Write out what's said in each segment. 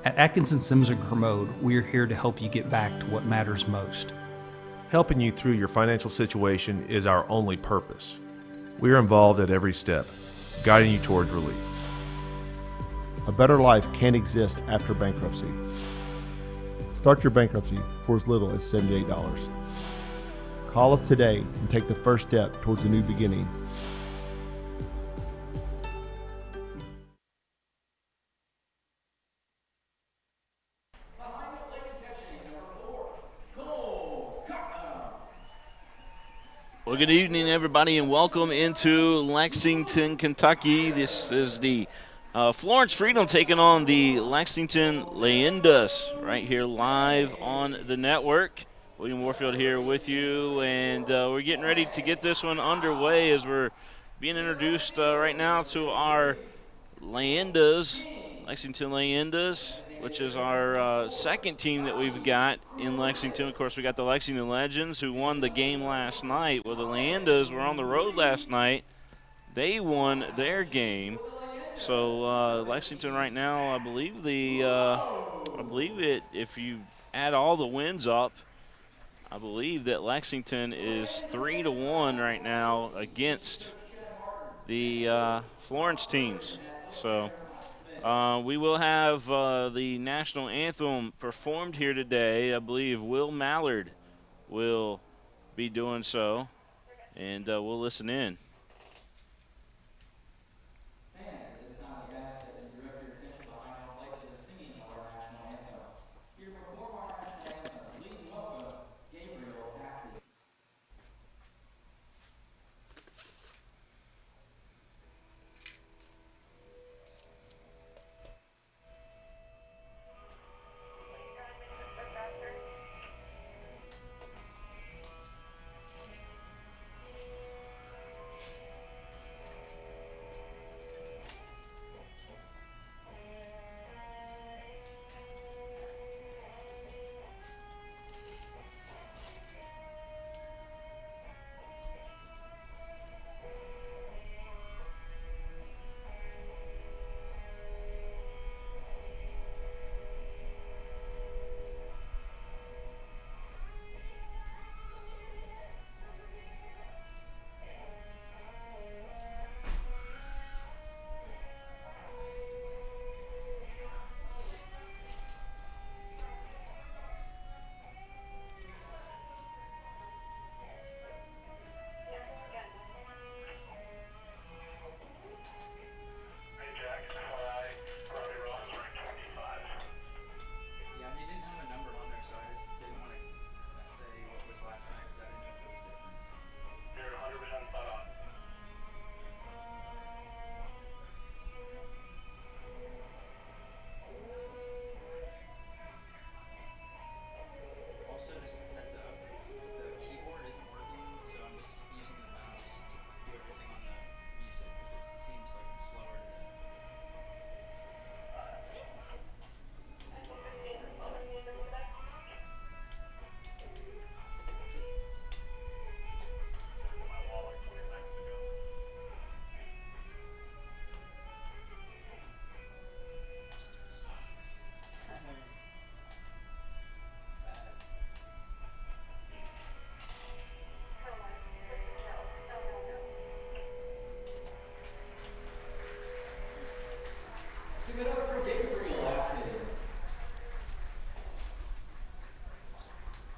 At Atkinson Sims and Kermode, we are here to help you get back to what matters most. Helping you through your financial situation is our only purpose. We are involved at every step, guiding you towards relief. A better life can't exist after bankruptcy. Start your bankruptcy for as little as $78. Call us today and take the first step towards a new beginning. Well, good evening, everybody, and welcome into Lexington, Kentucky. This is the Florence Freedom taking on the Lexington Leyendas right here live on the network. William Warfield here with you, and we're getting ready to get this one underway as we're being introduced right now to our Leyendas, Lexington Leyendas, which is our second team that we've got in Lexington. Of course, we got the Lexington Legends, who won the game last night. Well, the Leyendas were on the road last night. They won their game. So Lexington right now, I believe if you add all the wins up, I believe that Lexington is 3-1 right now against the Florence teams. So we will have the national anthem performed here today. I believe Will Mallard will be doing so, and we'll listen in.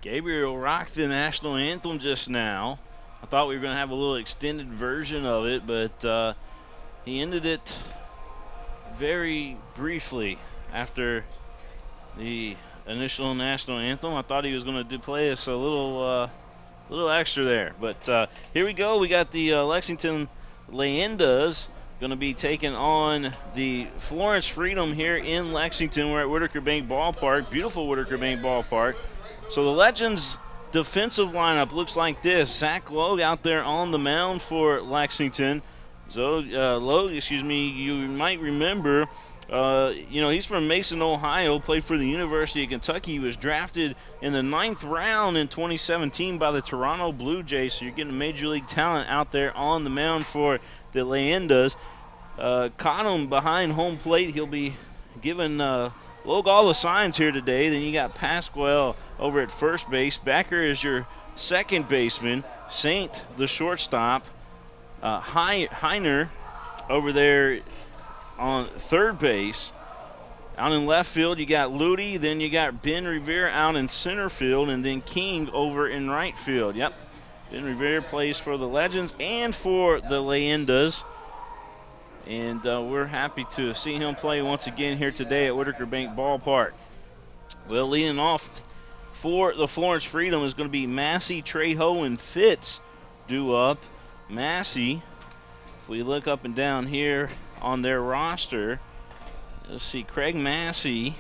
Gabriel rocked the national anthem just now. I thought we were going to have a little extended version of it, but he ended it very briefly after the initial national anthem. I thought he was going to play us a little extra there. But here we go. We got the Lexington Leyendas going to be taking on the Florence Freedom here in Lexington. We're at Whitaker Bank Ballpark, beautiful Whitaker Bank Ballpark. So the Legends defensive lineup looks like this. Zach Logue out there on the mound for Lexington. Logue, you might remember, he's from Mason, Ohio, played for the University of Kentucky. He was drafted in the 9th round in 2017 by the Toronto Blue Jays. So you're getting major league talent out there on the mound for the Leyendas. Caught him behind home plate. He'll be given Logue all the signs here today. Then you got Pasquale over at first base. Becker is your second baseman. Saint, the shortstop. Heiner over there on third base. Out in left field, you got Ludi. Then you got Ben Rivera out in center field. And then King over in right field. Yep. Ben Rivera plays for the Legends and for the Leyendas. And we're happy to see him play once again here today at Whitaker Bank Ballpark. Well, leading off for the Florence Freedom is going to be Massey, Trejo, and Fitz due up. Massey, if we look up and down here on their roster, let's see, Craig Massey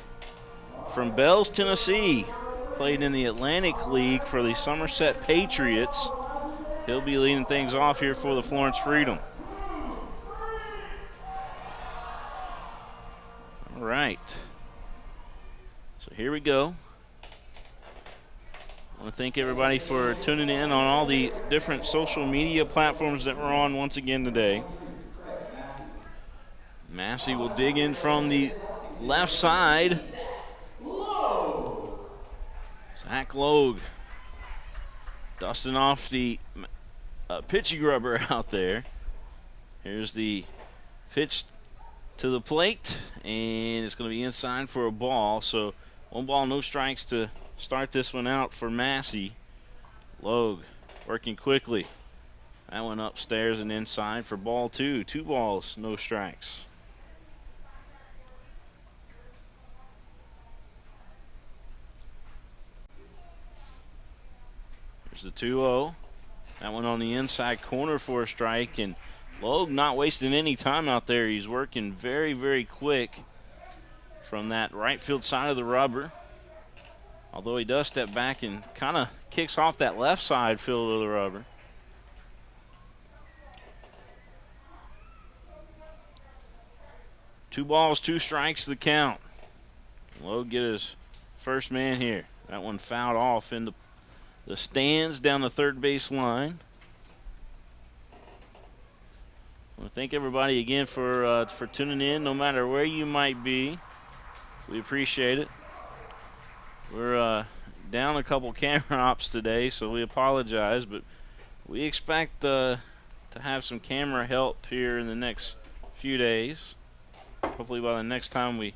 from Bells, Tennessee, played in the Atlantic League for the Somerset Patriots. He'll be leading things off here for the Florence Freedom. All right. So here we go. I want to thank everybody for tuning in on all the different social media platforms that we're on once again today. Massey will dig in from the left side. Zach Logue dusting off the pitching rubber out there. Here's the pitch to the plate, and it's going to be inside for a ball. So 1 ball, no strikes to start this one out for Massey. Logue working quickly. That one upstairs and inside for ball 2. 2 balls, no strikes. There's the 2-0. That one on the inside corner for a strike, and Logue not wasting any time out there. He's working very, very quick from that right field side of the rubber. Although he does step back and kind of kicks off that left side field of the rubber. Two balls, 2 strikes, the count. Logue get his first man here. That one fouled off in the stands down the third base line. I want to thank everybody again for tuning in, no matter where you might be. We appreciate it. We're down a couple camera ops today, so we apologize, but we expect to have some camera help here in the next few days. Hopefully by the next time we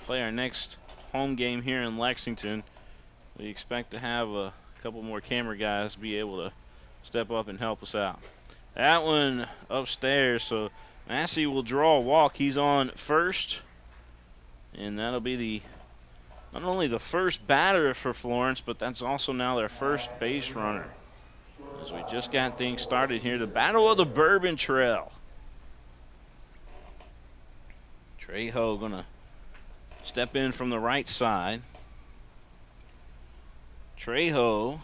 play our next home game here in Lexington, we expect to have a couple more camera guys be able to step up and help us out. That one upstairs, so Massey will draw a walk. He's on first, and that'll be not only the first batter for Florence, but that's also now their first base runner. As we just got things started here, the Battle of the Bourbon Trail. Trejo gonna step in from the right side. Trejo,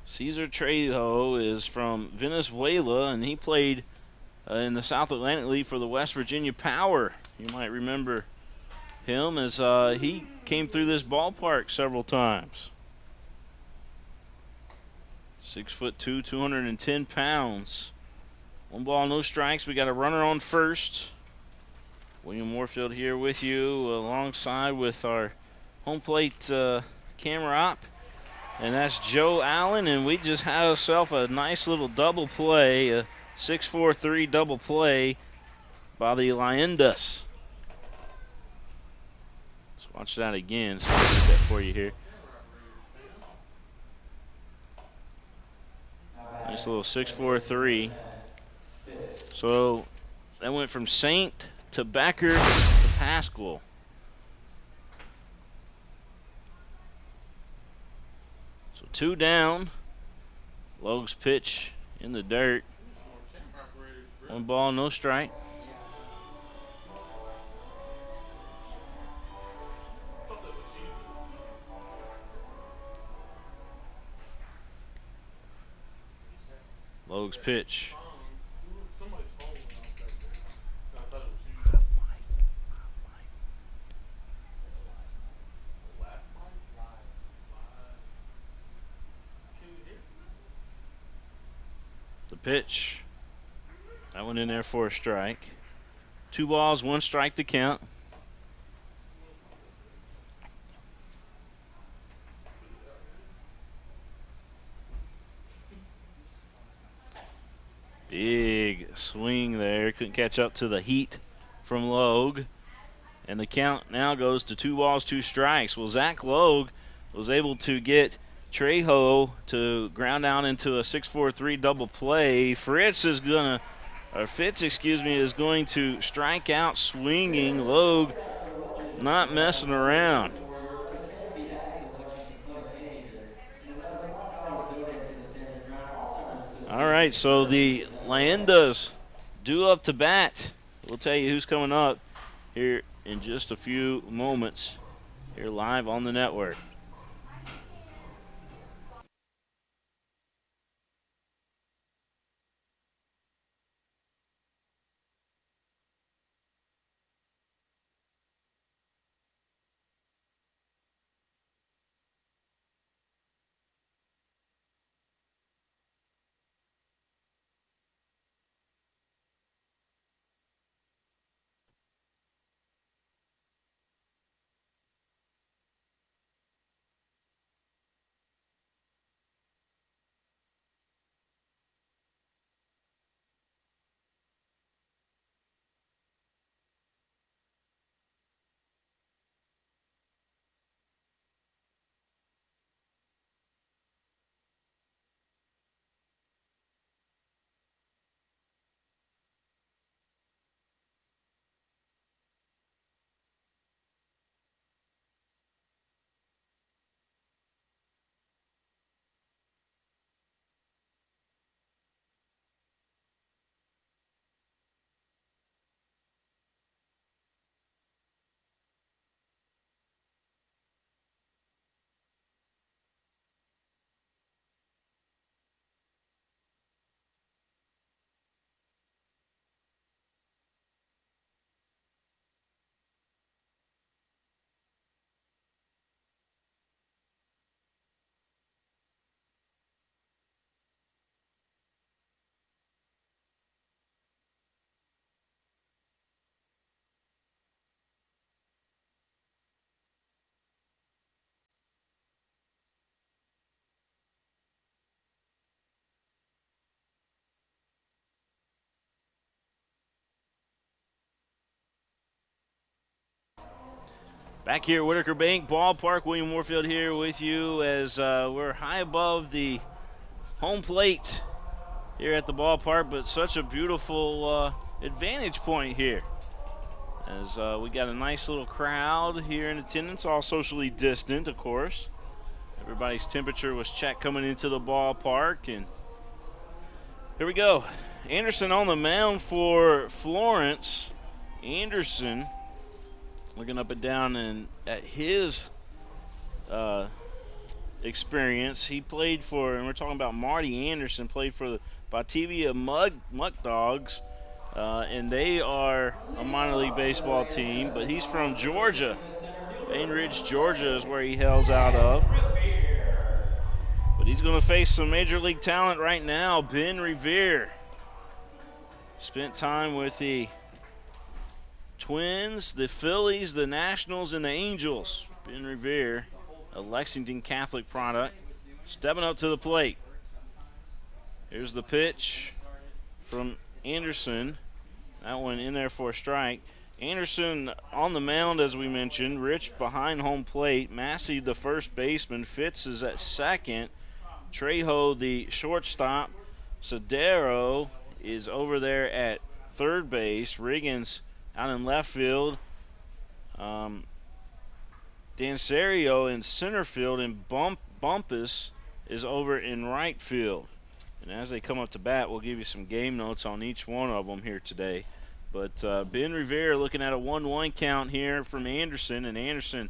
Cesar Trejo, is from Venezuela, and he played in the South Atlantic League for the West Virginia Power. You might remember him as he came through this ballpark several times. 6'2", 210 pounds. 1 ball, no strikes. We got a runner on first. William Warfield here with you, alongside with our home plate camera op, and that's Joe Allen, and we just had ourselves a nice little double play, a 6-4-3 double play by the Leyendas. Let's watch that again, so I'll get that for you here. Nice little 6-4-3. So that went from Saint to Becker to Pasquale. So 2 down. Logue's pitch in the dirt. 1 ball, no strike. Logue's pitch. The pitch. That one in there for a strike. 2 balls, 1 strike to count. Big swing there. Couldn't catch up to the heat from Logue. And the count now goes to 2 balls, 2 strikes. Well, Zach Logue was able to get Trejo to ground down into a 6-4-3 double play. Fitz is going to strike out swinging. Logue not messing around. All right, so the Leyendas due up to bat. We'll tell you who's coming up here in just a few moments here live on the network. Back here at Whitaker Bank Ballpark, William Warfield here with you as we're high above the home plate here at the ballpark, but such a beautiful advantage point here as we got a nice little crowd here in attendance, all socially distant, of course. Everybody's temperature was checked coming into the ballpark, and here we go. Anderson on the mound for Florence. Anderson looking up and down and at his experience. He played for, and we're talking about Marty Anderson, played for the Batavia Muck Dogs, and they are a minor league baseball team, but he's from Georgia. Bain Ridge, Georgia is where he hails out of. But he's going to face some major league talent right now. Ben Revere spent time with the Twins, the Phillies, the Nationals, and the Angels. Ben Revere, a Lexington Catholic product, stepping up to the plate. Here's the pitch from Anderson. That one in there for a strike. Anderson on the mound, as we mentioned. Rich behind home plate. Massey, the first baseman. Fitz is at second. Trejo, the shortstop. Sodero is over there at third base. Riggins out in left field. Danserio in center field, and Bumpus is over in right field. And as they come up to bat, we'll give you some game notes on each one of them here today. But Ben Revere looking at a 1-1 count here from Anderson, and Anderson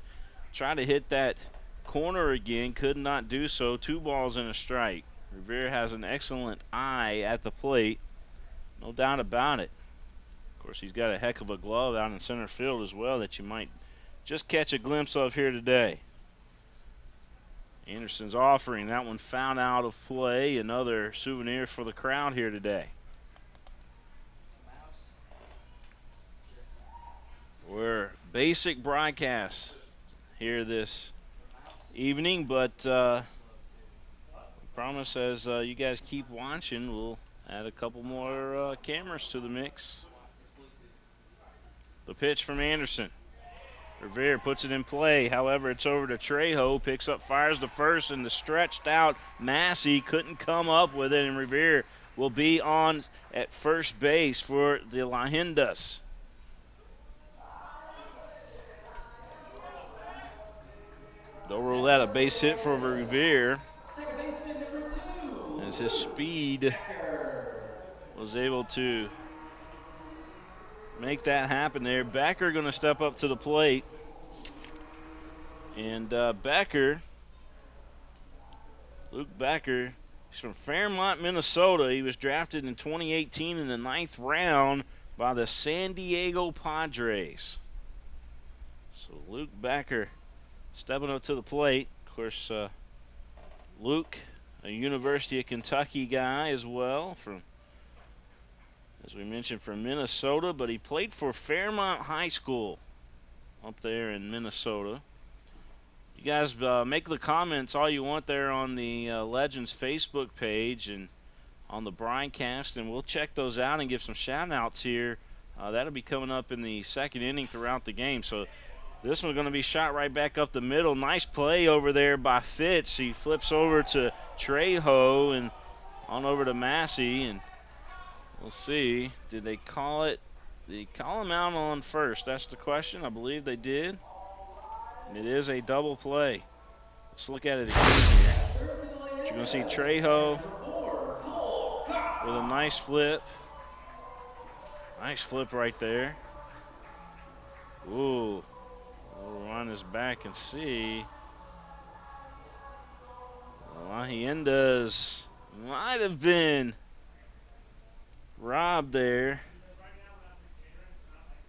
tried to hit that corner again, could not do so. 2 balls and a strike. Revere has an excellent eye at the plate, no doubt about it. Of course, he's got a heck of a glove out in center field as well that you might just catch a glimpse of here today. Anderson's offering that one found out of play. Another souvenir for the crowd here today. We're basic broadcast here this evening, but promise as you guys keep watching, we'll Add a couple more cameras to the mix. The pitch from Anderson. Revere puts it in play. However, it's over to Trejo. Picks up, fires to first, and the stretched out Massey couldn't come up with it, and Revere will be on at first base for the Leyendas. They'll rule that a base hit for Revere, as his speed was able to make that happen there. Becker going to step up to the plate. And Becker, Luke Becker, he's from Fairmont, Minnesota. He was drafted in 2018 in the 9th round by the San Diego Padres. So Luke Becker stepping up to the plate. Of course, Luke, a University of Kentucky guy as well, from, as we mentioned, from Minnesota, but he played for Fairmont High School up there in Minnesota. You guys make the comments all you want there on the Legends Facebook page and on the broadcast, and we'll check those out and give some shout-outs here. That'll be coming up in the second inning throughout the game. So this one's going to be shot right back up the middle. Nice play over there by Fitz. He flips over to Trejo and on over to Massey, and we'll see. Did they call it? Did he call him out on first? That's the question. I believe they did. And it is a double play. Let's look at it again here. You're going to see Trejo with a nice flip. Nice flip right there. Ooh. We'll run his back and see. Leyendas might have been robbed there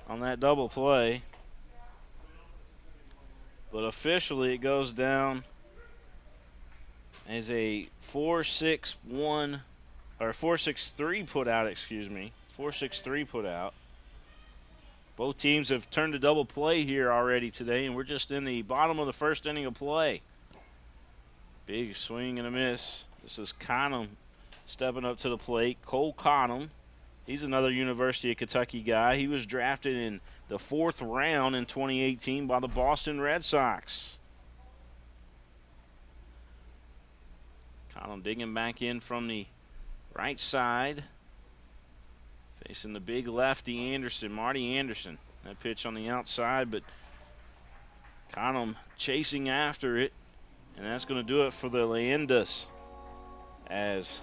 on that double play. But officially it goes down as a 4-6-1 or 4-6-3 put out, excuse me. 4-6-3 put out. Both teams have turned a double play here already today, and we're just in the bottom of the first inning of play. Big swing and a miss. This is Conham stepping up to the plate. Cole Conham. He's another University of Kentucky guy. He was drafted in the 4th round in 2018 by the Boston Red Sox. Conham digging back in from the right side. Facing the big lefty Anderson, Marty Anderson. That pitch on the outside, but Conham chasing after it. And that's going to do it for the Leyendas, as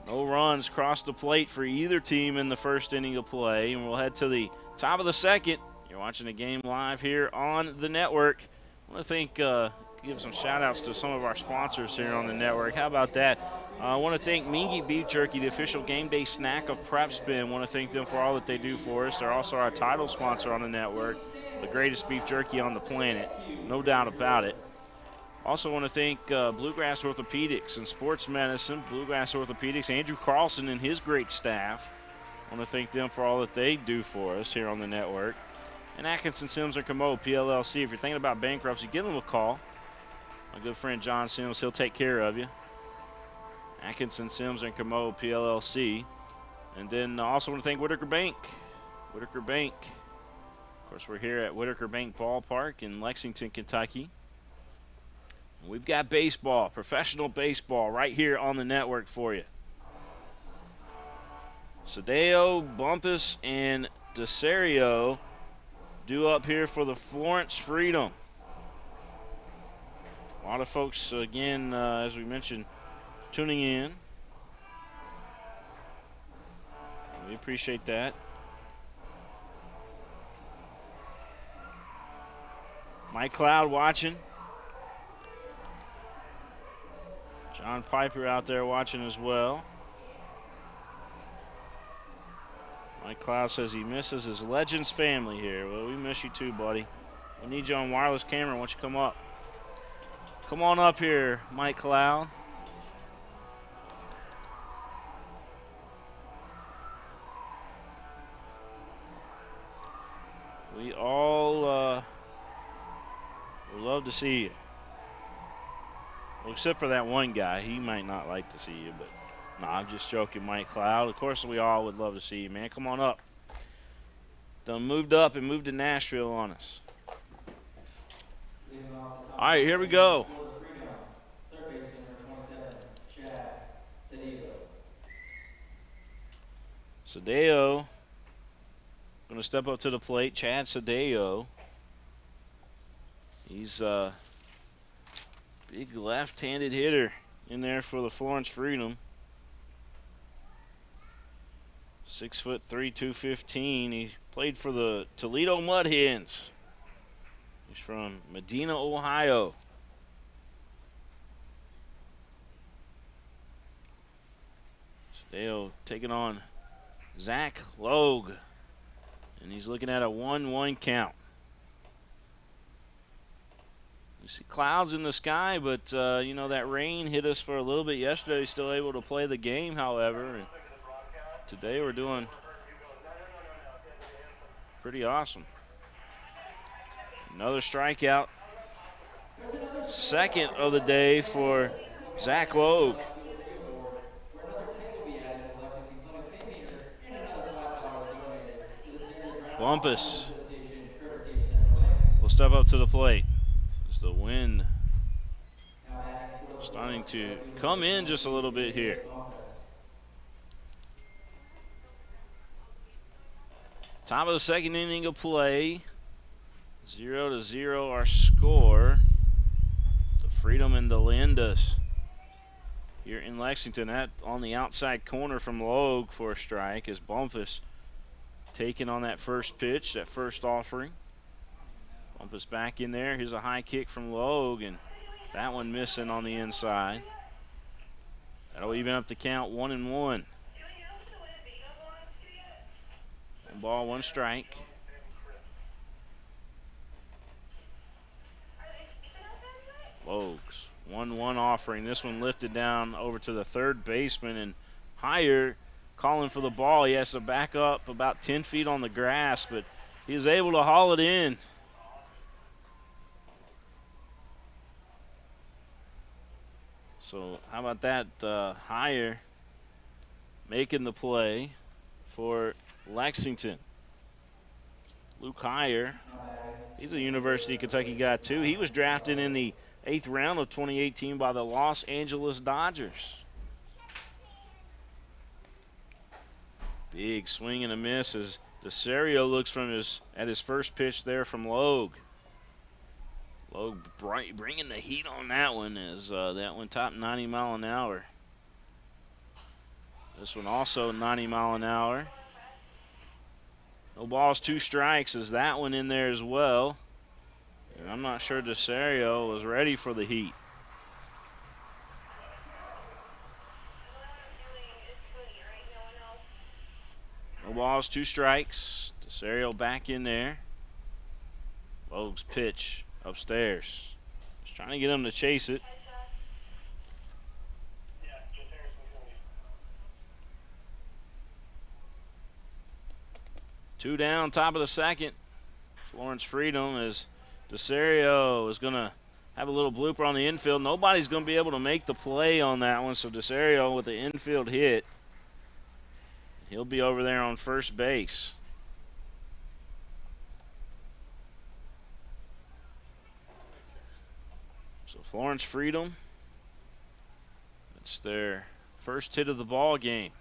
no runs cross the plate for either team in the first inning of play. And we'll head to the top of the second. You're watching the game live here on the network. I want to give some shout-outs to some of our sponsors here on the network. How about that? I want to thank Mingy Beef Jerky, the official game day snack of Prep Spin. I want to thank them for all that they do for us. They're also our title sponsor on the network, the greatest beef jerky on the planet, no doubt about it. Also want to thank Bluegrass Orthopedics and Sports Medicine, Bluegrass Orthopedics, Andrew Carlson and his great staff. I want to thank them for all that they do for us here on the network. And Atkinson, Sims, and Commode, PLLC. If you're thinking about bankruptcy, give them a call. My good friend John Sims, he'll take care of you. Atkinson, Sims, and Commode, PLLC. And then I also want to thank Whitaker Bank. Whitaker Bank. Of course, we're here at Whitaker Bank Ballpark in Lexington, Kentucky. And we've got baseball, professional baseball, right here on the network for you. Sadeo, Bumpus, and DeSario due up here for the Florence Freedom. A lot of folks, again, as we mentioned, tuning in. We appreciate that. Mike Cloud watching. John Piper out there watching as well. Mike Cloud says he misses his Legends family here. Well, we miss you too, buddy. We need you on wireless camera. Why don't you come up? Come on up here, Mike Cloud. We all would love to see you. Well, except for that one guy. He might not like to see you, but No, I'm just joking, Mike Cloud. Of course, we all would love to see you, man. Come on up. Done moved up and moved to Nashville on us. All right, here we go. Sadeo going to step up to the plate. Chad Sadeo. He's a big left-handed hitter in there for the Florence Freedom. 6'3", 215. He played for the Toledo Mud Hens. He's from Medina, Ohio. Sadeo taking on Zach Logue. And he's looking at a 1-1 count. You see clouds in the sky, but, you know, that rain hit us for a little bit yesterday. Still able to play the game, however. And today we're doing pretty awesome. Another strikeout. Second of the day for Zach Logue. Bumpus will step up to the plate. As the wind starting to come in just a little bit here. Top of the second inning of play. 0-0 our score. The Freedom and the Leyendas here in Lexington. That on the outside corner from Logue for a strike as Bumpus taking on that first pitch, that first offering. Bumpus back in there. Here's a high kick from Logue, and that one missing on the inside. That'll even up the count 1-1. 1 ball, 1 strike. Logue's 1-1 offering. This one lifted down over to the third baseman, and Higher calling for the ball. He has to back up about 10 feet on the grass, but he's able to haul it in. So how about that, Higher making the play for Lexington. Luke Higher, he's a University of Kentucky guy too. He was drafted in the 8th round of 2018 by the Los Angeles Dodgers. Big swing and a miss as DeSario looks from at his first pitch there from Logue. Logue bringing the heat on that one as that one topped 90 mile an hour. This one also 90 mile an hour. No balls, 2 strikes as that one in there as well. And I'm not sure DeSario was ready for the heat. No balls, 2 strikes. DeSario back in there. Logue's pitch upstairs. Just trying to get him to chase it. Two down, top of the second. Florence Freedom as DeSario is going to have a little blooper on the infield. Nobody's going to be able to make the play on that one, so DeSario with the infield hit. He'll be over there on first base. So Florence Freedom, that's their first hit of the ball game.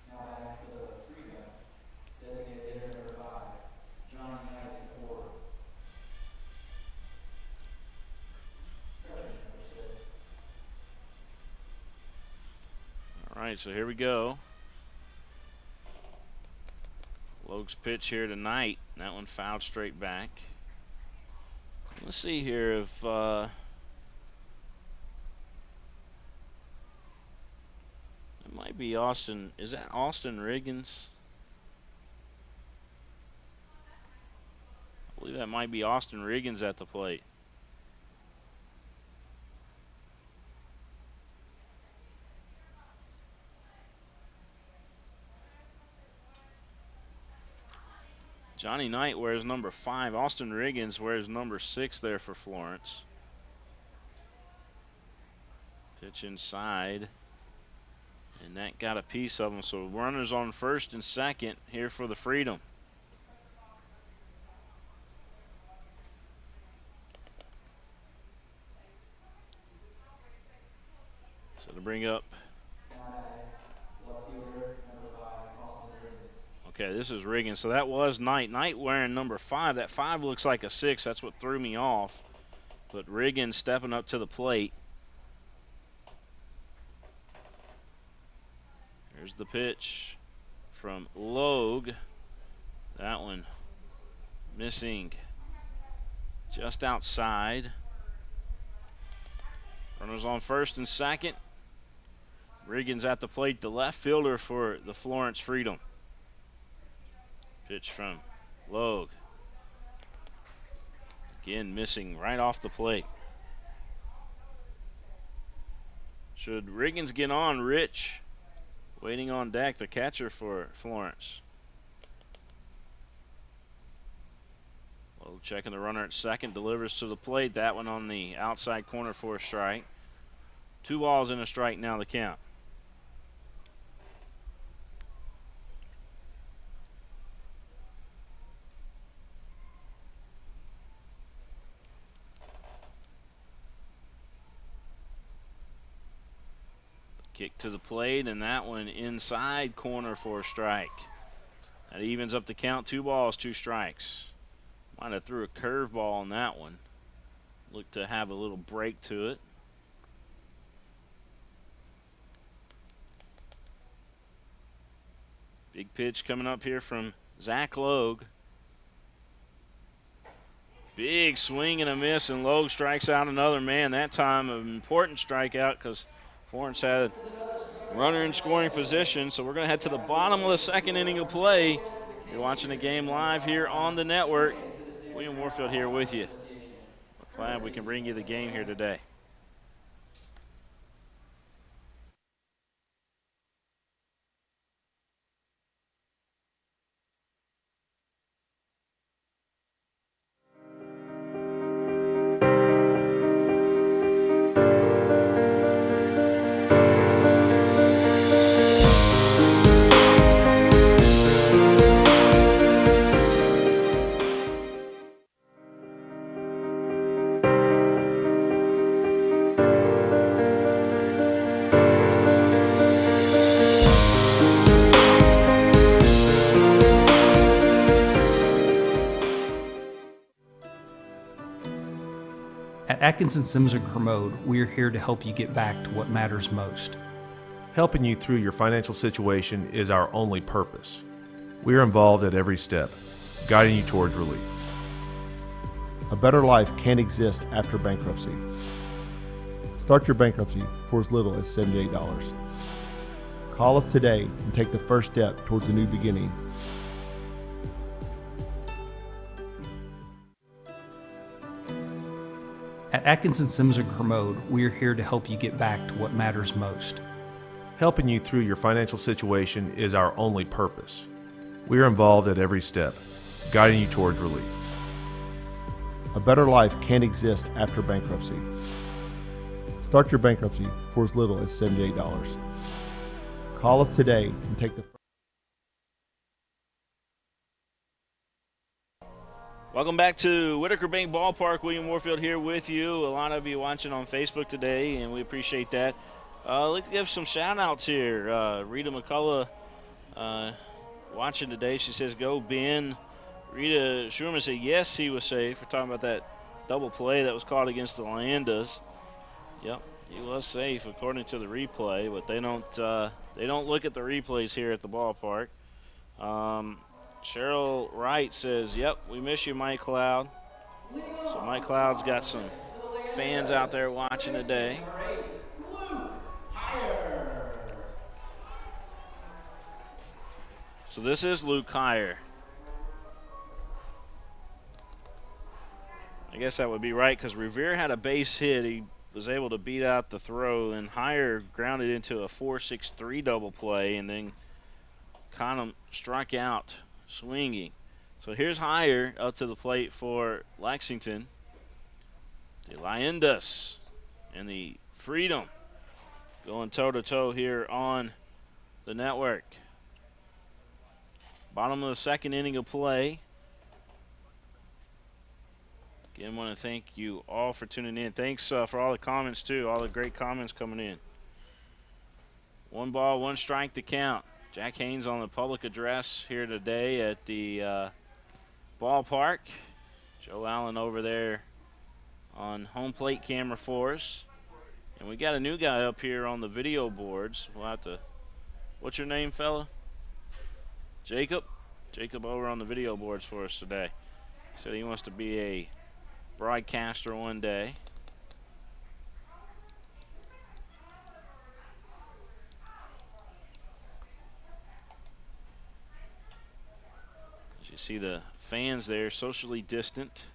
All right, so here we go. Logue's pitch here tonight. That one fouled straight back. Let's see here if it might be Austin. Is that Austin Riggins? I believe that might be Austin Riggins at the plate. Johnny Knight wears number 5. Austin Riggins wears number 6 there for Florence. Pitch inside. And that got a piece of them. So runners on first and second here for the Freedom. So to bring up. Okay, this is Riggins. So that was Knight. Knight wearing number 5. That 5 looks like a 6. That's what threw me off. But Riggins stepping up to the plate. Here's the pitch from Logue. That one missing just outside. Runners on first and second. Riggins at the plate, the left fielder for the Florence Freedom. Pitch from Logue. Again, missing right off the plate. Should Riggins get on, Rich waiting on deck, the catcher for Florence. Logue checking the runner at second, delivers to the plate. That one on the outside corner for a strike. 2 balls and a strike now the count. Kick to the plate, and that one inside corner for a strike. That evens up the count. 2 balls, 2 strikes. Might have threw a curveball on that one. Looked to have a little break to it. Big pitch coming up here from Zach Logue. Big swing and a miss, and Logue strikes out another man. That time an important strikeout because Florence had a runner in scoring position. So we're going to head to the bottom of the second inning of play. You're watching the game live here on the network. William Warfield here with you. We're glad we can bring you the game here today. At Atkinson Sims and Kermode, we are here to help you get back to what matters most. Helping you through your financial situation is our only purpose. We are involved at every step, guiding you towards relief. A better life can't exist after bankruptcy. Start your bankruptcy for as little as $78. Call us today and take the first step towards a new beginning. At Atkinson Sims and Kermode, we are here to help you get back to what matters most. Helping you through your financial situation is our only purpose. We are involved at every step, guiding you towards relief. A better life can't exist after bankruptcy. Start your bankruptcy for as little as $78. Call us today and take the Welcome back to Whitaker Bank Ballpark. William Warfield here with you. A lot of you watching on Facebook today, and we appreciate that. Let's give some shout-outs here. Rita McCullough watching today. She says, go Ben. Rita Schuerman said, yes, he was safe. We're talking about that double play that was called against the Leyendas. Yep, he was safe according to the replay, but they don't look at the replays here at the ballpark. Cheryl Wright says, yep, we miss you, Mike Cloud. So Mike Cloud's got some fans out there watching today. So this is Luke Heyer. I guess that would be right because Revere had a base hit. He was able to beat out the throw, and Heyer grounded into a 4-6-3 double play and then kind of struck out swinging. So here's Heyer up to the plate for Lexington. The Leyendas and the Freedom going toe-to-toe here on the network. Bottom of the second inning of play. Again, want to thank you all for tuning in. Thanks for all the comments, too. All the great comments coming in. 1 ball, 1 strike to count. Jack Haynes on the public address here today at the ballpark. Joe Allen over there on home plate camera for us. And we got a new guy up here on the video boards. We'll have to, what's your name, fella? Jacob? Jacob over on the video boards for us today. Said he wants to be a broadcaster one day. As you see the fans there, socially distant.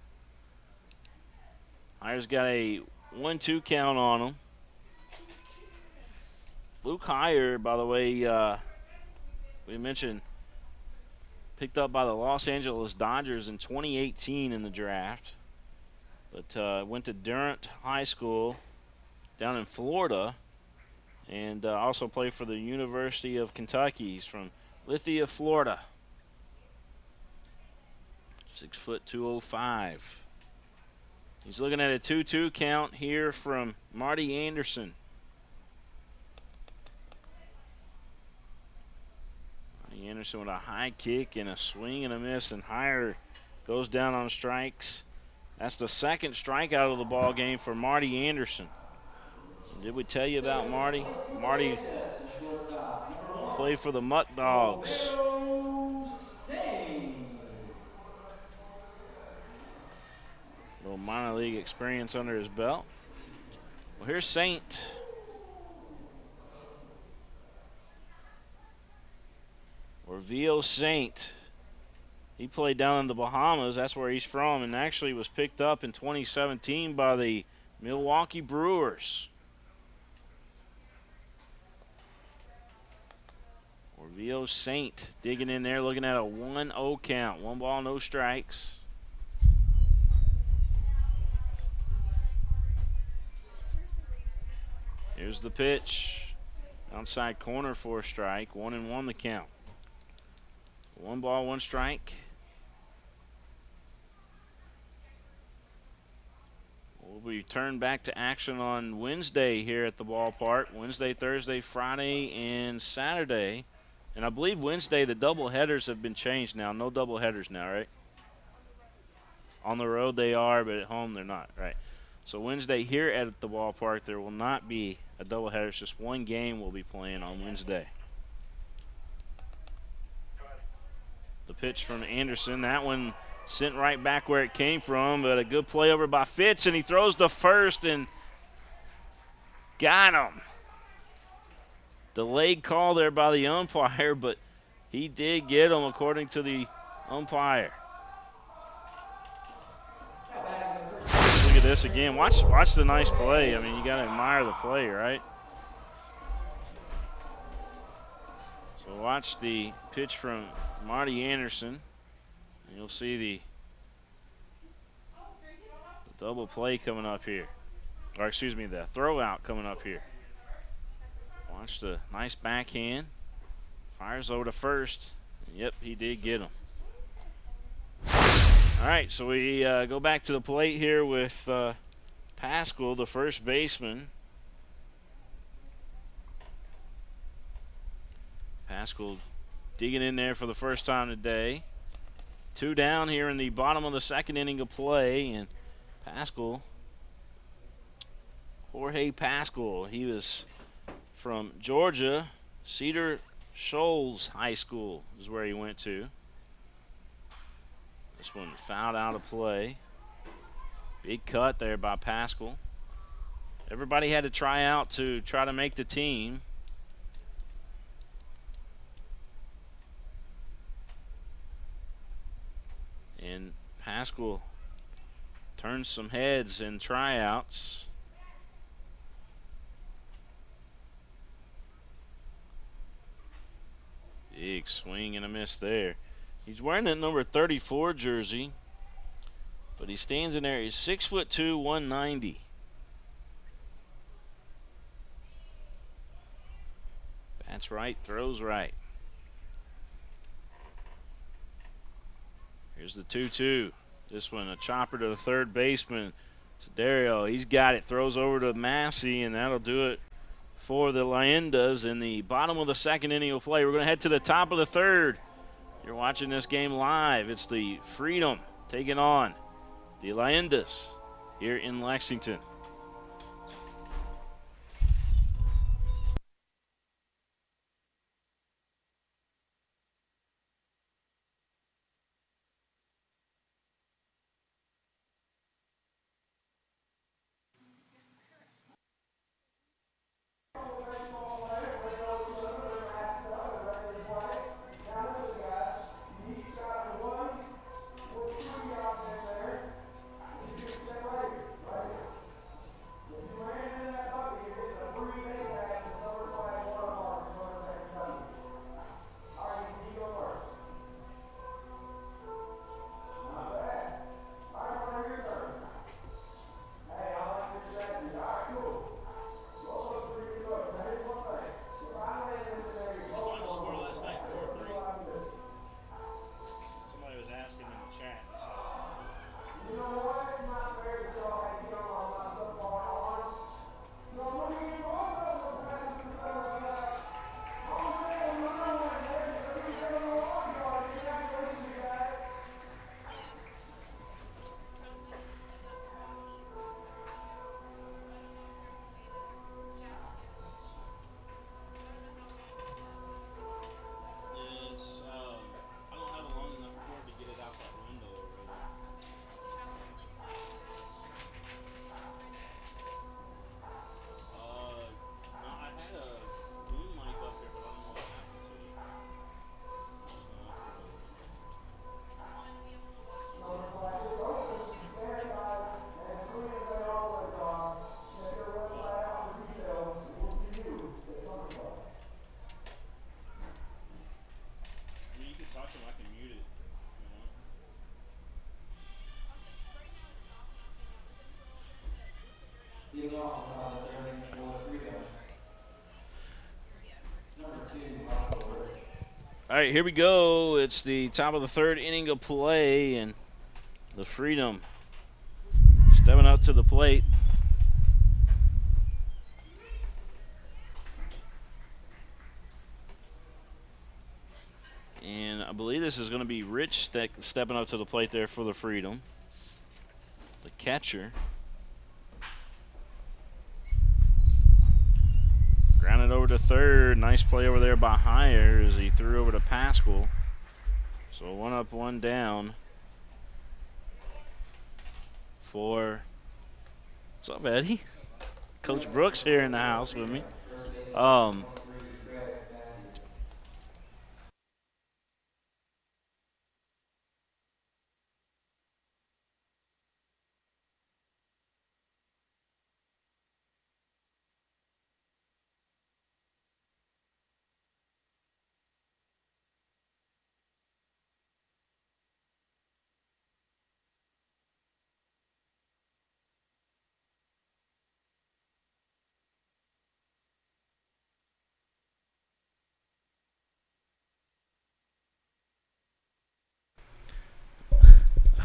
Heyer's got a 1-2 count on him. Luke Heyer, by the way, we mentioned, picked up by the Los Angeles Dodgers in 2018 in the draft. But went to Durant High School down in Florida, and also played for the University of Kentucky. He's from Lithia, Florida. 6', 205. He's looking at a 2-2 count here from Marty Anderson. Marty Anderson with a high kick and a swing and a miss, and Heyer goes down on strikes. That's the second strikeout of the ball game for Marty Anderson. Did we tell you about Marty? Marty played for the Mutt Dogs. Little minor league experience under his belt. Well, here's Saint. Or Vio Saint. He played down in the Bahamas. That's where he's from, and actually was picked up in 2017 by the Milwaukee Brewers. Orville Saint digging in there, looking at a 1-0 count. 1 ball, no strikes. Here's the pitch. Outside corner for a strike. 1-1 the count. 1 ball, 1 strike. We'll return back to action on Wednesday here at the ballpark. Wednesday, Thursday, Friday, and Saturday. And I believe Wednesday the double headers have been changed now. No double headers now, right? On the road they are, but at home they're not, right? So Wednesday here at the ballpark there will not be a double header. It's just 1 game we'll be playing on Wednesday. The pitch from Anderson. That one sent right back where it came from, but a good play over by Fitz, and he throws to first and got him. Delayed call there by the umpire, but he did get him according to the umpire. Look at this again. Watch the nice play. I mean, you got to admire the play, right? So watch the pitch from Marty Anderson. And you'll see the double play coming up here. Or excuse me, the throw out coming up here. Watch the nice backhand. Fires over to first. And yep, he did get him. All right, so we go back to the plate here with Pascal, the first baseman. Pascal digging in there for the first time today. 2 down here in the bottom of the second inning of play, and Pascal, Jorge Pascal, he was from Georgia. Cedar Shoals High School is where he went to. This one fouled out of play. Big cut there by Pascal. Everybody had to try out to try to make the team. And Pascal turns some heads in tryouts. Big swing and a miss there. He's wearing that number 34 jersey, but he stands in there. He's 6'2", 190. Bats right, throws right. Here's the 2-2. This one, a chopper to the third baseman. Sedario, he's got it. Throws over to Massey, and that'll do it for the Leyendas in the bottom of the second inning of play. We're going to head to the top of the third. You're watching this game live. It's the Freedom taking on the Leyendas here in Lexington. All right, here we go. It's the top of the third inning of play, and the Freedom stepping up to the plate. And I believe this is going to be Rich stepping up to the plate there for the Freedom, the catcher. Grounded over to third. Nice play over there by Heyer as he threw over to Pascal. So 1 up, 1 down for, what's up, Eddie? Coach Brooks here in the house with me.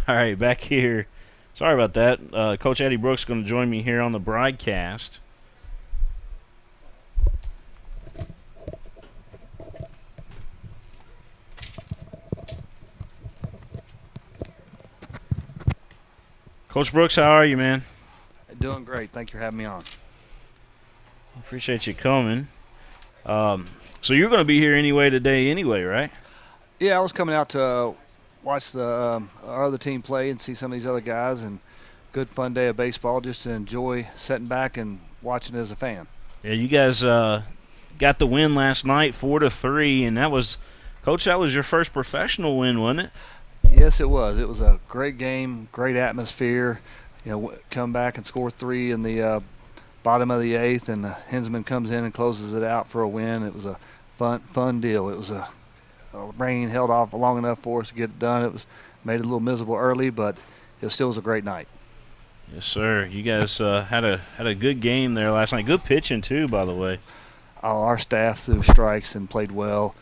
All right, back here. Sorry about that. Coach Eddie Brooks is going to join me here on the broadcast. Coach Brooks, how are you, man? Doing great. Thank you for having me on. Appreciate you coming. So you're going to be here today, right? Yeah, I was coming out to watch the our other team play and see some of these other guys, and good fun day of baseball just to enjoy sitting back and watching as a fan. Yeah, you guys got the win last night, 4-3, and that was your first professional win, wasn't it? Yes, it was. It was a great game, great atmosphere. You know, come back and score 3 in the bottom of the 8th, and Hensman comes in and closes it out for a win. It was a fun deal. It was a rain held off long enough for us to get it done. It was made it a little miserable early, but it still was a great night. Yes, sir. You guys had a good game there last night. Good pitching too, by the way. our staff threw strikes and played well.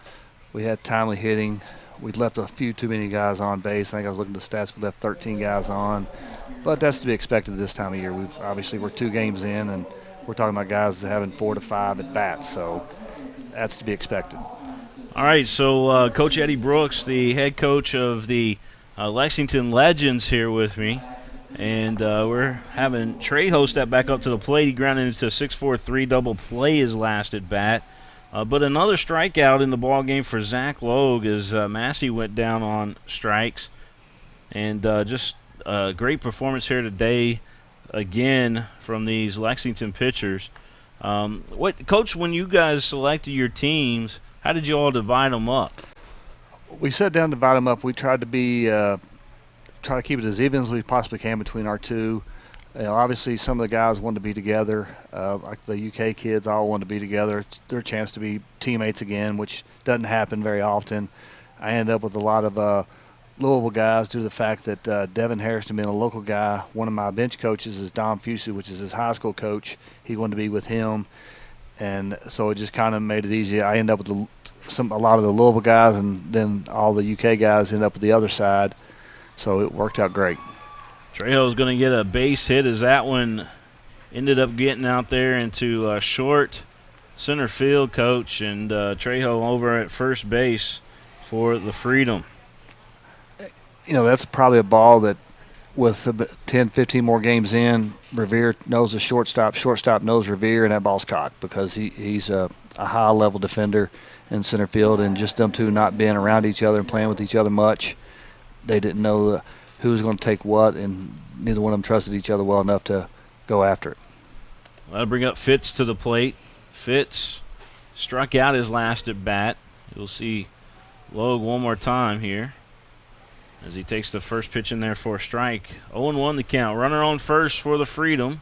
We had timely hitting. We left a few too many guys on base. I think I was looking at the stats. We left 13 guys on, but that's to be expected this time of year. We're 2 games in, and we're talking about guys having 4 to 5 at bats, so that's to be expected. All right, so Coach Eddie Brooks, the head coach of the Lexington Legends, here with me. And we're having Trejo step back up to the plate. He grounded into a 6-4-3 double play his last at bat. But another strikeout in the ball game for Zach Logue as Massey went down on strikes. And just a great performance here today again from these Lexington pitchers. Coach, when you guys selected your teams, how did you all divide them up? We sat down to divide them up. We tried to try to keep it as even as we possibly can between our two. Obviously, some of the guys wanted to be together, like the UK kids all wanted to be together. It's their chance to be teammates again, which doesn't happen very often. I ended up with a lot of Louisville guys due to the fact that Devin Harrison being a local guy, one of my bench coaches is Don Fusu, which is his high school coach. He wanted to be with him, and so it just kind of made it easy. I ended up with a lot of the Louisville guys, and then all the UK guys ended up with the other side. So it worked out great. Trejo's going to get a base hit as that one ended up getting out there into short center field, Coach, and Trejo over at first base for the Freedom. That's probably a ball that with 10, 15 more games in, Revere knows the shortstop knows Revere, and that ball's caught because he's a high-level defender in center field, and just them two not being around each other and playing with each other much, they didn't know who was going to take what, and neither one of them trusted each other well enough to go after it. That'll bring up Fitz to the plate. Fitz struck out his last at bat. You'll see Logue one more time here as he takes the first pitch in there for a strike. 0-1 the count. Runner on first for the Freedom.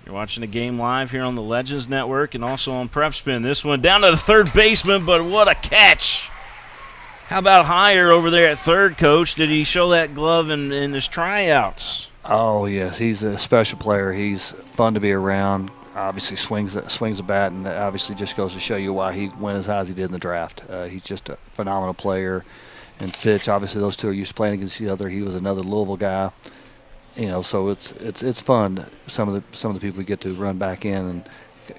You're watching the game live here on the Legends Network and also on Prep Spin. This one down to the third baseman, but what a catch! How about Higher over there at third, Coach? Did he show that glove in his tryouts? Oh, yes. He's a special player. He's fun to be around. Obviously swings the bat, and that obviously just goes to show you why he went as high as he did in the draft. He's just a phenomenal player. And Fitch, obviously those two are used to playing against each other. He was another Louisville guy. So it's fun. Some of the people we get to run back in and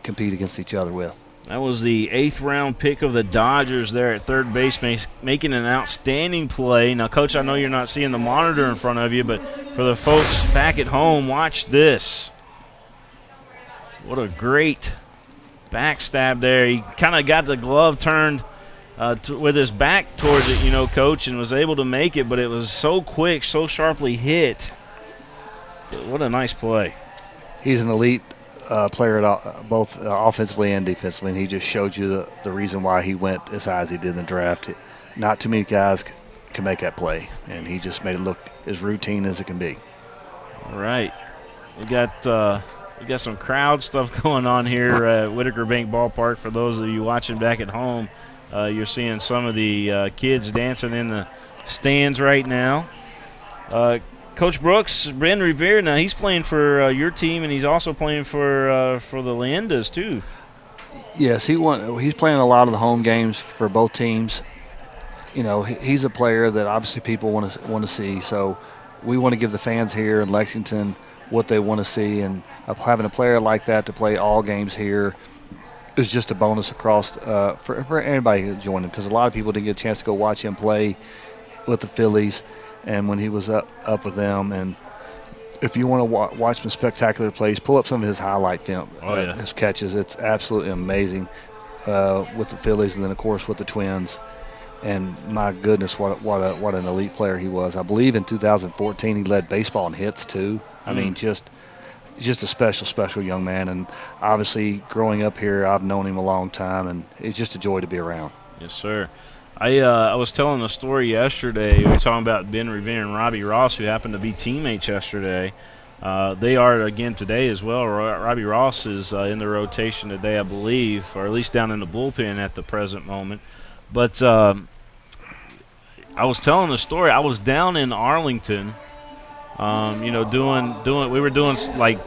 compete against each other with. That was the 8th round pick of the Dodgers there at third base, making an outstanding play. Now, Coach, I know you're not seeing the monitor in front of you, but for the folks back at home, watch this. What a great backstab there. He kind of got the glove turned with his back towards it, Coach, and was able to make it, but it was so quick, so sharply hit. What a nice play. He's an elite player both offensively and defensively, and he just showed you the reason why he went as high as he did in the draft. Not too many guys can make that play, and he just made it look as routine as it can be. All right. We got some crowd stuff going on here at Whitaker Bank Ballpark. For those of you watching back at home, you're seeing some of the kids dancing in the stands right now. Coach Brooks, Ben Revere, now he's playing for your team, and he's also playing for the Leyendas too. Yes, he's playing a lot of the home games for both teams. He's a player that obviously people want to see. So we want to give the fans here in Lexington what they want to see, and having a player like that to play all games here is just a bonus across for anybody joining, because a lot of people didn't get a chance to go watch him play with the Phillies. And when he was up with them, and if you want to watch some spectacular plays, pull up some of his highlight film, his catches. It's absolutely amazing with the Phillies, and then of course with the Twins. And my goodness, what an elite player he was. I believe in 2014 he led baseball in hits too. I mean, just a special young man. And obviously growing up here, I've known him a long time, and it's just a joy to be around. Yes, sir. I was telling a story yesterday. We were talking about Ben Revere and Robbie Ross, who happened to be teammates yesterday. They are again today as well. Robbie Ross is in the rotation today, I believe, or at least down in the bullpen at the present moment. But I was telling the story. I was down in Arlington, we were doing like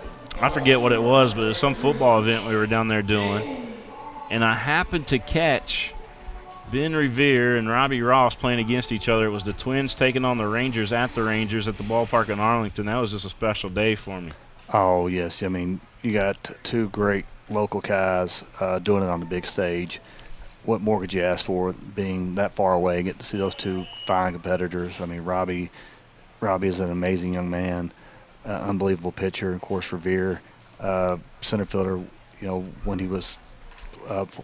I forget what it was, but it was some football event we were down there doing. And I happened to catch Ben Revere and Robbie Ross playing against each other. It was the Twins taking on the Rangers at the ballpark in Arlington. That was just a special day for me. Oh, yes. I mean, you got two great local guys doing it on the big stage. What more could you ask for, being that far away, get to see those two fine competitors? I mean, Robbie is an amazing young man, unbelievable pitcher. Of course, Revere, center fielder, when he was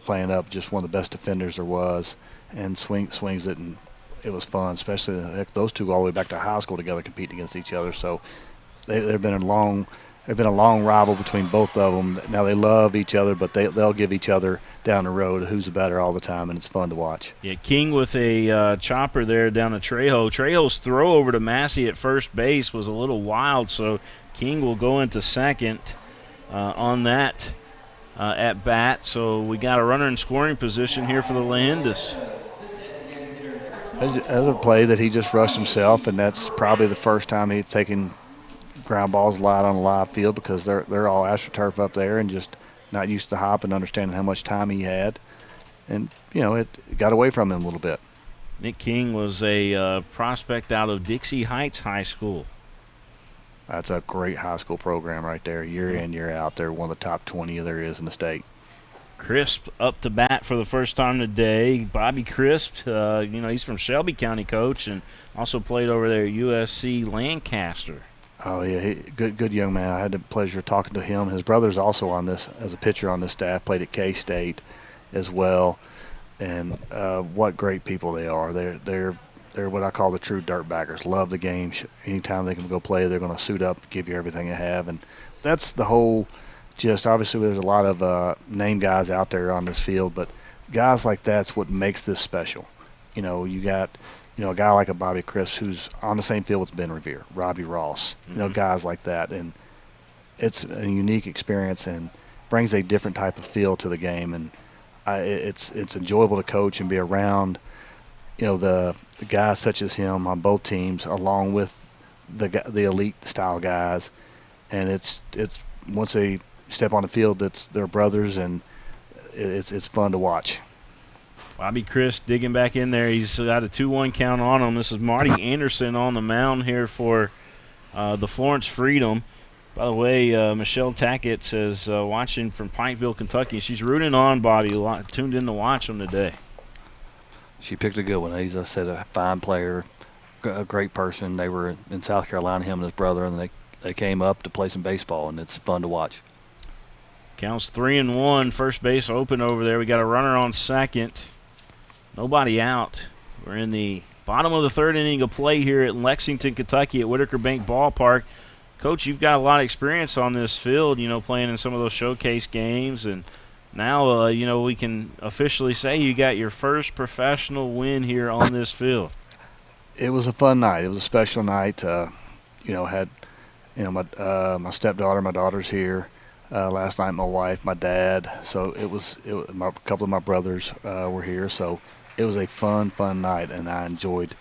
playing up, just one of the best defenders there was, and swings it, and it was fun, especially those two all the way back to high school together competing against each other. So they've been a long rival between both of them. Now they love each other, but they'll give each other down the road who's the better all the time, and it's fun to watch. Yeah, King with a chopper there down to Trejo. Trejo's throw over to Massey at first base was a little wild, so King will go into second on that at bat. So we got a runner in scoring position here for the Leyendas. As a play that he just rushed himself, and that's probably the first time he's taken ground balls live on a live field, because they're all AstroTurf up there and just not used to hop and understanding how much time he had. And, it got away from him a little bit. Nick King was a prospect out of Dixie Heights High School. That's a great high school program right there, year in, year out. They're one of the top 20 there is in the state. Crisp up to bat for the first time today. Bobby Crisp, he's from Shelby County, coach, and also played over there at USC Lancaster. Oh, yeah, good young man. I had the pleasure of talking to him. His brother's also on this as a pitcher on this staff, played at K-State as well. And what great people they are. They're what I call the true dirtbaggers. Love the game. Anytime they can go play, they're going to suit up, give you everything they have. And that's the whole gist. Obviously, there's a lot of name guys out there on this field, but guys like that's what makes this special. You got a guy like a Bobby Crisp who's on the same field with Ben Revere, Robbie Ross, guys like that. And it's a unique experience and brings a different type of feel to the game. And it's enjoyable to coach and be around, the guys such as him on both teams, along with the elite style guys. And it's once they step on the field, they're brothers, and it's fun to watch. Bobby Crisp digging back in there. He's got a 2-1 count on him. This is Marty Anderson on the mound here for the Florence Freedom. By the way, Michelle Tackett says watching from Pikeville, Kentucky. She's rooting on Bobby, tuned in to watch him today. She picked a good one. He's, I said, a fine player, a great person. They were in South Carolina, him and his brother, and they came up to play some baseball, and it's fun to watch. Counts 3-1. First base open over there. We got a runner on second. Nobody out. We're in the bottom of the third inning of play here at Lexington, Kentucky at Whitaker Bank Ballpark. Coach, you've got a lot of experience on this field, playing in some of those showcase games. And now, we can officially say you got your first professional win here on this field. It was a fun night. It was a special night. Had my stepdaughter, my daughter's here. Last night, my wife, my dad. So a couple of my brothers were here. So it was a fun night, and I enjoyed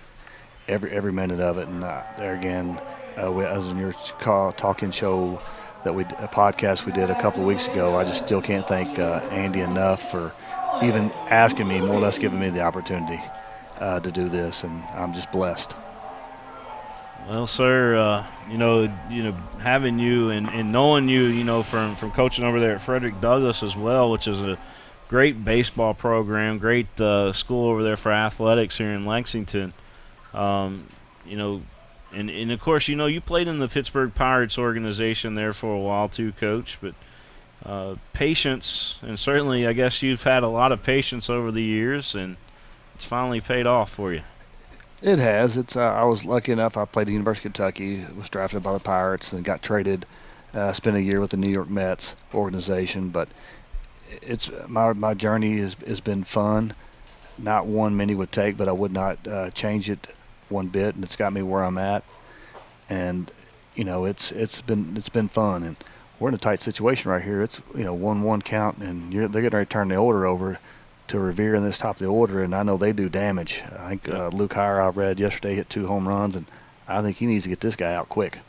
every minute of it. And there again, as in your talking show a podcast we did a couple of weeks ago, I just still can't thank Andy enough for even asking me, more or less giving me the opportunity to do this, and I'm just blessed. Well, sir, having you and knowing you, from coaching over there at Frederick Douglass as well, which is a great baseball program, great school over there for athletics here in Lexington. And of course, you played in the Pittsburgh Pirates organization there for a while too, Coach. But patience, and certainly I guess you've had a lot of patience over the years, and it's finally paid off for you. It has. I was lucky enough. I played at the University of Kentucky, was drafted by the Pirates, and got traded. Spent a year with the New York Mets organization. But it's my journey has been fun. Not one many would take, but I would not change it one bit, and it's got me where I'm at. And it's been fun, and we're in a tight situation right here. It's 1-1 count, and they're getting ready to turn the order over to Revere in this top of the order, and I know they do damage. I think Luke Heyer, I read yesterday, hit 2 home runs, and I think he needs to get this guy out quick.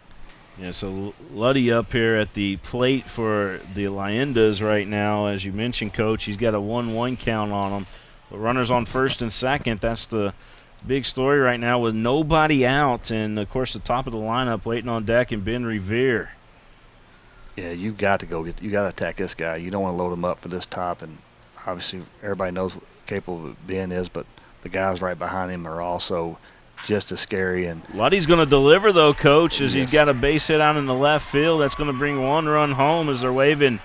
Yeah, so Luddy up here at the plate for the Leyendas right now. As you mentioned, Coach, he's got a 1-1 count on him. But runners on first and second, that's the big story right now with nobody out. And, of course, the top of the lineup waiting on deck and Ben Revere. Yeah, you got to attack this guy. You don't want to load him up for this top. And obviously everybody knows what capable Ben is, but the guys right behind him are also just as scary. And Luddy's going to deliver, though, Coach, as yes, he's got a base hit out in the left field. That's going to bring 1 run home as they're waving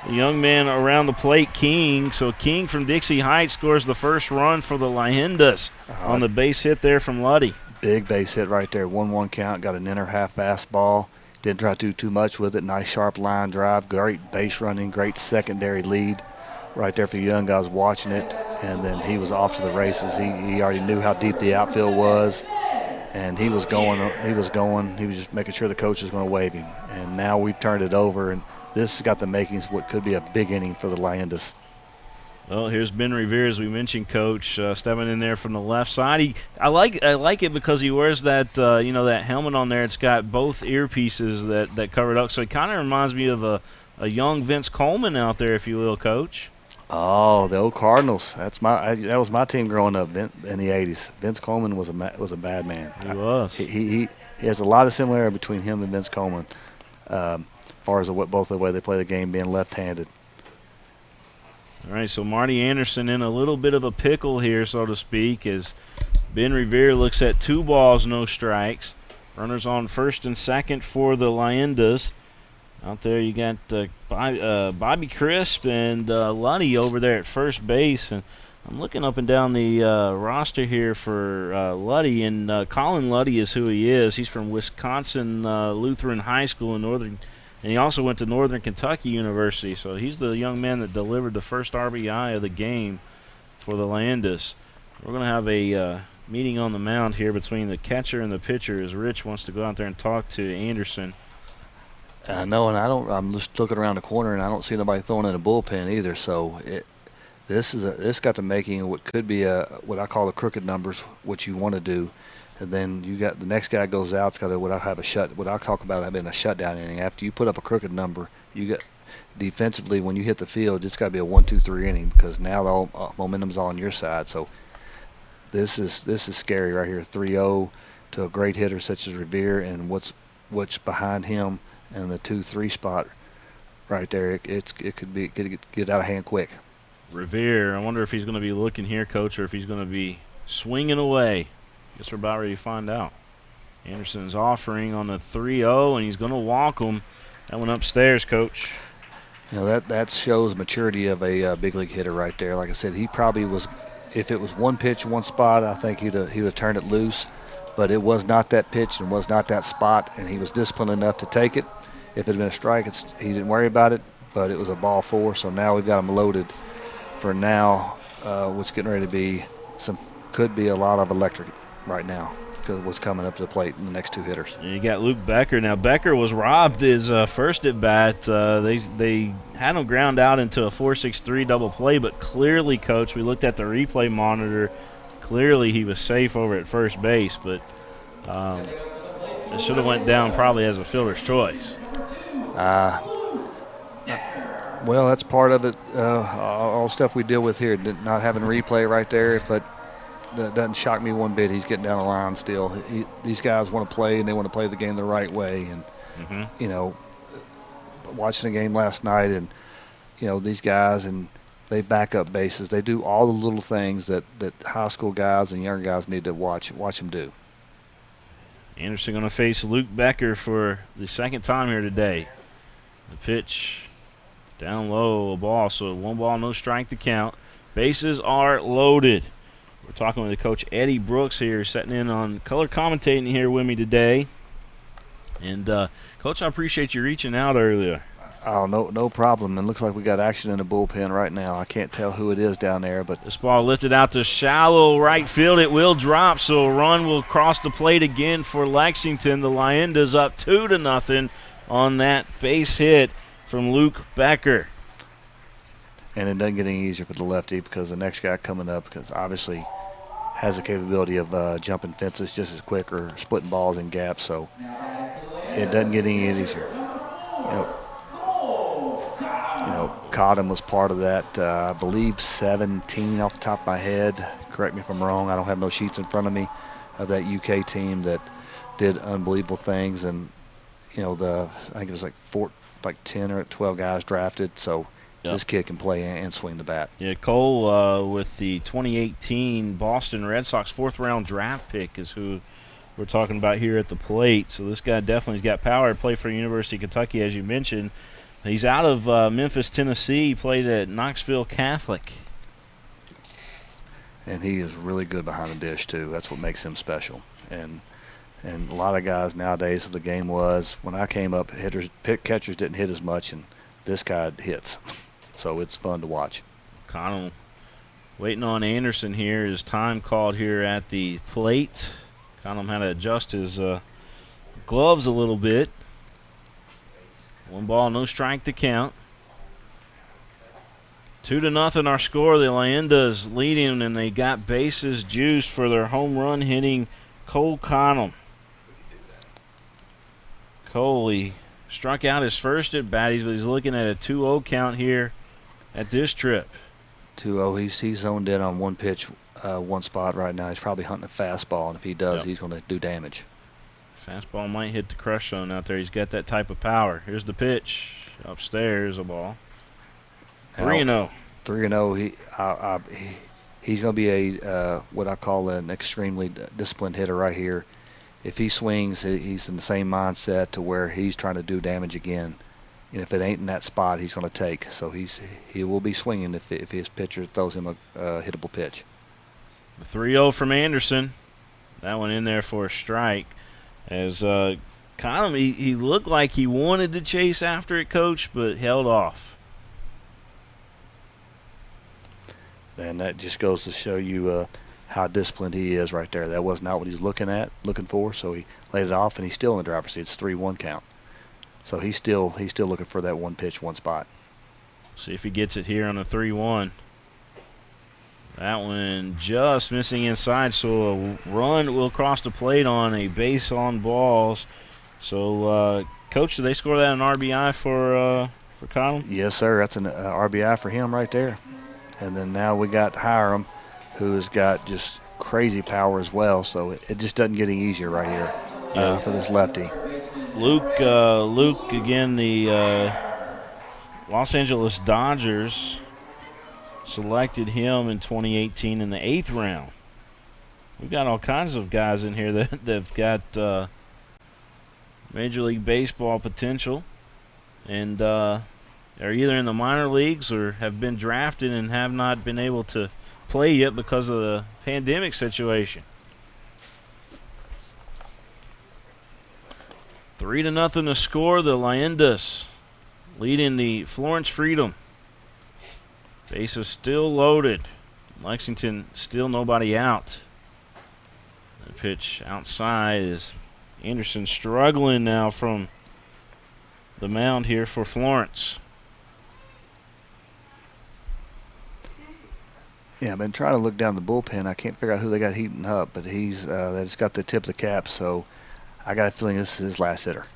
the young man around the plate, King. So King from Dixie Heights scores the first run for the Leyendas on the base hit there from Luddy. Big base hit right there, 1-1 count, got an inner half fastball. Didn't try to do too much with it. Nice sharp line drive, great base running, great secondary lead right there for the young guys watching it. And then he was off to the races. He already knew how deep the outfield was, and he was going. He was just making sure the coach was going to wave him. And now we've turned it over, and this has got the makings of what could be a big inning for the Leyendas. Well, here's Ben Revere, as we mentioned, Coach, stepping in there from the left side. I like it because he wears that that helmet on there. It's got both earpieces that cover it up, so it kind of reminds me of a young Vince Coleman out there, if you will, Coach. Oh, the old Cardinals. That was my team growing up in the '80s. Vince Coleman was a bad man. He was. He has a lot of similarity between him and Vince Coleman, as far as both the way they play the game, being left-handed. All right, so Marty Anderson in a little bit of a pickle here, so to speak, as Ben Revere looks at 2 balls, no strikes. Runners on first and second for the Leyendas. Out there you got Bobby Crisp and Luddy over there at first base. And I'm looking up and down the roster here for Luddy, and Colin Luddy is who he is. He's from Wisconsin Lutheran High School in Northern, and he also went to Northern Kentucky University. So he's the young man that delivered the first RBI of the game for the Leyendas. We're going to have a meeting on the mound here between the catcher and the pitcher as Rich wants to go out there and talk to Anderson. No, and I'm just looking around the corner, and I don't see nobody throwing in a bullpen either. So this got the making of what could be what I call the crooked numbers, what you want to do, and then you got the next guy goes out. It's got what I talk about having a shutdown inning. After you put up a crooked number, you got defensively when you hit the field, it's got to be a 1-2-3 inning because now the momentum's all on your side. So this is scary right here. 3-0 to a great hitter such as Revere, and what's behind him. And the 2-3 spot right there, it could get out of hand quick. Revere, I wonder if he's going to be looking here, Coach, or if he's going to be swinging away. Guess we're about ready to find out. Anderson's offering on the 3-0, and he's going to walk him. That went upstairs, Coach. You know, that shows maturity of a big league hitter right there. Like I said, he probably was, if it was one pitch, one spot, I think he'd have turned it loose. But it was not that pitch and was not that spot, and he was disciplined enough to take it. If it had been a strike, he didn't worry about it, but it was a ball 4, so now we've got him loaded for now. What's getting ready to be could be a lot of electric right now because of what's coming up to the plate in the next 2 hitters. And you got Luke Becker. Now, Becker was robbed his first at-bat. They had him ground out into a 4-6-3 double play, but clearly, Coach, we looked at the replay monitor. Clearly he was safe over at first base, but it should have went down probably as a fielder's choice. Well, that's part of it. All the stuff we deal with here, not having replay right there, but that doesn't shock me one bit. He's getting down the line still. These guys want to play, and they want to play the game the right way. And, you know, watching the game last night, and, you know, these guys, and they back up bases. They do all the little things that high school guys and younger guys need to watch them do. Anderson going to face Luke Becker for the second time here today. The pitch down low, a ball. So 1 ball, no strike to count. Bases are loaded. We're talking with the coach Eddie Brooks here, sitting in on color commentating here with me today. And, Coach, I appreciate you reaching out earlier. Oh, no problem. It looks like we got action in the bullpen right now. I can't tell who it is down there, but this ball lifted out to shallow right field. It will drop, so a run will cross the plate again for Lexington. The Leyendas up 2-0 on that base hit from Luke Becker. And it doesn't get any easier for the lefty because the next guy coming up, because obviously has the capability of jumping fences just as quick or splitting balls in gaps. So it doesn't get any easier. Cotton was part of that, I believe 17 off the top of my head. Correct me if I'm wrong. I don't have no sheets in front of me of that UK team that did unbelievable things. And, I think it was like 10 or 12 guys drafted. So this kid can play and swing the bat. Yeah, Cole with the 2018 Boston Red Sox 4th-round draft pick is who we're talking about here at the plate. So this guy definitely's got power. Played for University of Kentucky, as you mentioned. He's out of Memphis, Tennessee. He played at Knoxville Catholic. And he is really good behind the dish, too. That's what makes him special. And a lot of guys nowadays, the game was, when I came up, catchers didn't hit as much, and this guy hits. So it's fun to watch. Connell waiting on Anderson here. His time called here at the plate. Connell had to adjust his gloves a little bit. 1 ball, no strike to count. 2-0 our score. The Leyendas leading, and they got bases juiced for their home run hitting Cole Connell. Cole, he struck out his first at bat. He's looking at a 2-0 count here at this trip. 2-0. He's zoned in on one pitch, one spot right now. He's probably hunting a fastball, and if he does, he's going to do damage. Fastball might hit the crush zone out there. He's got that type of power. Here's the pitch. Upstairs, a ball. 3-0. 3-0. He's going to be a what I call an extremely disciplined hitter right here. If he swings, he's in the same mindset to where he's trying to do damage again. And if it ain't in that spot, he's going to take. So he will be swinging if his pitcher throws him a hittable pitch. The 3-0 from Anderson. That one in there for a strike. As Connell, he looked like he wanted to chase after it, Coach, but held off. And that just goes to show you how disciplined he is right there. That was not what he's looking for, so he laid it off, and he's still in the driver's seat. It's 3-1 count. So he's still looking for that one pitch, one spot. See if he gets it here on the 3-1. That one just missing inside, so a run will cross the plate on a base on balls. So, Coach, did they score that an RBI for Connell? Yes, sir. That's an RBI for him right there. And then now we got Hiram, who has got just crazy power as well. So it just doesn't get any easier right here for this lefty. Luke again, the Los Angeles Dodgers selected him in 2018 in the 8th round. We've got all kinds of guys in here that've got Major League Baseball potential, and are either in the minor leagues or have been drafted and have not been able to play yet because of the pandemic situation. 3-0 to score. The Leyendas leading the Florence Freedom. Bases still loaded. Lexington still nobody out. The pitch outside is Anderson struggling now from the mound here for Florence. Yeah, I've been trying to look down the bullpen. I can't figure out who they got heating up, but he's that's got the tip of the cap, so I got a feeling this is his last hitter.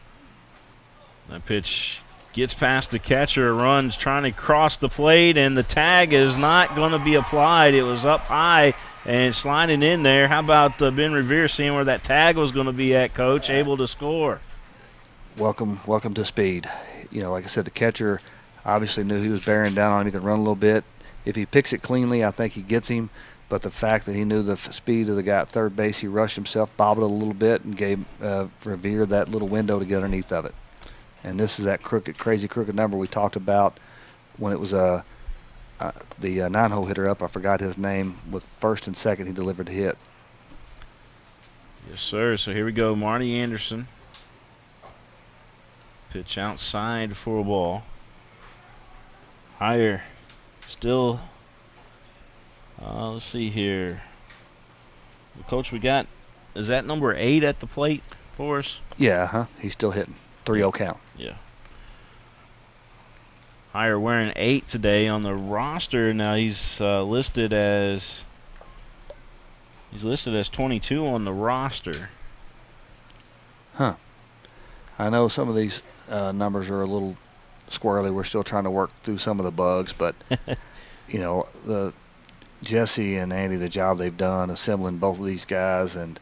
That pitch gets past the catcher, runs trying to cross the plate, and the tag is not going to be applied. It was up high and sliding in there. How about Ben Revere seeing where that tag was going to be at, Coach, able to score? Welcome to speed. Like I said, the catcher obviously knew he was bearing down on him. He could run a little bit. If he picks it cleanly, I think he gets him. But the fact that he knew the speed of the guy at third base, he rushed himself, bobbled it a little bit, and gave Revere that little window to get underneath of it. And this is that crazy crooked number we talked about when it was the 9-hole hitter up. I forgot his name. With first and second, he delivered the hit. Yes, sir. So here we go. Marty Anderson. Pitch outside for a ball. Higher. Still, let's see here. Coach, we got, is that number 8 at the plate for us? Yeah, he's still hitting. 3-0 count. Yeah. Higher wearing 8 today on the roster. Now he's listed as 22 on the roster. Huh. I know some of these numbers are a little squirrely. We're still trying to work through some of the bugs, but you know, the Jesse and Andy, the job they've done assembling both of these guys and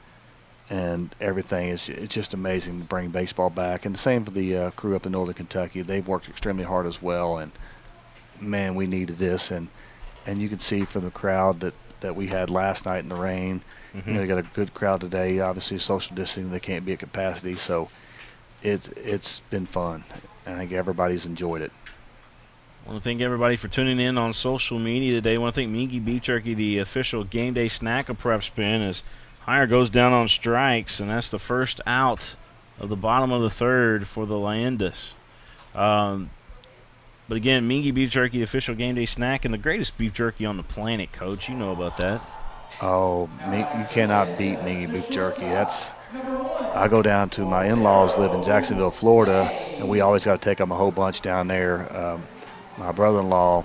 everything it's just amazing to bring baseball back. And the same for the crew up in Northern Kentucky. They've worked extremely hard as well, and man, we needed this. And you can see from the crowd that we had last night in the rain. You know, they got a good crowd today. Obviously, social distancing, they can't be at capacity, so it's been fun. I think everybody's enjoyed it. I want to thank everybody for tuning in on social media today. I want to thank Minky Beef Jerky, the official game day snack of Prep Spin, as Hire goes down on strikes, and that's the first out of the bottom of the third for the Leyendas. But again, Minky Beef Jerky, official game day snack, and the greatest beef jerky on the planet, Coach. You know about that. Oh, you cannot beat Minky Beef Jerky. I go down to my in-laws live in Jacksonville, Florida, and we always got to take them a whole bunch down there. My brother-in-law,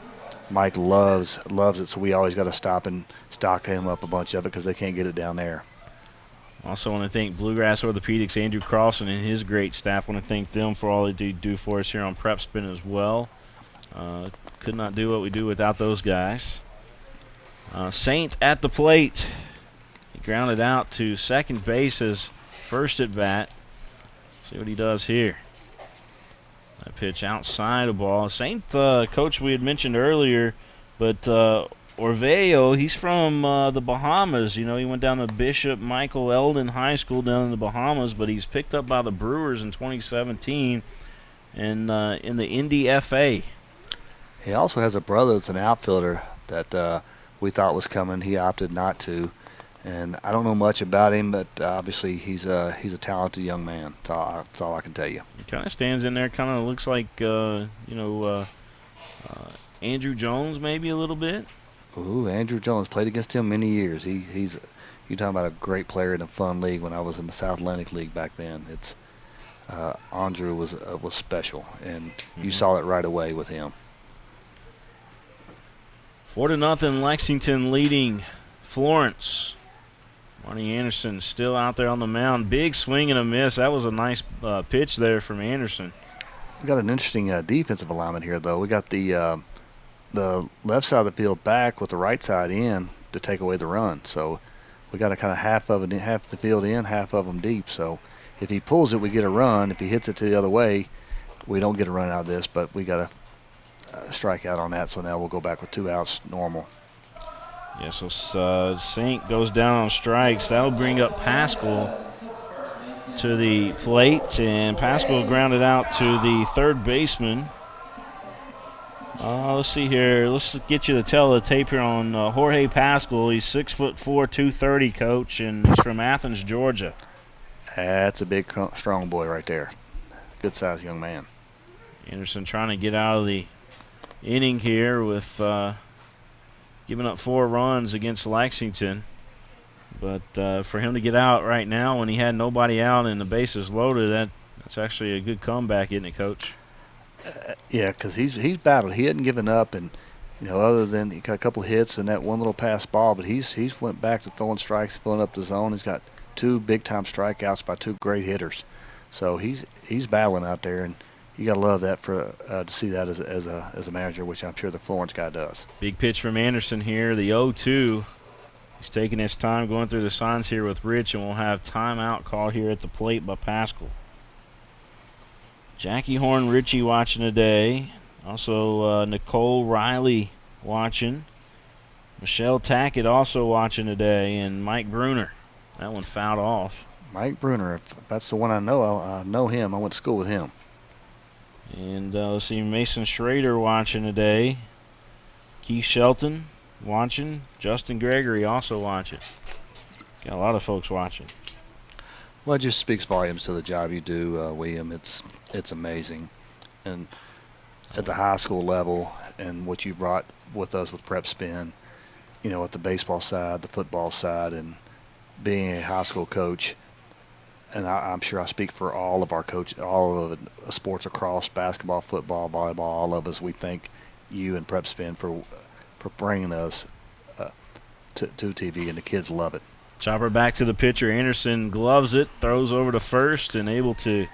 Mike, loves it, so we always got to stop and stock him up a bunch of it because they can't get it down there. Also want to thank Bluegrass Orthopedics, Andrew Carlson and his great staff. Want to thank them for all they do for us here on Prep Spin as well. Could not do what we do without those guys. Saint at the plate. He grounded out to second base as first at bat. See what he does here. That pitch outside of ball. Saint, coach, we had mentioned earlier, but Orveo, he's from the Bahamas. You know, he went down to Bishop Michael Eldon High School down in the Bahamas, but he's picked up by the Brewers in 2017 and in the Indy FA. He also has a brother that's an outfielder that we thought was coming. He opted not to. And I don't know much about him, but obviously he's a talented young man. That's all I can tell you. He kind of stands in there, kind of looks like, Andrew Jones maybe a little bit. Ooh, Andrew Jones, played against him many years. You're talking about a great player in a fun league. When I was in the South Atlantic League back then, Andrew was special, and you saw it right away with him. 4-0 Lexington leading Florence. Marty Anderson still out there on the mound. Big swing and a miss. That was a nice pitch there from Anderson. We got an interesting defensive alignment here, though. We got the left side of the field back with the right side in to take away the run. So we got a kind of half the field in, half of them deep. So if he pulls it, we get a run. If he hits it to the other way, we don't get a run out of this. But we got a strike out on that. So now we'll go back with 2 outs, normal. Yeah, so Saint goes down on strikes. That'll bring up Pascal to the plate, and Pascal grounded out to the third baseman. Let's see here. Let's get you the tape here on Jorge Pascal. He's 6'4", 230, Coach, and he's from Athens, Georgia. That's a big, strong boy right there. Good-sized young man. Anderson trying to get out of the inning here with giving up 4 runs against Lexington. But for him to get out right now when he had nobody out and the bases loaded, that's actually a good comeback, isn't it, Coach? Yeah, because he's battled. He hadn't given up, and other than he got a couple of hits and that one little pass ball, but he's went back to throwing strikes, filling up the zone. He's got 2 big-time strikeouts by 2 great hitters. So he's battling out there, and you got to love that to see that as a manager, which I'm sure the Florence guy does. Big pitch from Anderson here, the 0-2. He's taking his time going through the signs here with Rich, and we'll have timeout called here at the plate by Pascal. Jackie Horn Ritchie watching today. Also Nicole Riley watching. Michelle Tackett also watching today, and Mike Bruner. That one fouled off. Mike Bruner, if that's the one I know him. I went to school with him. And let's see, Mason Schrader watching today. Keith Shelton watching. Justin Gregory also watching. Got a lot of folks watching. Well, it just speaks volumes to the job you do, William. It's amazing. And at the high school level and what you brought with us with Prep Spin, at the baseball side, the football side, and being a high school coach, and I'm sure I speak for all of our coaches, all of the sports across, basketball, football, volleyball, all of us, we thank you and Prep Spin for bringing us to TV, and the kids love it. Chopper back to the pitcher. Anderson gloves it, throws over to first, and able to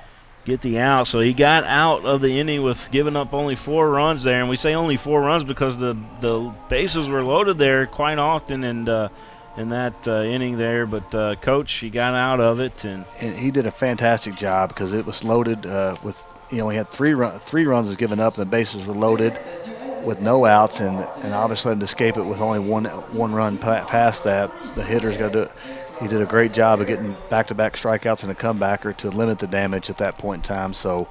get the out. So he got out of the inning with giving up only 4 runs there. And we say only 4 runs because the bases were loaded there quite often in that inning there. But Coach, he got out of it. And he did a fantastic job because it was loaded with, he had 3 runs was given up. The bases were loaded with no outs, and obviously had to escape it with only one run past that. The hitter's got to do it. He did a great job of getting back-to-back strikeouts and a comebacker to limit the damage at that point in time. So,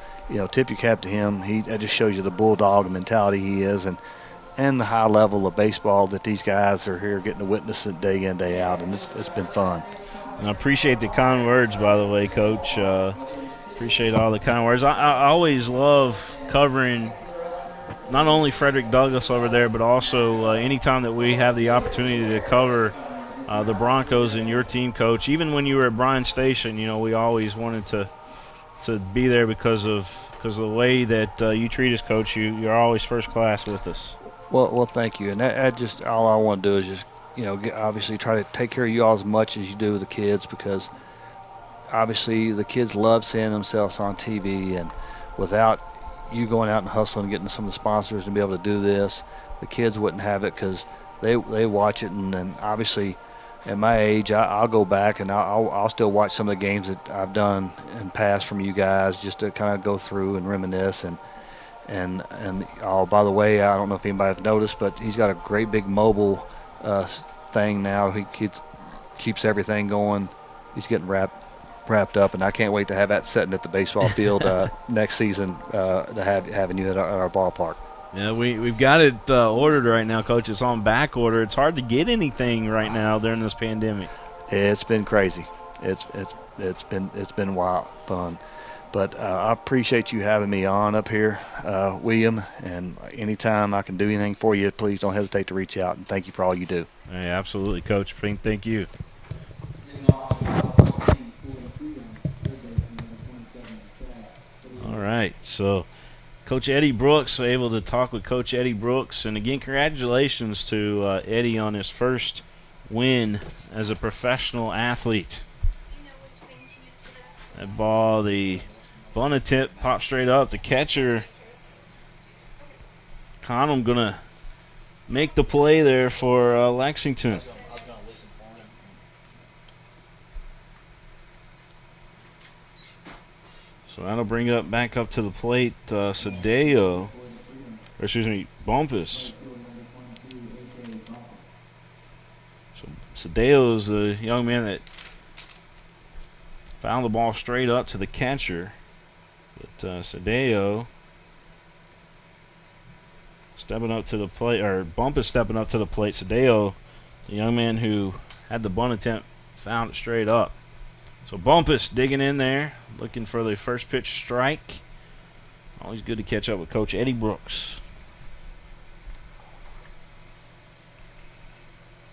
tip your cap to him. That just shows you the bulldog mentality he is, and the high level of baseball that these guys are here getting to witness it day in, day out, and it's been fun. And I appreciate the kind words, by the way, Coach. Appreciate all the kind words. I always love covering not only Frederick Douglass over there, but also anytime that we have the opportunity to cover the Broncos and your team, Coach. Even when you were at Bryan Station, we always wanted to be there because of the way that you treat us, Coach. You're always first class with us. Well, thank you. And that just all I want to do is just obviously try to take care of you all as much as you do with the kids, because obviously the kids love seeing themselves on TV, and without you going out and hustling and getting some of the sponsors to be able to do this, the kids wouldn't have it because they watch it. And then obviously at my age, I'll go back and I'll still watch some of the games that I've done in past from you guys, just to kind of go through and reminisce. And oh, by the way, I don't know if anybody's noticed, but he's got a great big mobile thing now. He keeps everything going. He's getting wrapped up, and I can't wait to have that setting at the baseball field next season, to having you at our ballpark. Yeah, we've got it ordered right now, Coach. It's on back order. It's hard to get anything right now during this pandemic. It's been crazy. It's been wild fun. But I appreciate you having me on up here, William. And anytime I can do anything for you, please don't hesitate to reach out. And thank you for all you do. Hey, absolutely, Coach. Thank you. All right, so Coach Eddie Brooks, able to talk with Coach Eddie Brooks. And again, congratulations to Eddie on his first win as a professional athlete. That ball, the bunt attempt popped straight up. The catcher, Conham, going to make the play there for Lexington. So that'll bring back up to the plate Bumpus. So Cedillo is the young man that found the ball straight up to the catcher. But Cedillo stepping up to the plate, or Bumpus stepping up to the plate. Cedillo, the young man who had the bunt attempt, found it straight up. So Bumpus digging in there, looking for the first pitch strike. Always good to catch up with Coach Eddie Brooks.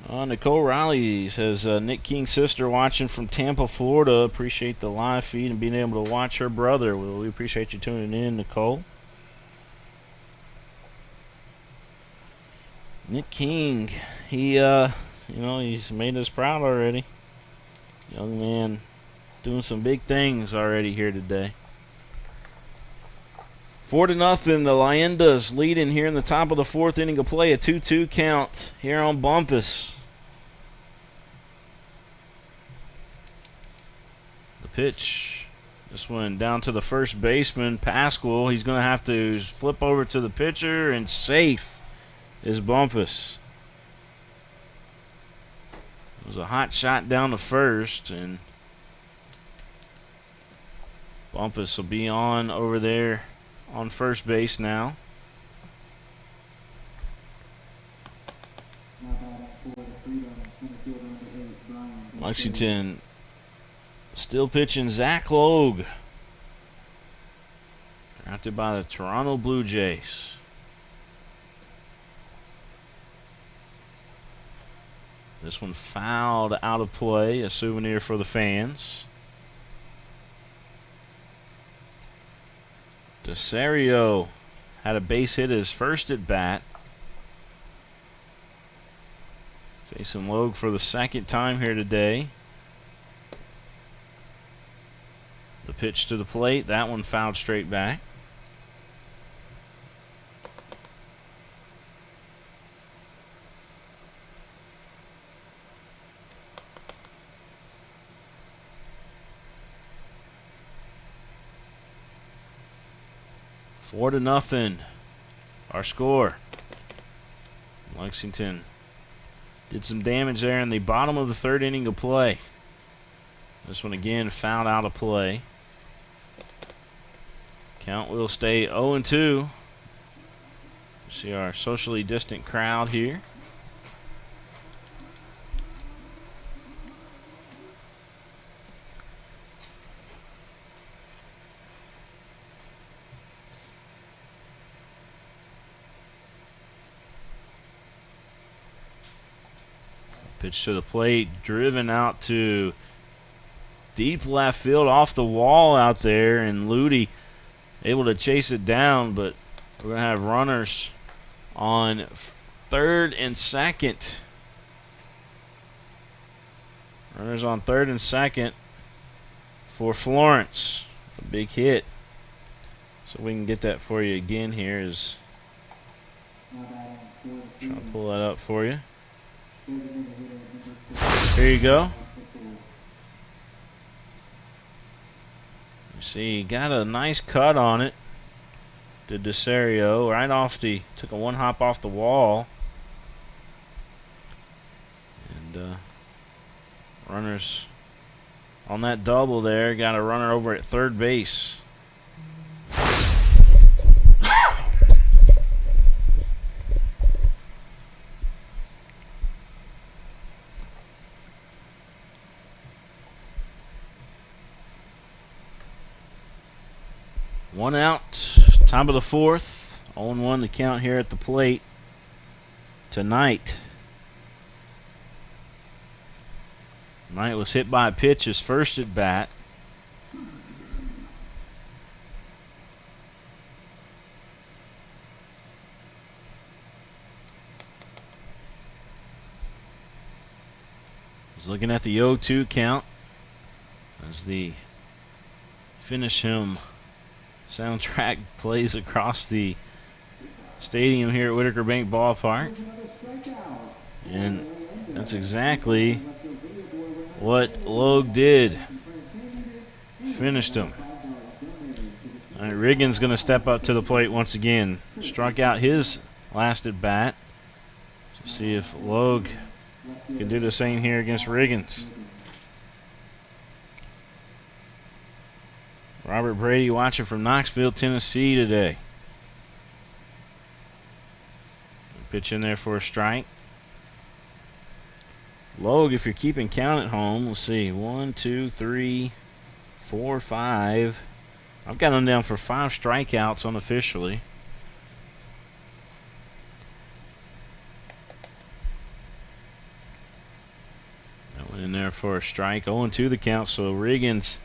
Nicole Riley says, Nick King's sister watching from Tampa, Florida. Appreciate the live feed and being able to watch her brother. Well, we appreciate you tuning in, Nicole. Nick King, he's made us proud already. Young man doing some big things already here today. 4-0, the Leyendas leading here in the top of the 4th inning of play. A 2-2 count here on Bumpus. The pitch, this one down to the first baseman, Pasquale. He's going to have to flip over to the pitcher, and safe is Bumpus. It was a hot shot down to first, and Bumpus will be on over there on first base now. Lexington still pitching Zach Logue, drafted by the Toronto Blue Jays. This one fouled out of play, a souvenir for the fans. Desario had a base hit his first at bat. Facing Logue for the second time here today. The pitch to the plate. That one fouled straight back. Four to nothing. Our score. Lexington did some damage there in the bottom of the third inning of play. This one again fouled out of play. Count will stay 0-2. See our socially distant crowd here. Pitch to the plate, driven out to deep left field off the wall out there, and Ludi able to chase it down, but we're going to have runners on third and second. Runners on third and second for Florence. A big hit. So we can get that for you again here. Is trying to pull that up for you. Here you go. You see, got a nice cut on it. Did DeSario right off the, took a one hop off the wall. And runners on that double there. Got a runner over at third base. One out, top of the fourth. 0-1 the count here at the plate tonight. Knight was hit by a pitch his first at bat. He's looking at the 0-2 count as the finish him soundtrack plays across the stadium here at Whitaker Bank Ballpark. And that's exactly what Logue did. Finished him. All right, Riggins going to step up to the plate once again. Struck out his last at bat. So see if Logue can do the same here against Riggins. Robert Brady watching from Knoxville, Tennessee today. Pitch in there for a strike. Logue, if you're keeping count at home, let's see. 1, 2, 3, 4, 5. I've got him down for 5 strikeouts unofficially. That went in there for a strike. 0-2 the count, so Riggins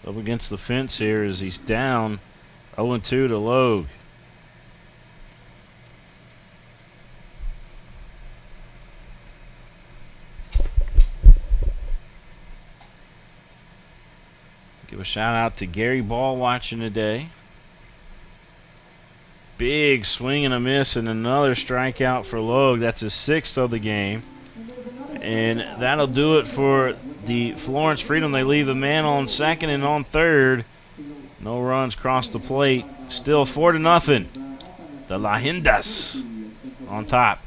up against the fence here as he's down 0-2 to Logue. Give a shout out to Gary Ball watching today. Big swing and a miss and another strikeout for Logue. That's his 6th of the game. And that'll do it for the Florence Freedom. They leave the man on second and on third. No runs cross the plate. Still 4-0. The Leyendas on top.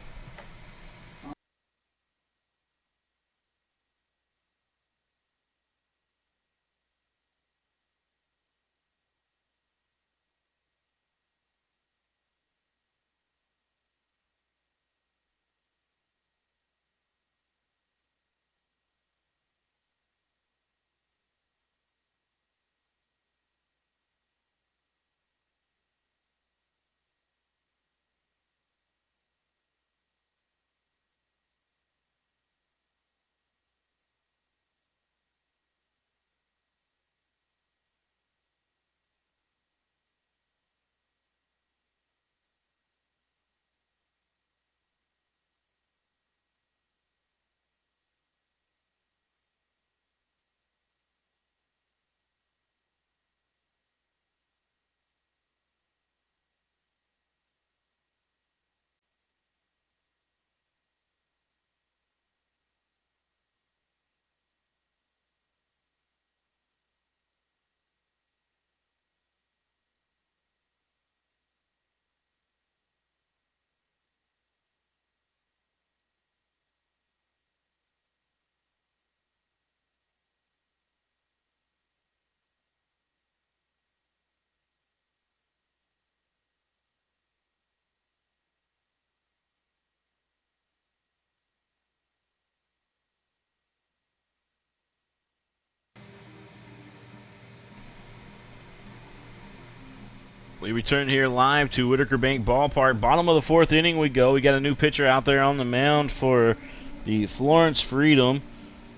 We return here live to Whitaker Bank Ballpark. Bottom of the 4th inning we go. We got a new pitcher out there on the mound for the Florence Freedom,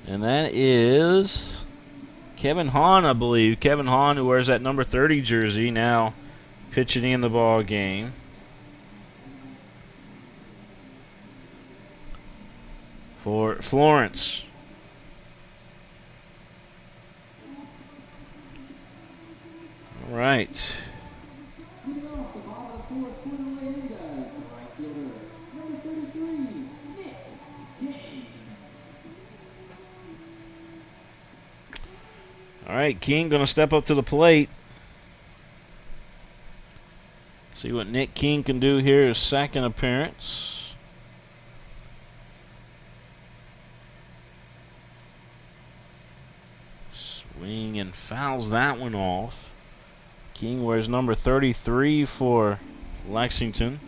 and that is Kevin Hahn, I believe. Kevin Hahn, who wears that number 30 jersey, now pitching in the ball game. For Florence. All right. All right, King going to step up to the plate. See what Nick King can do here, his second appearance. Swing and fouls that one off. King wears number 33 for Lexington.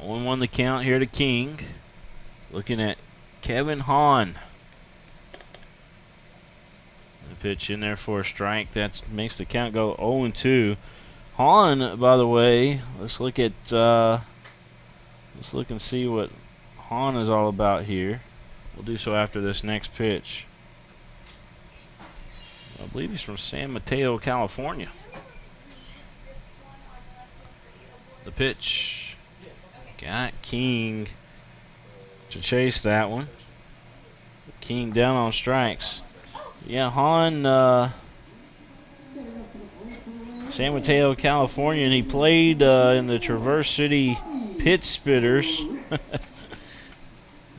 Won the count here to King. Looking at Kevin Hahn. The pitch in there for a strike. That makes the count go 0-2. Hahn, by the way, let's look and see what Hahn is all about here. We'll do so after this next pitch. I believe he's from San Mateo, California. The pitch. Got King to chase that one. King down on strikes. Yeah, Hahn, San Mateo, California, and he played in the Traverse City Pit Spitters.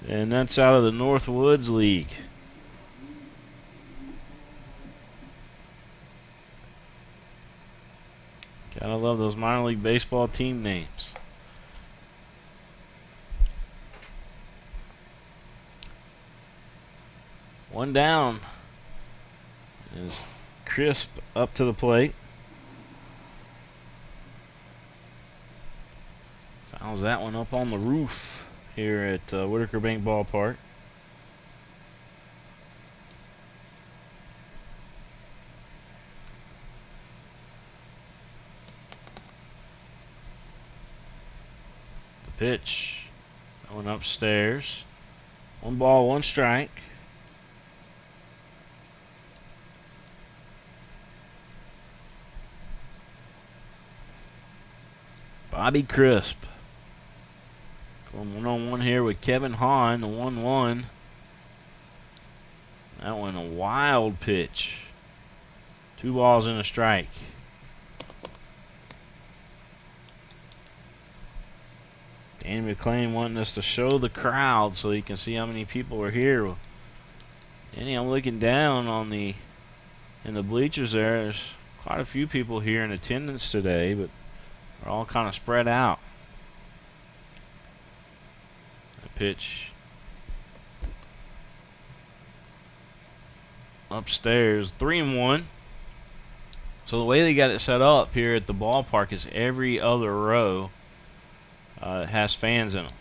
And that's out of the North Woods League. Gotta love those minor league baseball team names. One down is Crisp up to the plate. Fouls that one up on the roof here at Whitaker Bank Ballpark. The pitch going upstairs. 1 ball, 1 strike. Bobby Crisp going 1-on-1 here with Kevin Hahn, the 1-1. That one a wild pitch. 2 balls and a strike. Danny McLean wanting us to show the crowd so you can see how many people are here. Danny, I'm looking down on in the bleachers there. There's quite a few people here in attendance today, but they're all kind of spread out. The pitch upstairs, 3-1. So the way they got it set up here at the ballpark is every other row has fans in them.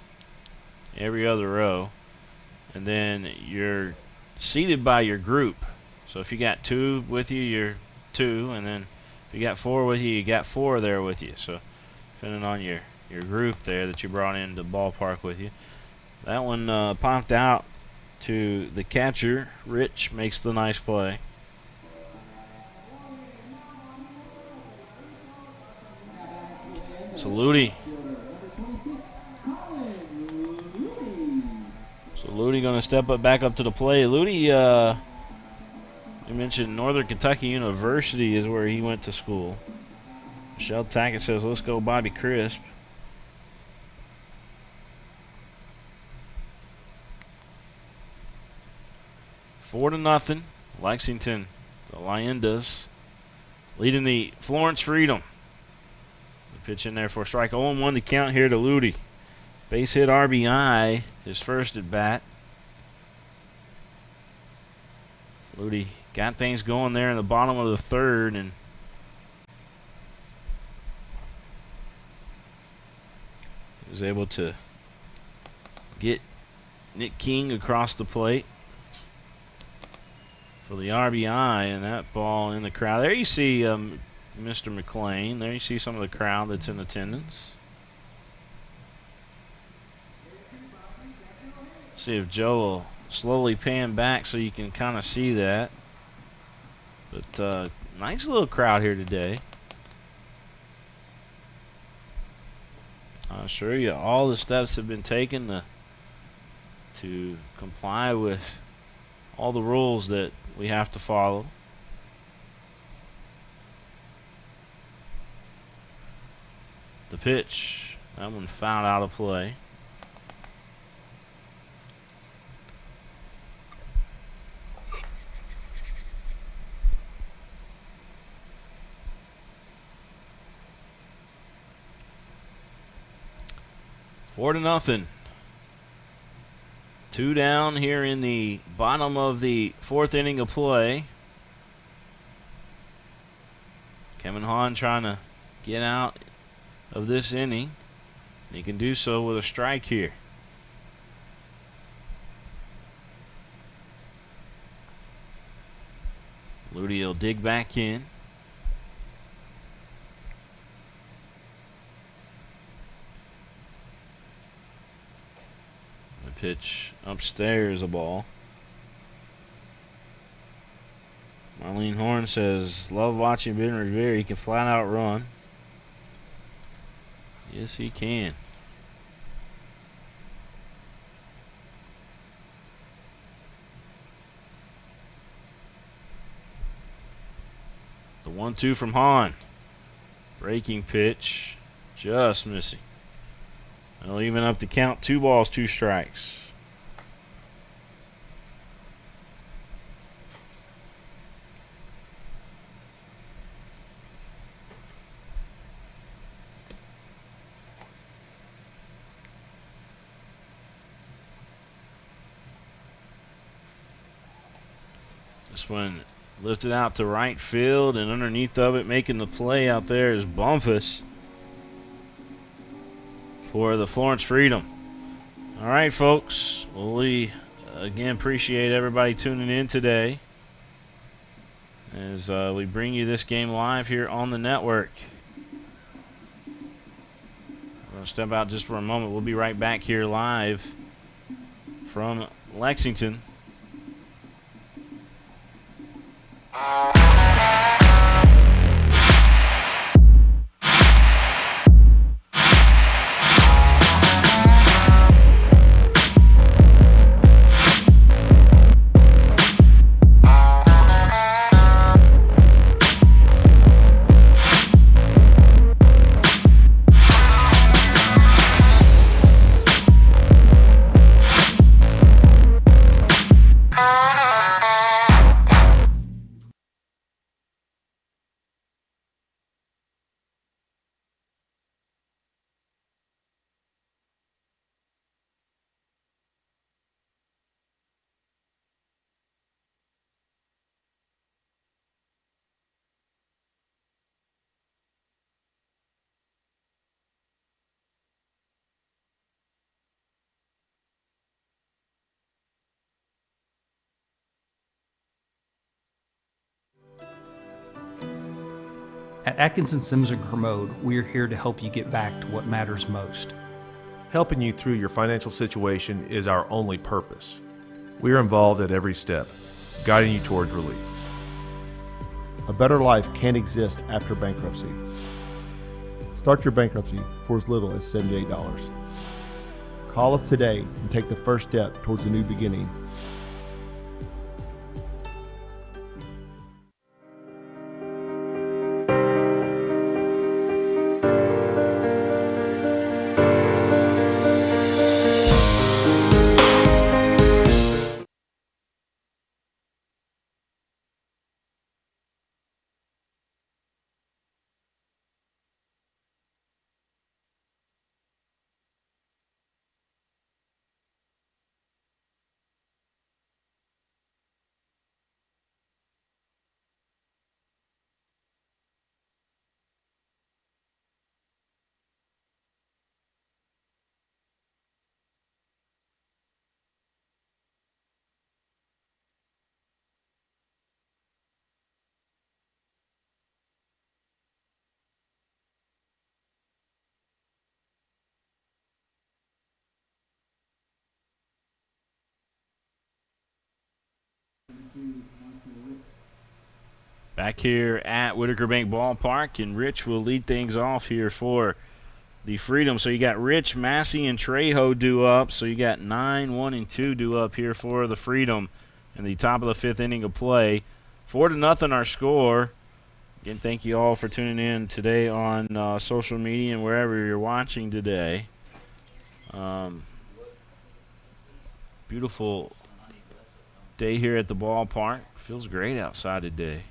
Every other row. And then you're seated by your group. So if you got 2 with you, you're 2. And then if you got 4 with you, you got 4 there with you. So depending on your group there that you brought into the ballpark with you. That one popped out to the catcher. Rich makes the nice play. So Ludi going to step back up to the plate. Ludi, you mentioned Northern Kentucky University is where he went to school. Michelle Tackett says, let's go Bobby Crisp. Four to nothing. Lexington, the Leyendas, leading the Florence Freedom. The pitch in there for a strike. 0-1 to count here to Ludi. Base hit RBI, his first at bat. Ludi got things going there in the bottom of the 3rd, and was able to get Nick King across the plate for the RBI, and that ball in the crowd. There you see Mr. McLean. There you see some of the crowd that's in attendance. See if Joe will slowly pan back so you can kind of see that. But nice little crowd here today. I'll assure you, all the steps have been taken to comply with all the rules that we have to follow. The pitch, that one fouled out of play. Four to nothing. 2 down here in the bottom of the 4th inning of play. Kevin Hahn trying to get out of this inning. He can do so with a strike here. Ludi will dig back in. The pitch upstairs, a ball. Marlene Horn says, love watching Ben Revere. He can flat out run. Yes, he can. The 1-2 from Hahn. Breaking pitch. Just missing. They'll even up the count. 2 balls, 2 strikes. This one lifted out to right field, and underneath of it, making the play out there is Bumpus for the Florence Freedom. All right, folks. Well, we again appreciate everybody tuning in today as we bring you this game live here on the network. I'm going to step out just for a moment. We'll be right back here live from Lexington. At Atkinson Sims and Kermode, we are here to help you get back to what matters most. Helping you through your financial situation is our only purpose. We are involved at every step, guiding you towards relief. A better life can't exist after bankruptcy. Start your bankruptcy for as little as $78. Call us today and take the first step towards a new beginning. Back here at Whitaker Bank Ballpark, and Rich will lead things off here for the Freedom. So you got Rich, Massey, and Trejo due up. So you got 9, 1, and 2 due up here for the Freedom in the top of the 5th inning of play. 4-0 our score. Again, thank you all for tuning in today on social media and wherever you're watching today. Beautiful day here at the ballpark. Feels great outside today.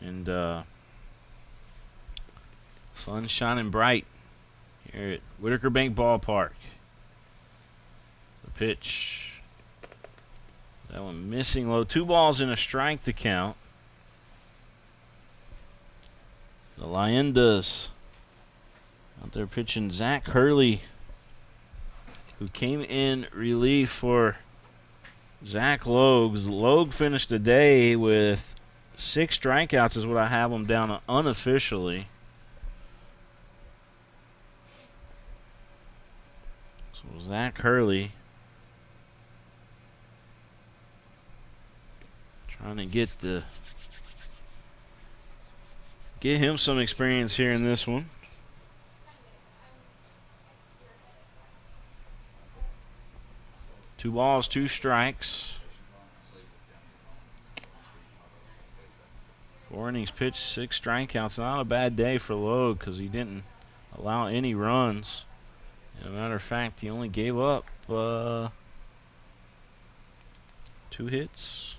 And sun's shining bright here at Whitaker Bank Ballpark. The pitch. That one missing low. 2 balls and a strike to count. The Leyendas out there pitching Zach Hurley, who came in relief for Zach Logue. Logue finished the day with 6 strikeouts is what I have him down unofficially. So Zach Hurley trying to get him some experience here in this one. Two balls, 2 strikes. 4 innings pitched, 6 strikeouts. Not a bad day for Logue because he didn't allow any runs. As a matter of fact, he only gave up 2 hits.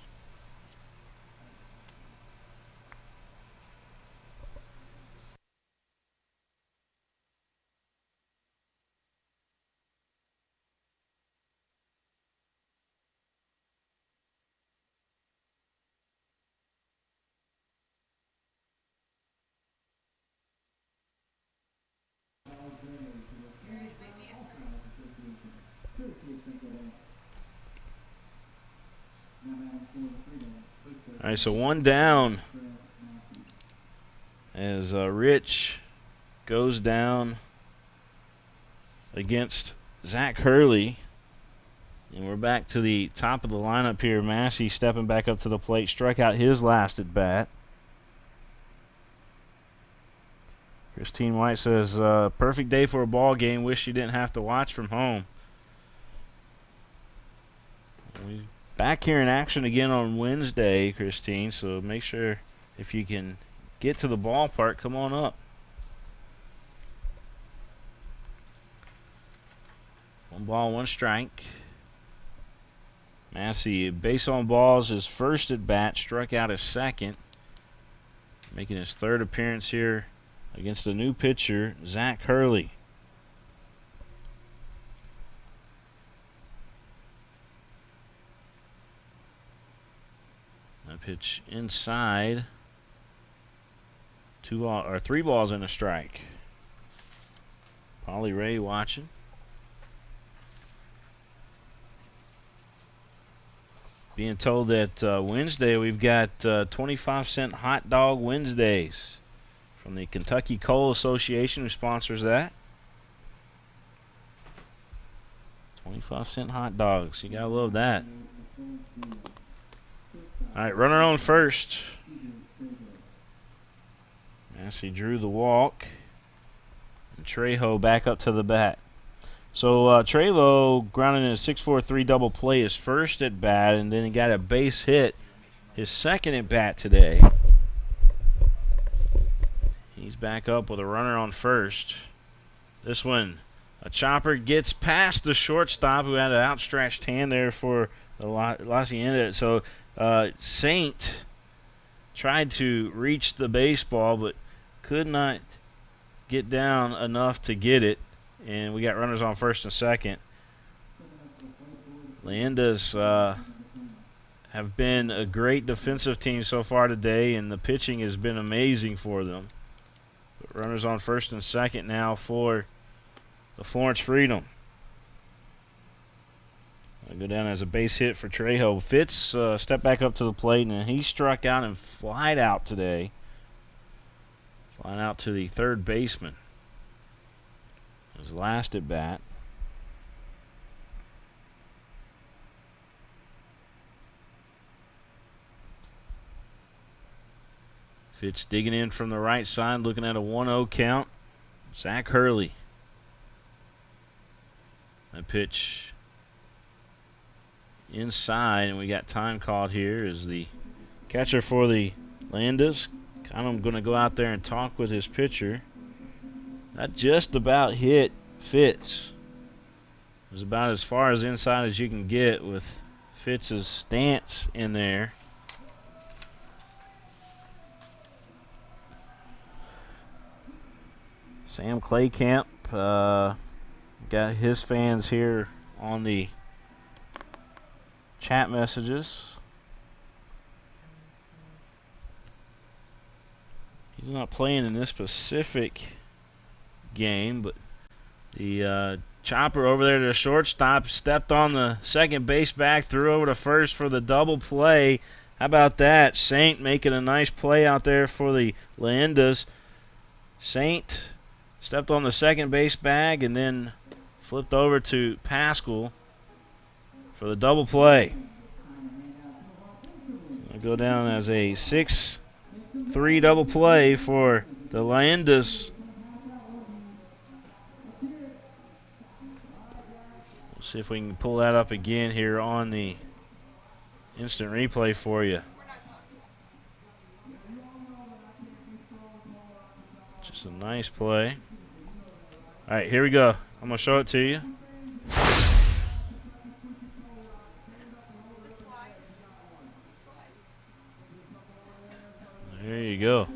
All right, so 1 down as Rich goes down against Zach Hurley. And we're back to the top of the lineup here. Massey stepping back up to the plate, struck out his last at bat. Christine White says, perfect day for a ball game. Wish you didn't have to watch from home. We back here in action again on Wednesday, Christine, so make sure if you can get to the ballpark, come on up. 1 ball, 1 strike. Massey, base on balls, his first at bat, struck out his second, making his 3rd appearance here against a new pitcher, Zach Hurley. That pitch inside. 3 balls and a strike. Polly Ray watching. Being told that Wednesday we've got 25-cent hot dog Wednesdays from the Kentucky Coal Association, who sponsors that. 25-cent hot dogs. You gotta love that. All right, runner on first. Massey drew the walk. And Trejo back up to the bat. So Trejo grounded in a 6-4-3 double play his first at bat, and then he got a base hit his second at bat today. He's back up with a runner on first. This one, a chopper gets past the shortstop, who had an outstretched hand there for the Hacienda. So Saint tried to reach the baseball, but could not get down enough to get it. And we got runners on first and second. Leyendas have been a great defensive team so far today, and the pitching has been amazing for them. But runners on first and second now for the Florence Freedom. I'll go down as a base hit for Trejo. Fitz stepped back up to the plate, and he struck out and flied out today. Flying out to the 3rd baseman. His last at bat. Fitch digging in from the right side, looking at a 1-0 count. Zach Hurley. That pitch inside, and we got time called here as the catcher for the Leyendas kind of going to go out there and talk with his pitcher. That just about hit Fitz. It was about as far as inside as you can get with Fitz's stance in there. Sam Claycamp got his fans here on the chat messages. He's not playing in this specific game, but the chopper over there to the shortstop stepped on the second base back, threw over to first for the double play. How about that? Saint making a nice play out there for the Leyendas. Saint stepped on the second base bag and then flipped over to Pascal for the double play. It'll go down as a 6-3 double play for the Leyendas. We'll see if we can pull that up again here on the instant replay for you. Just a nice play. All right, here we go. I'm going to show it to you. There you go.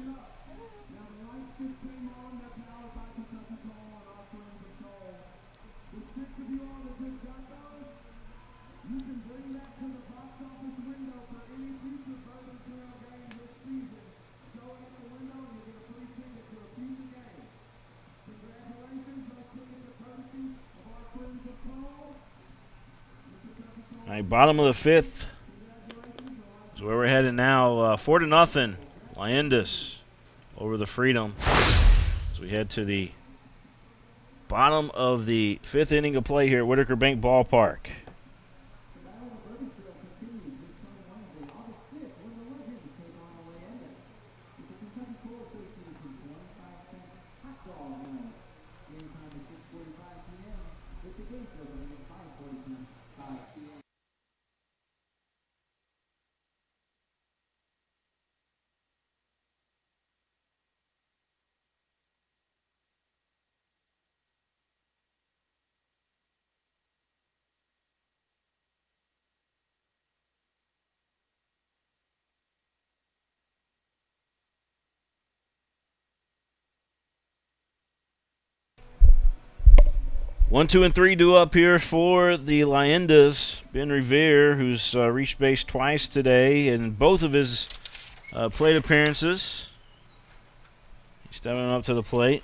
All right, bottom of the fifth is where we're headed now. 4-0, Leyendas over the Freedom. As we head to the bottom of the fifth inning of play here at Whitaker Bank Ballpark. One, two, and three due up here for the Leyendas. Ben Revere, who's reached base twice today in both of his plate appearances. He's stepping up to the plate.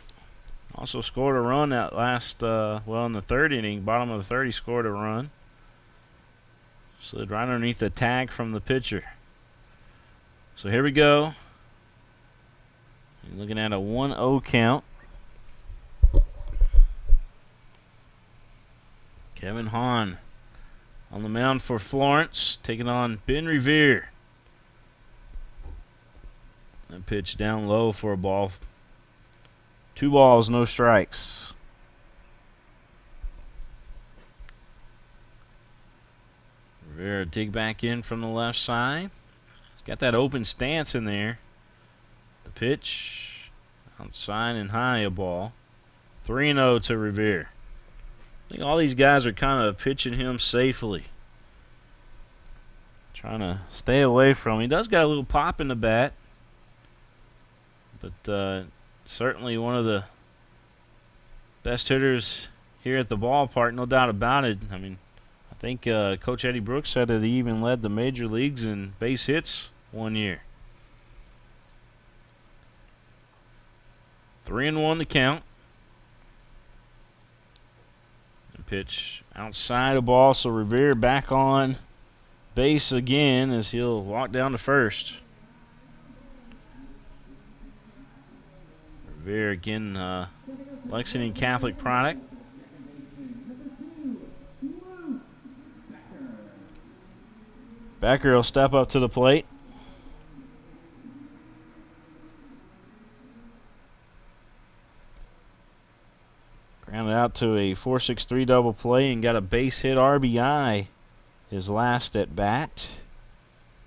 Also scored a run that last, in the third inning, bottom of the third, he scored a run. Slid right underneath the tag from the pitcher. So here we go. You're looking at a 1-0 count. Kevin Hahn on the mound for Florence, taking on Ben Revere. That pitch down low for a ball. 2 balls, no strikes. Rivera dig back in from the left side. He's got that open stance in there. The pitch outside and high, a ball. 3-0 to Revere. I think all these guys are kind of pitching him safely. Trying to stay away from him. He does got a little pop in the bat. But certainly one of the best hitters here at the ballpark, no doubt about it. I mean, I think Coach Eddie Brooks said that he even led the major leagues in base hits one year. 3-1 the count. Pitch outside the ball, so Revere back on base again as he'll walk down to first. Revere again, Lexington Catholic product. Becker will step up to the plate. to a 4-6-3 double play and got a base hit RBI his last at bat.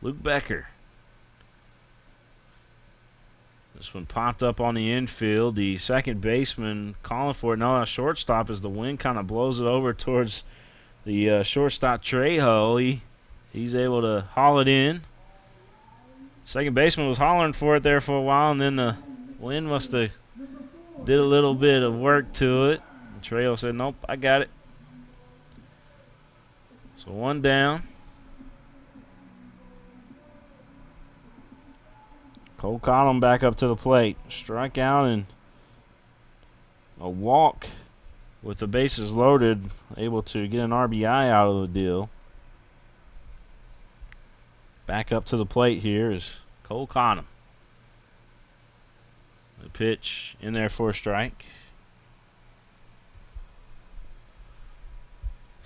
Luke Becker. This one popped up on the infield. The second baseman calling for it. No, a shortstop as the wind kind of blows it over towards the shortstop Trejo. He's able to haul it in. Second baseman was hollering for it there for a while, and then the wind must have did a little bit of work to it. Trejo said, nope, I got it. So one down. Cole Cottom back up to the plate. Strikeout and a walk with the bases loaded, able to get an RBI out of the deal. Back up to the plate here is Cole Cottom. The pitch in there for a strike.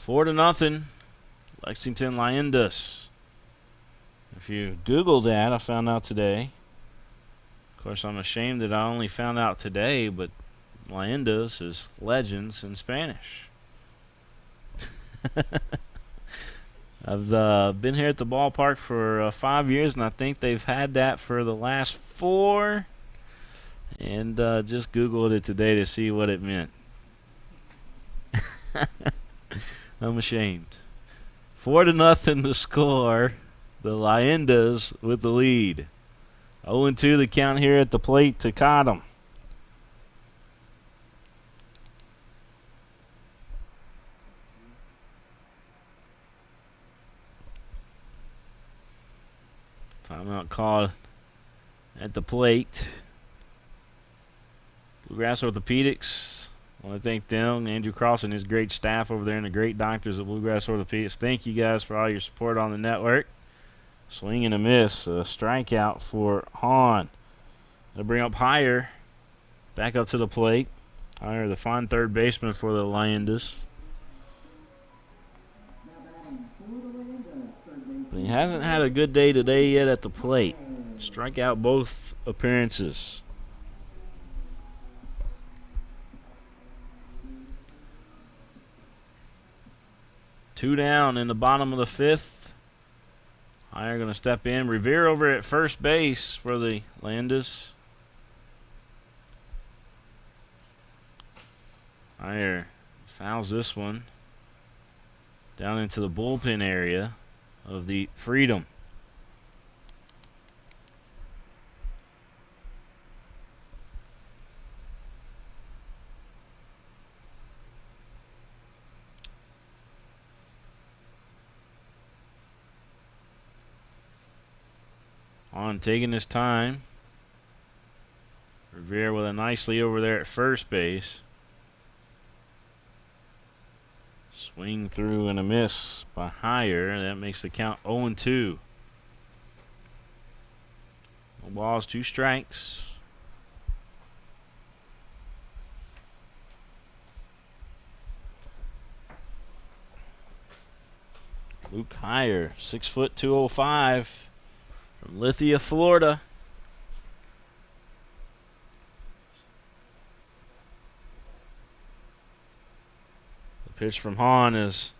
4-0, Lexington Leyendas. If you Google that, I found out today. Of course, I'm ashamed that I only found out today, but Leyendas is legends in Spanish. I've been here at the ballpark for 5 years, and I think they've had that for the last 4. And just Googled it today to see what it meant. I'm ashamed. 4-0 the score. The Leyendas with the lead. 0-2 the count here at the plate to Cottom. Timeout called at the plate. Bluegrass Orthopedics. I want to thank them, Andrew Cross and his great staff over there and the great doctors at Bluegrass Orthopedics. Thank you guys for all your support on the network. Swing and a miss. A strikeout for Hahn. They'll bring up Higher. Back up to the plate. Higher, the fine third baseman for the Leyendas. But he hasn't had a good day today yet at the plate. Strike out both appearances. Two down in the bottom of the 5th. Higher going to step in. Revere over at first base for the Leyendas. Higher fouls this one down into the bullpen area of the Freedom. On taking his time. Revere with a nice lead over there at first base. Swing through and a miss by Higher. That makes the count 0-2. No balls, 2 strikes. Luke Higher, 6 foot 205. From Lithia, Florida. The pitch from Hahn is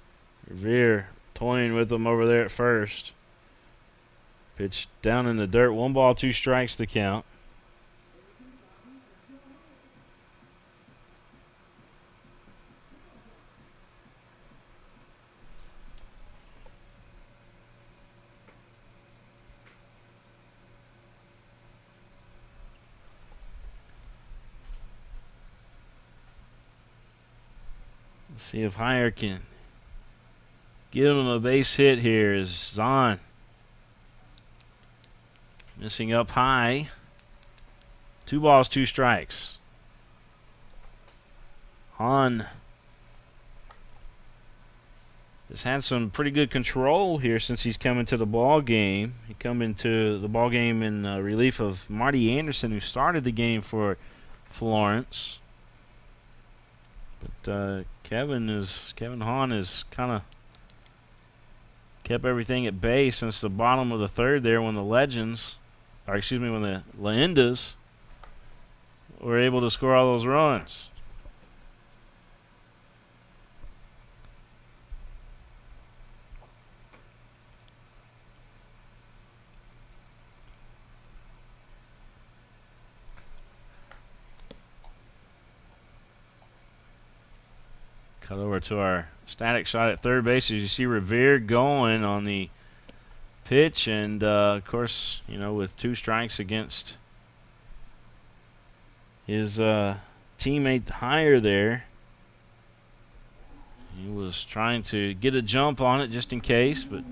Revere toying with him over there at first. Pitch down in the dirt. 1 ball, 2 strikes to count. Let's see if Higher can give him a base hit here. Is Zahn missing up high. 2 balls, 2 strikes. Hahn has had some pretty good control here since he's come into the ball game. He come into the ball game in relief of Marty Anderson, who started the game for Florence. But Kevin Hahn has kind of kept everything at bay since the bottom of the 3rd there when the when the Leyendas were able to score all those runs. Cut over to our static shot at third base. As you see Revere going on the pitch, and of course, you know, with 2 strikes against his teammate higher there. He was trying to get a jump on it just in case, but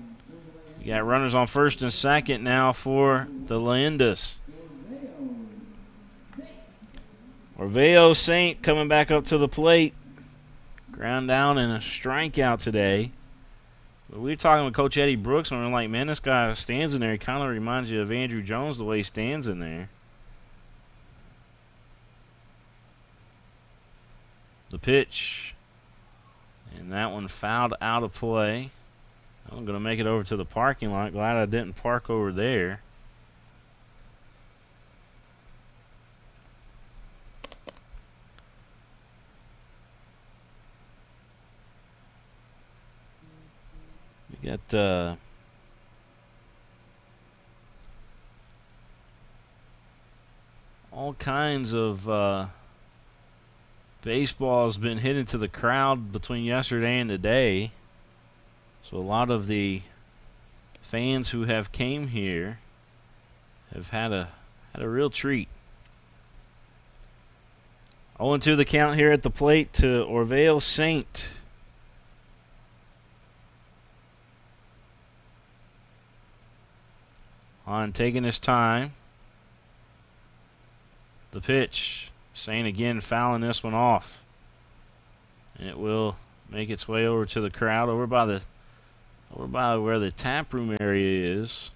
you got runners on first and second now for the Leyendas. Orveo Saint coming back up to the plate. Ground down and a strikeout today. But we were talking with Coach Eddie Brooks, and we were like, man, this guy stands in there. He kind of reminds you of Andrew Jones the way he stands in there. The pitch. And that one fouled out of play. I'm going to make it over to the parking lot. Glad I didn't park over there. We got all kinds of baseball's been hit into the crowd between yesterday and today. So a lot of the fans who have came here have had a real treat. 0-2 the count here at the plate to Orveo Saint. On taking his time. The pitch. Saint again fouling this one off. And it will make its way over to the crowd over by where the tap room area is.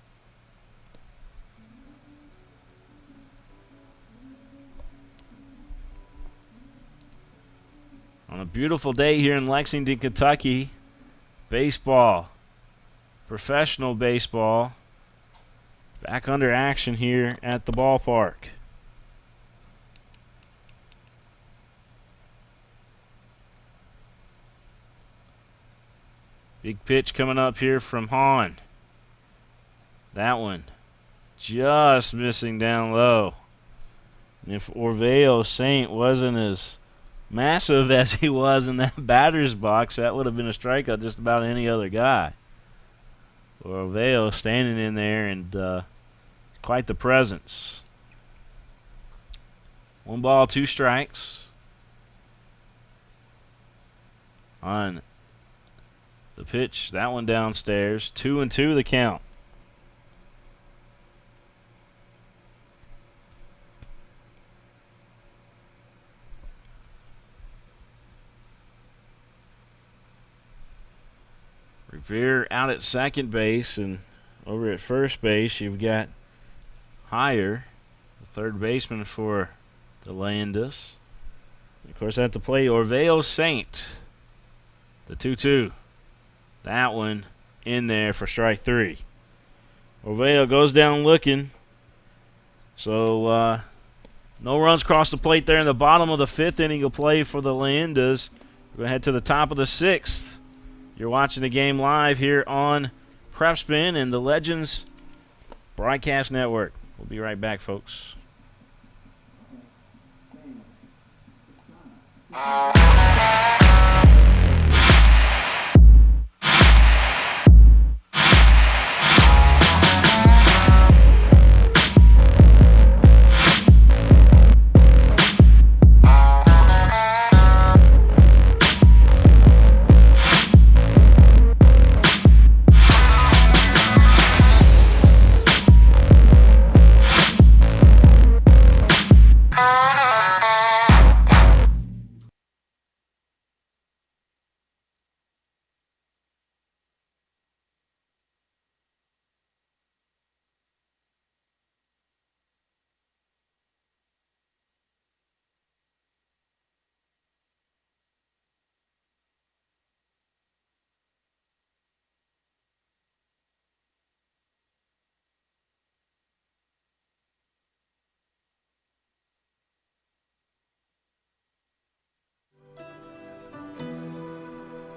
On a beautiful day here in Lexington, Kentucky, baseball, professional baseball, back under action here at the ballpark. Big pitch coming up here from Hahn. That one just missing down low. And if Orveo Saint wasn't as massive as he was in that batter's box, that would have been a strikeout just about any other guy. Orveo standing in there, and quite the presence. 1 ball, 2 strikes. On the pitch, that one downstairs. 2-2 the count. Revere out at second base, and over at first base you've got Higher, the third baseman for the Leyendas. Of course, at the plate, Orveo Saint, the 2-2. That one in there for strike 3. Orveo goes down looking. So no runs across the plate there in the bottom of the 5th inning of play for the Leyendas. We're going to head to the top of the 6th. You're watching the game live here on Prep Spin and the Legends Broadcast Network. We'll be right back, folks.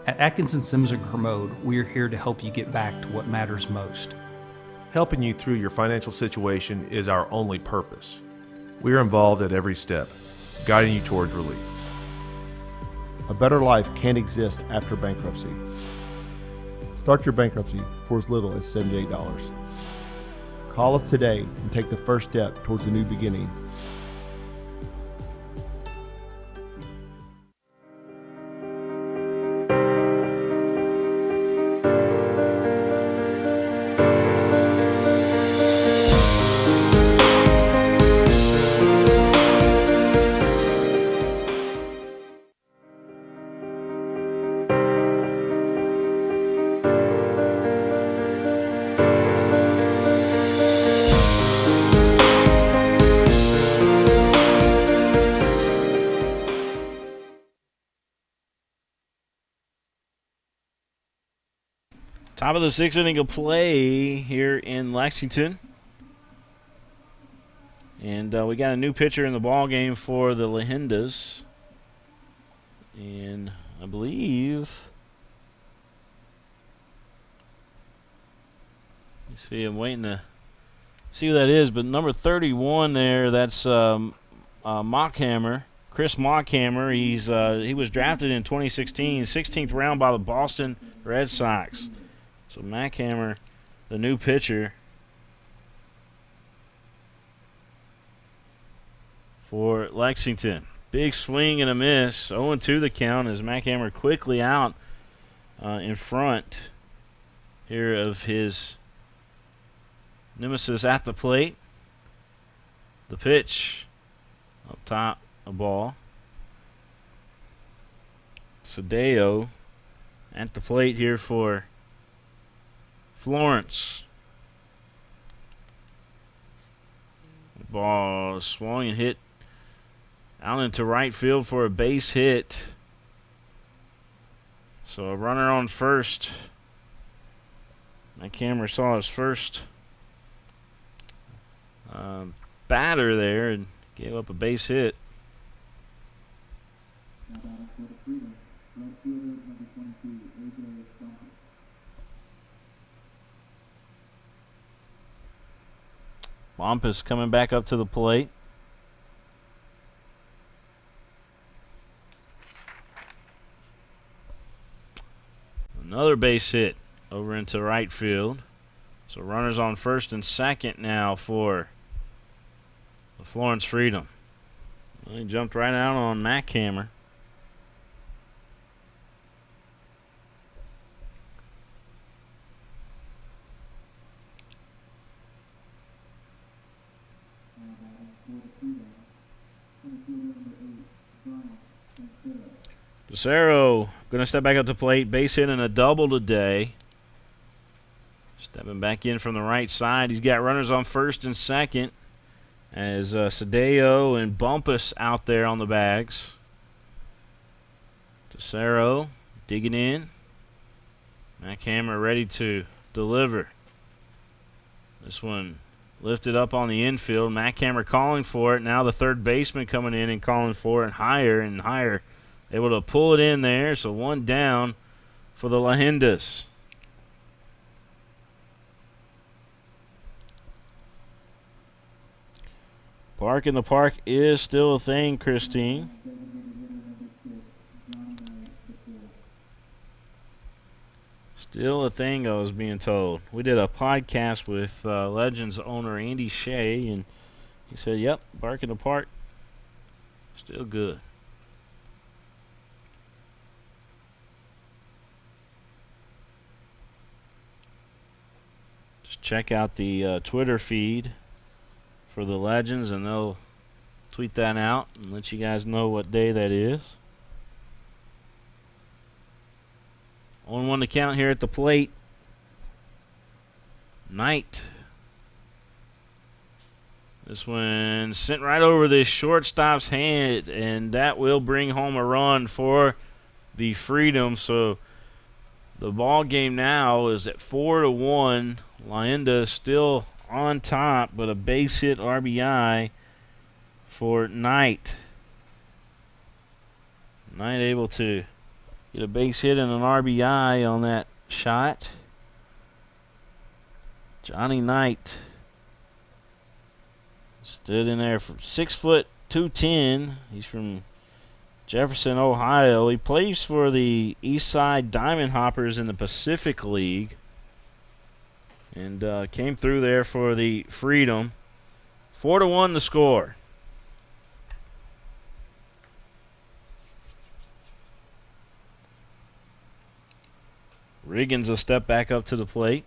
At Atkinson Sims and Kermode, we are here to help you get back to what matters most. Helping you through your financial situation is our only purpose. We are involved at every step, guiding you towards relief. A better life can't exist after bankruptcy. Start your bankruptcy for as little as $78. Call us today and take the first step towards a new beginning. Top of the sixth inning of play here in Lexington. And we got a new pitcher in the ball game for the Leyendas. And I believe, see, I'm waiting to see who that is, but number 31 there, that's Mockhammer, Chris Mockhammer. He was drafted in 2016, 16th round by the Boston Red Sox. So Mockhammer, the new pitcher for Lexington. Big swing and a miss. 0-2 the count as Mockhammer quickly out in front here of his nemesis at the plate. The pitch up top, a ball. Sadeo at the plate here for Florence. Ball swung and hit out into right field for a base hit. So a runner on first. My camera saw his first batter there and gave up a base hit. Bumpus coming back up to the plate. Another base hit over into right field. So runners on first and second now for the Florence Freedom. Well, he jumped right out on Mockhammer. DeCero going to step back up to plate. Base hit and a double today. Stepping back in from the right side. He's got runners on first and second as Sadeo and Bumpus out there on the bags. DeCero digging in. Mockhammer ready to deliver. This one lifted up on the infield. Mockhammer calling for it. Now the third baseman coming in and calling for it higher and higher. Able to pull it in there, so one down for the Leyendas. Park in the park is still a thing, Christine. Still a thing, I was being told. We did a podcast with Legends owner Andy Shea, and he said, yep, Park in the park, still good. Check out the Twitter feed for the Legends, and they'll tweet that out and let you guys know what day that is. 0-1 to count here at the plate. Knight. This one sent right over the shortstop's hand, and that will bring home a run for the Freedom. So the ball game now is at 4-1. Leyenda still on top, but a base hit RBI for Knight. Knight able to get a base hit and an RBI on that shot. Johnny Knight stood in there for 6 foot 210. He's from Jefferson, Ohio. He plays for the Eastside Diamond Hoppers in the Pacific League. And came through there for the Freedom. 4-1 the score. Riggins a step back up to the plate.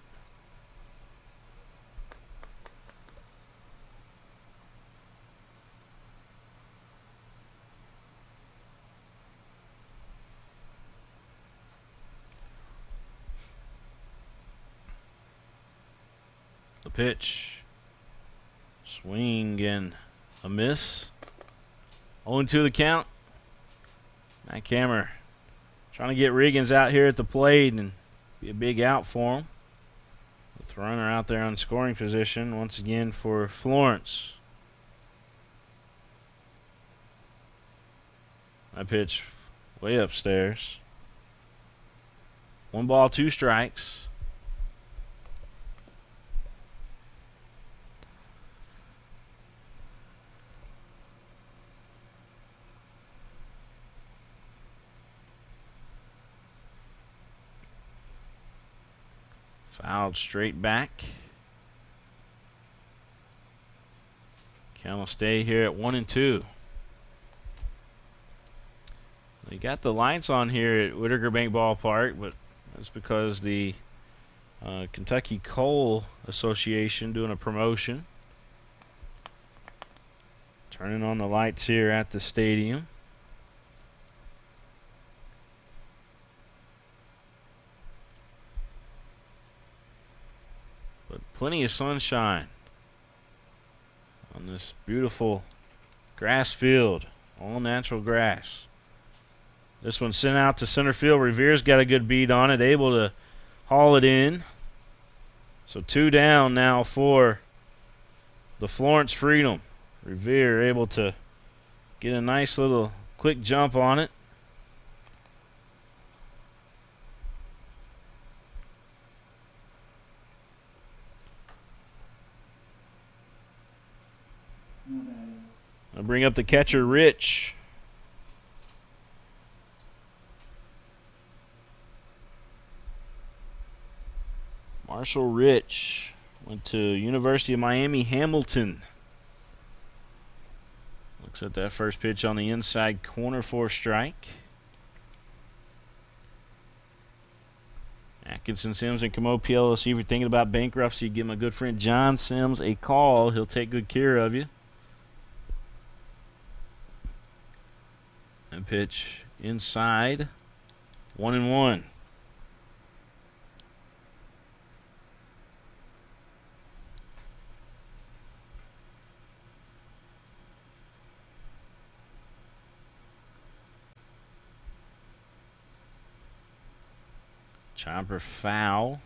The pitch. Swing and a miss. 0-2 the count. Matt Kammer trying to get Riggins out here at the plate and be a big out for him. With the runner out there on scoring position once again for Florence. That pitch way upstairs. 1 ball, 2 strikes. Fouled straight back. Count will stay here at 1-2. They got the lights on here at Whitaker Bank Ballpark, but that's because the Kentucky Coal Association doing a promotion. Turning on the lights here at the stadium. But plenty of sunshine on this beautiful grass field, all natural grass. This one sent out to center field. Revere's got a good beat on it, able to haul it in. So 2 down now for the Florence Freedom. Revere able to get a nice little quick jump on it. I'll bring up the catcher, Rich. Marshall Rich went to University of Miami Hamilton. Looks at that first pitch on the inside corner for a strike. Atkinson, Sims, and Camo PLC. If you're thinking about bankruptcy, give my good friend John Sims a call. He'll take good care of you. And pitch inside. 1-1. Chopper foul.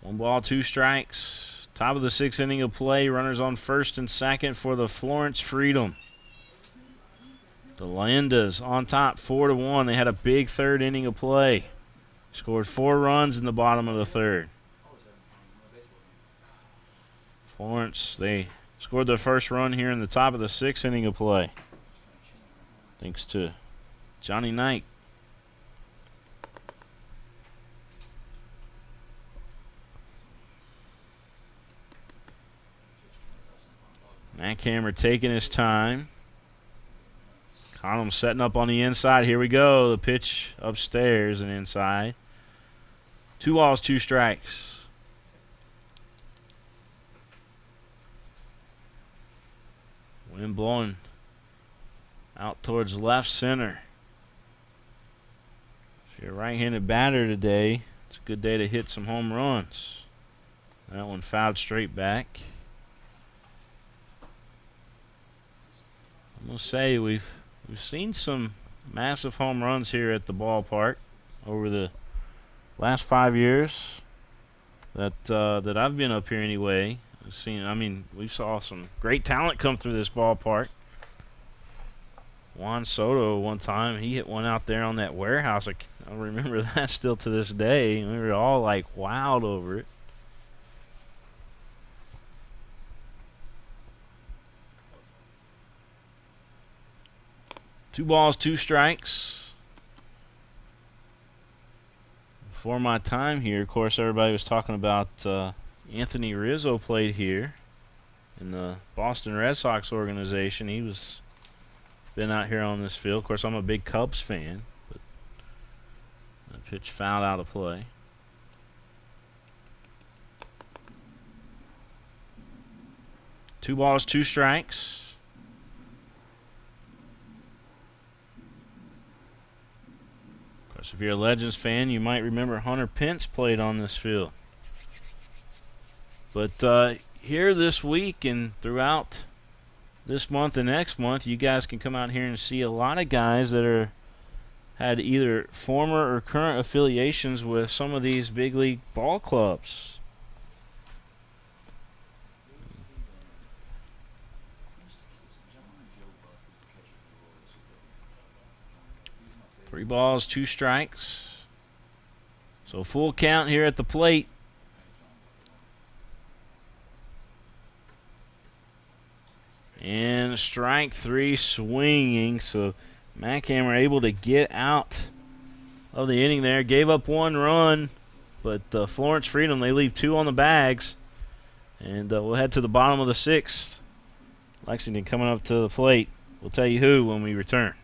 1 ball, 2 strikes. Top of the 6th inning of play. Runners on first and second for the Florence Freedom. The Leyendas on top, 4-1. They had a big 3rd inning of play. Scored 4 runs in the bottom of the 3rd. Florence, they scored their first run here in the top of the 6th inning of play. Thanks to Johnny Knight. Matt Kammer taking his time. Conlon setting up on the inside. Here we go. The pitch upstairs and inside. 2 balls, 2 strikes. Wind blowing out towards left center. If you're a right-handed batter today, it's a good day to hit some home runs. That one fouled straight back. I'm going to say we've seen some massive home runs here at the ballpark over the last 5 years that I've been up here anyway. We saw some great talent come through this ballpark. Juan Soto one time, he hit one out there on that warehouse. I remember that still to this day. We were all like wowed over it. 2 balls, 2 strikes. Before my time here, of course, everybody was talking about Anthony Rizzo played here in the Boston Red Sox organization. He was been out here on this field. Of course, I'm a big Cubs fan, but that pitch fouled out of play. Two balls, 2 strikes. Of course, if you're a Legends fan, you might remember Hunter Pence played on this field. But here this week and throughout this month and next month, you guys can come out here and see a lot of guys that had either former or current affiliations with some of these big league ball clubs. 3 balls, 2 strikes. So full count here at the plate. And strike 3 swinging. So Mackhammer able to get out of the inning there. Gave up 1 run, but Florence Freedom, they leave 2 on the bags. And we'll head to the bottom of the 6th. Lexington coming up to the plate. We'll tell you who when we return.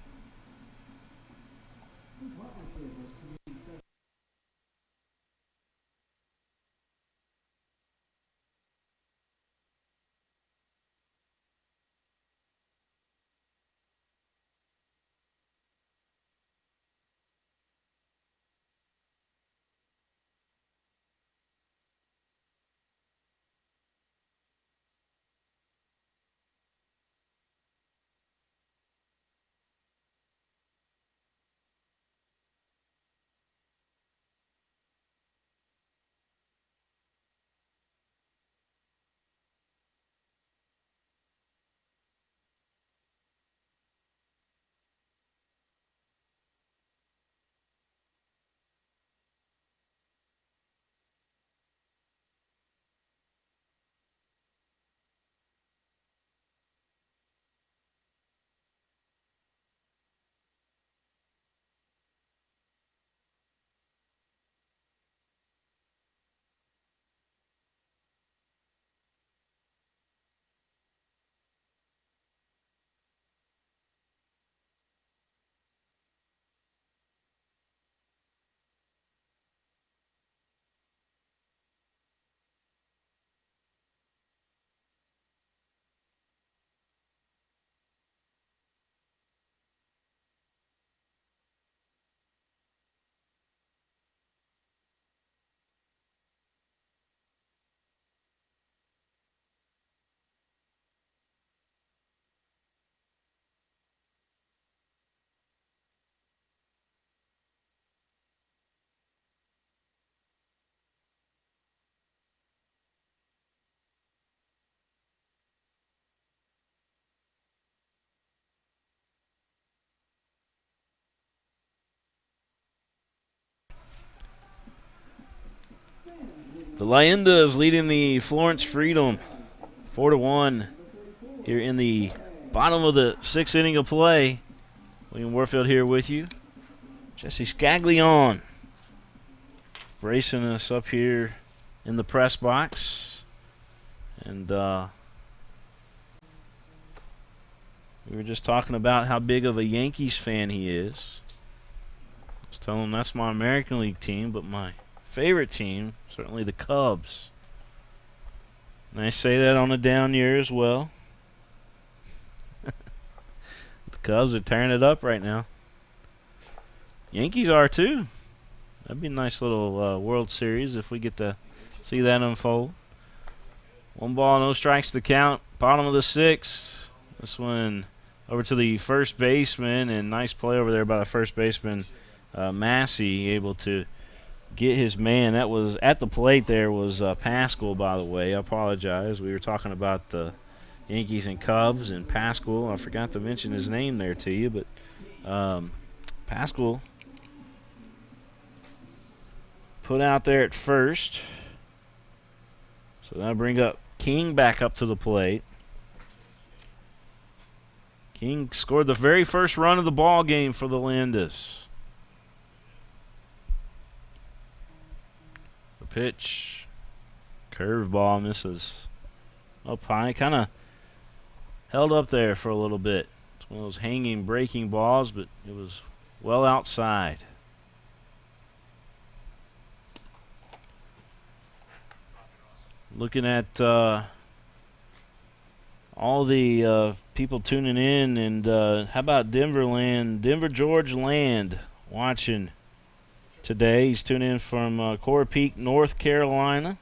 The Leyendas leading the Florence Freedom 4-1 here in the bottom of the 6th inning of play. William Warfield here with you. Jesse Scaglione bracing us up here in the press box. And we were just talking about how big of a Yankees fan he is. I was telling him that's my American League team, but my favorite team, certainly the Cubs. And I say that on a down year as well. The Cubs are tearing it up right now. Yankees are too. That'd be a nice little World Series if we get to see that unfold. 1 ball, no strikes to count. Bottom of the 6th. This one over to the first baseman, and nice play over there by the first baseman, Massey, able to get his man. That was at the plate there was Pascal, by the way. I apologize. We were talking about the Yankees and Cubs and Pascal. I forgot to mention his name there to you, but Pascal put out there at first. So that'll bring up King back up to the plate. King scored the very first run of the ball game for the Leyendas. The pitch. Curveball misses. Up high. Kind of held up there for a little bit. It's one of those hanging, breaking balls, but it was well outside. Looking at all the people tuning in, and how about Denver George Land watching today. He's tuning in from Core Peak, North Carolina.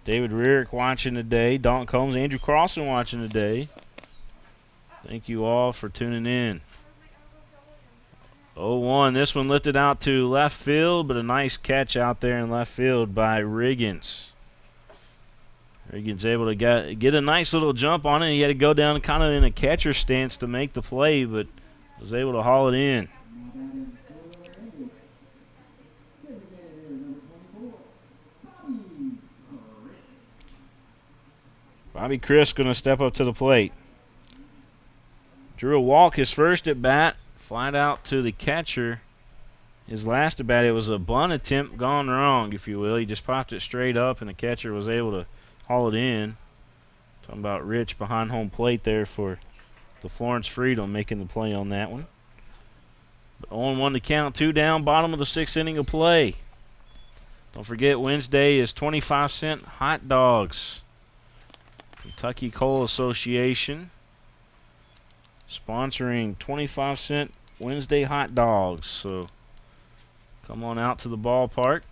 David Rearick watching today. Dalton Combs, Andrew Carlson watching today. Thank you all for tuning in. 0-1. This one lifted out to left field, but a nice catch out there in left field by Riggins. Riggins able to get a nice little jump on it. He had to go down kind of in a catcher stance to make the play, but was able to haul it in. Bobby Chris going to step up to the plate. Drew a walk his first at bat. Flied out to the catcher. His last at bat, it was a bunt attempt gone wrong, if you will. He just popped it straight up, and the catcher was able to haul it in. Talking about Rich behind home plate there for the Florence Freedom, making the play on that one. But 0-1 to count, 2 down, bottom of the 6th inning of play. Don't forget, Wednesday is 25-cent hot dogs. Kentucky Coal Association sponsoring 25-cent Wednesday hot dogs. So come on out to the ballpark.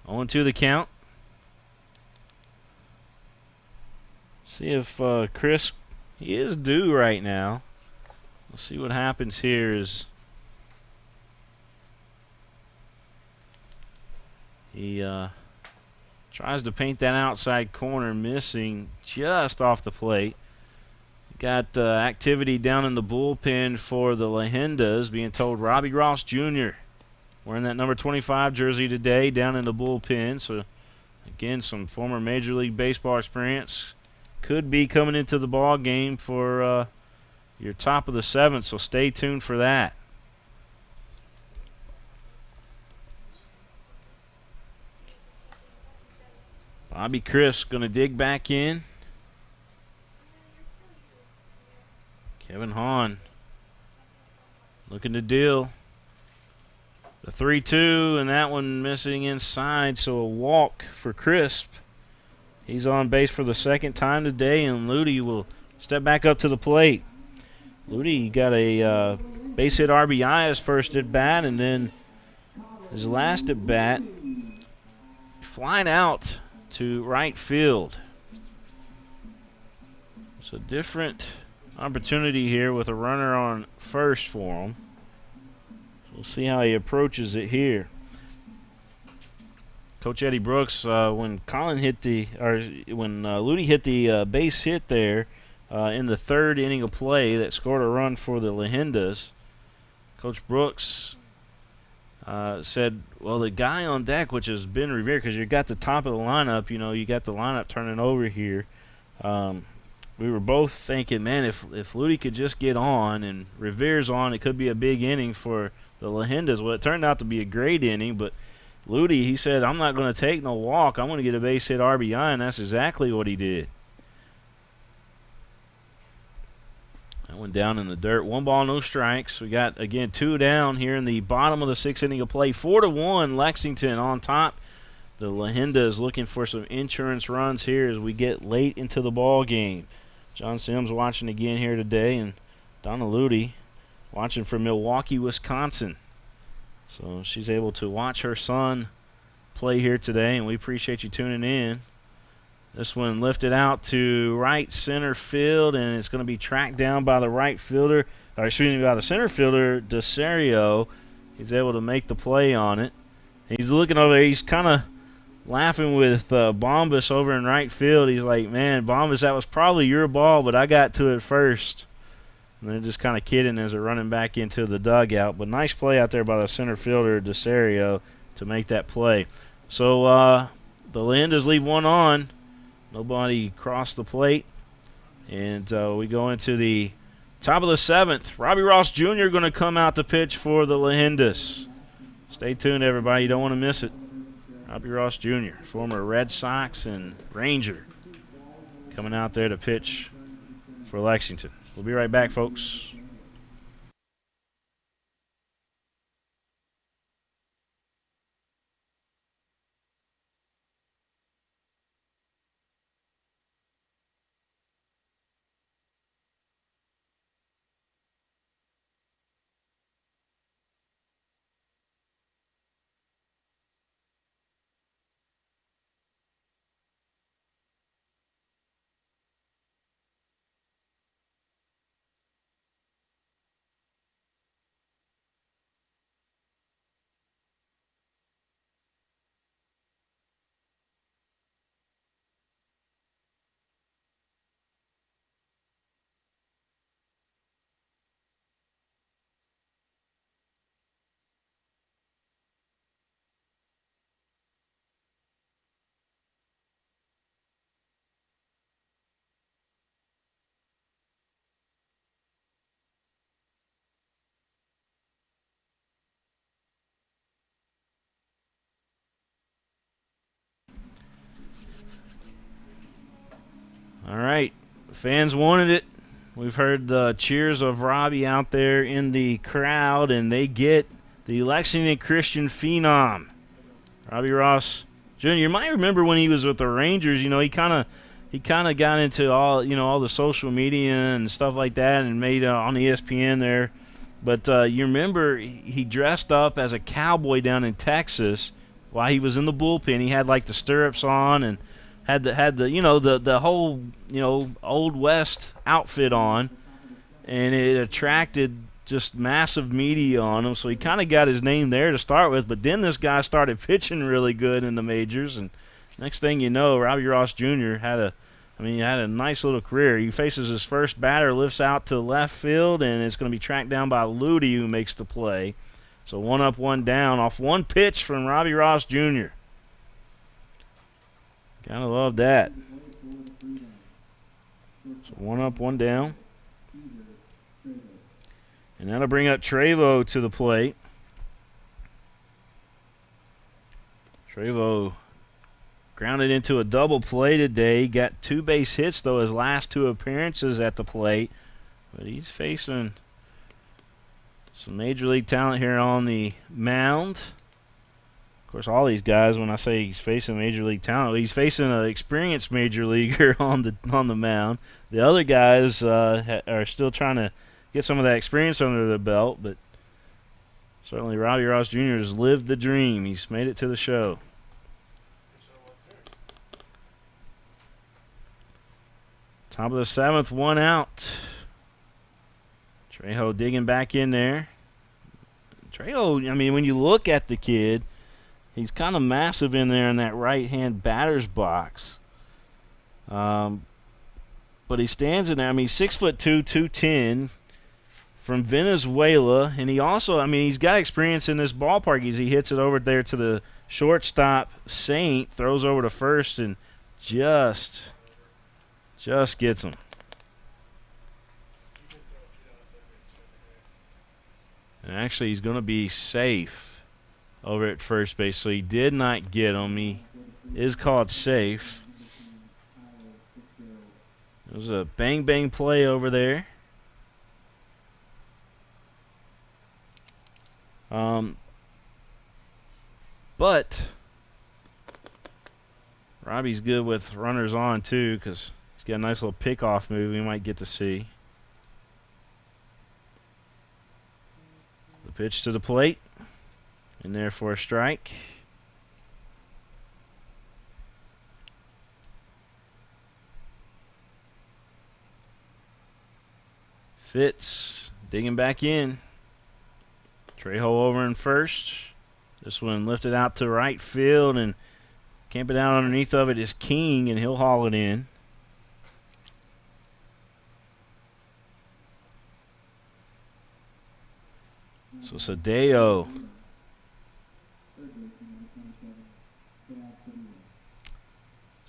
0-2 the count. See if Chris, he is due right now. Let's see what happens here. Is he tries to paint that outside corner, missing just off the plate. Got activity down in the bullpen for the Leyendas, being told Robbie Ross Jr. wearing that number 25 jersey today down in the bullpen. So, again, some former Major League Baseball experience could be coming into the ball game for your top of the 7th, so stay tuned for that. Bobby Chris going to dig back in. Kevin Hahn looking to deal. The 3-2, and that one missing inside, so a walk for Crisp. He's on base for the second time today, and Ludy will step back up to the plate. Ludy got a base hit RBI his first at bat, and then his last at bat, flying out to right field. It's a different opportunity here with a runner on first for him. So we'll see how he approaches it here. Coach Eddie Brooks, when Ludy hit the base hit there in the 3rd inning of play that scored a run for the Leyendas, Coach Brooks said, well, the guy on deck, which is Ben Revere, because you got the top of the lineup, you got the lineup turning over here. We were both thinking, man, if Ludy could just get on and Revere's on, it could be a big inning for the Leyendas. Well, it turned out to be a great inning, but Ludy, he said, I'm not going to take no walk. I'm going to get a base hit RBI, and that's exactly what he did. That went down in the dirt. 1 ball, no strikes. We got, again, 2 down here in the bottom of the 6th inning of play. 4-1, Lexington on top. The Leyendas looking for some insurance runs here as we get late into the ball game. John Sims watching again here today, and Donna Ludy watching from Milwaukee, Wisconsin. So she's able to watch her son play here today, and we appreciate you tuning in. This one lifted out to right center field, and it's going to be tracked down by the right fielder, or excuse me, by the center fielder, DeSario. He's able to make the play on it. He's looking over there. He's kind of laughing with Bombas over in right field. He's like, man, Bombas, that was probably your ball, but I got to it first. And they're just kind of kidding as they're running back into the dugout. But nice play out there by the center fielder, DeSario, to make that play. So the Leyendas leave one on. Nobody crossed the plate. And we go into the top of the 7th. Robbie Ross Jr. going to come out to pitch for the Leyendas. Stay tuned, everybody. You don't want to miss it. Robbie Ross Jr., former Red Sox and Ranger, coming out there to pitch for Lexington. We'll be right back, folks. All right, fans wanted it. We've heard the cheers of Robbie out there in the crowd, and they get the Lexington Christian phenom, Robbie Ross Jr. You might remember when he was with the Rangers. You know, he kind of got into all the social media and stuff like that, and made on ESPN there. But you remember he dressed up as a cowboy down in Texas while he was in the bullpen. He had like the stirrups on and had the whole Old West outfit on, and it attracted just massive media on him. So he kind of got his name there to start with. But then this guy started pitching really good in the majors, and next thing you know, Robbie Ross Jr. had a nice little career. He faces his first batter, lifts out to left field, and it's going to be tracked down by Ludi, who makes the play. So 1 up, 1 down off one pitch from Robbie Ross Jr. Gotta love that. So 1 up, 1 down. And that'll bring up Trevo to the plate. Trevo grounded into a double play today. Got 2 base hits, though, his last 2 appearances at the plate. But he's facing some major league talent here on the mound. Of course, all these guys, when I say he's facing major league talent, he's facing an experienced major leaguer on the mound. The other guys are still trying to get some of that experience under their belt, but certainly Robbie Ross Jr. has lived the dream. He's made it to the show. Top of the 7th, 1 out. Trejo digging back in there. Trejo, when you look at the kid, he's kind of massive in there in that right-hand batter's box. But he stands in there. He's 6'2", 210, from Venezuela. And he also, he's got experience in this ballpark. He hits it over there to the shortstop, Saint, throws over to first, and just gets him. And actually, he's going to be safe over at first base, so he did not get him. He is called safe. It was a bang play over there. But Robbie's good with runners on too, because he's got a nice little pickoff move we might get to see. The pitch to the plate. In there for a strike. Fitz digging back in. Trejo over in first. This one lifted out to right field, and camping out underneath of it is King, and he'll haul it in. So Sadeo.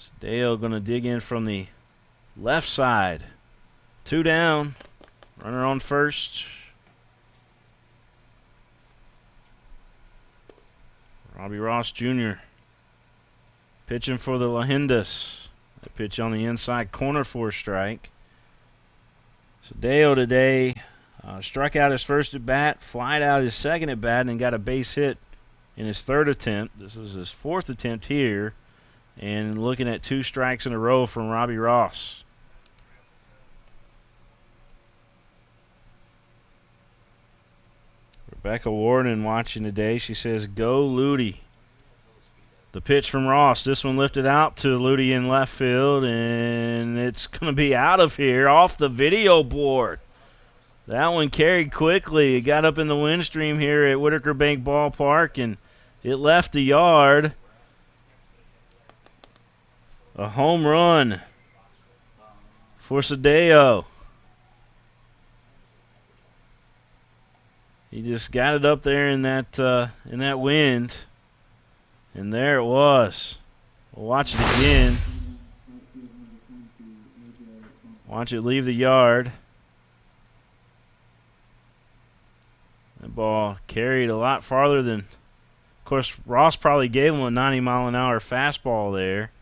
Sadeo going to dig in from the left side. 2 down. Runner on first. Robbie Ross Jr. pitching for the Leyendas. They pitch on the inside corner for a strike. Sadeo today struck out his first at bat, flied out his second at bat, and got a base hit in his third attempt. This is his fourth attempt here, and looking at 2 strikes in a row from Robbie Ross. Rebecca Warden watching today. She says, "Go Ludi." The pitch from Ross. This one lifted out to Ludi in left field, and it's going to be out of here off the video board. That one carried quickly. It got up in the wind stream here at Whitaker Bank Ballpark, and it left the yard. A home run for Sadeo. He just got it up there in that wind, and there it was. We'll watch it again. Watch it leave the yard. That ball carried a lot farther than, of course, Ross probably gave him a 90-mile-an-hour fastball there.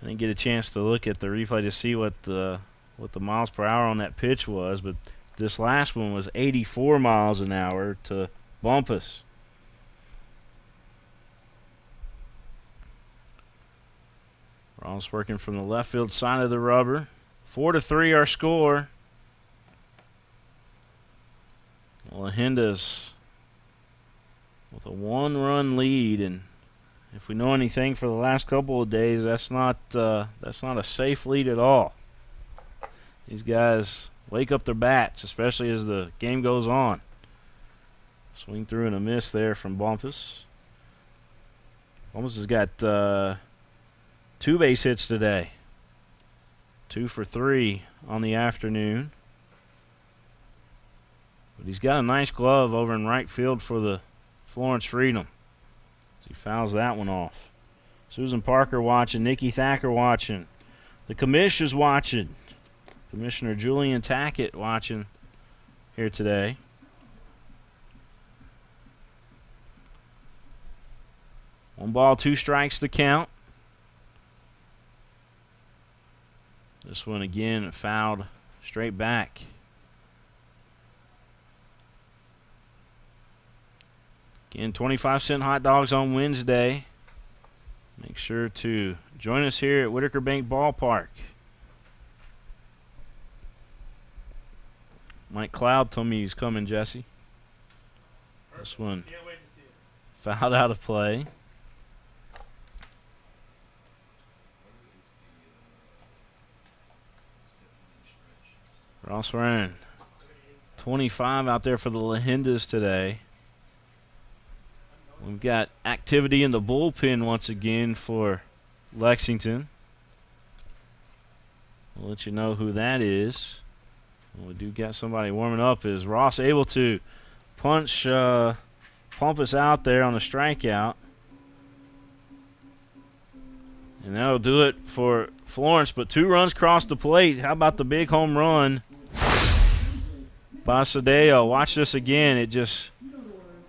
I didn't get a chance to look at the replay to see what the miles per hour on that pitch was, but this last one was 84 miles an hour to Bumpus. Ross working from the left field side of the rubber. 4-3 our score. Leyendas with a 1-run lead, and if we know anything for the last couple of days, that's not a safe lead at all. These guys wake up their bats, especially as the game goes on. Swing through and a miss there from Bumpus. Bumpus has got 2 base hits today. 2 for 3 on the afternoon. But he's got a nice glove over in right field for the Florence Freedom. He fouls that one off. Susan Parker watching. Nikki Thacker watching. The commish is watching. Commissioner Julian Tackett watching here today. One ball, 2 strikes to count. This one again fouled straight back. Again, 25-cent hot dogs on Wednesday. Make sure to join us here at Whitaker Bank Ballpark. Mike Cloud told me he's coming, Jesse. This one fouled out of play. Ross wearing 25 out there for the Leyendas today. We've got activity in the bullpen once again for Lexington. We'll let you know who that is. We do got somebody warming up. Is Ross able to pump us out there on a strikeout? And that'll do it for Florence. But 2 runs crossed the plate. How about the big home run by Sadeo? Watch this again. It just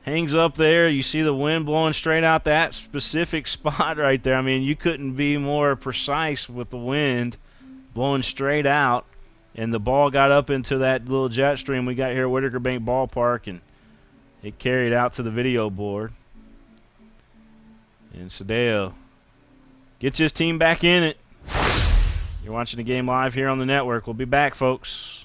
hangs up there. You see the wind blowing straight out that specific spot right there. I mean, you couldn't be more precise with the wind blowing straight out. And the ball got up into that little jet stream we got here at Whitaker Bank Ballpark, and it carried out to the video board. And Sadeo gets his team back in it. You're watching the game live here on the network. We'll be back, folks.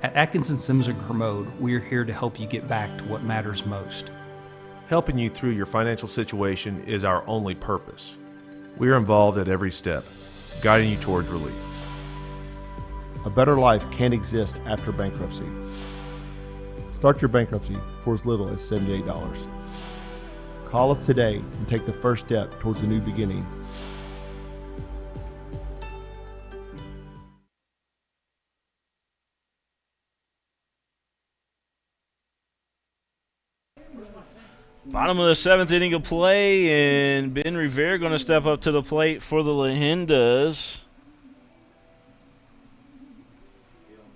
At Atkinson Sims and Kermode, we are here to help you get back to what matters most. Helping you through your financial situation is our only purpose. We are involved at every step, guiding you towards relief. A better life can't exist after bankruptcy. Start your bankruptcy for as little as $78. Call us today and take the first step towards a new beginning. Bottom of the 7th inning of play, and Ben Revere going to step up to the plate for the Leyendas.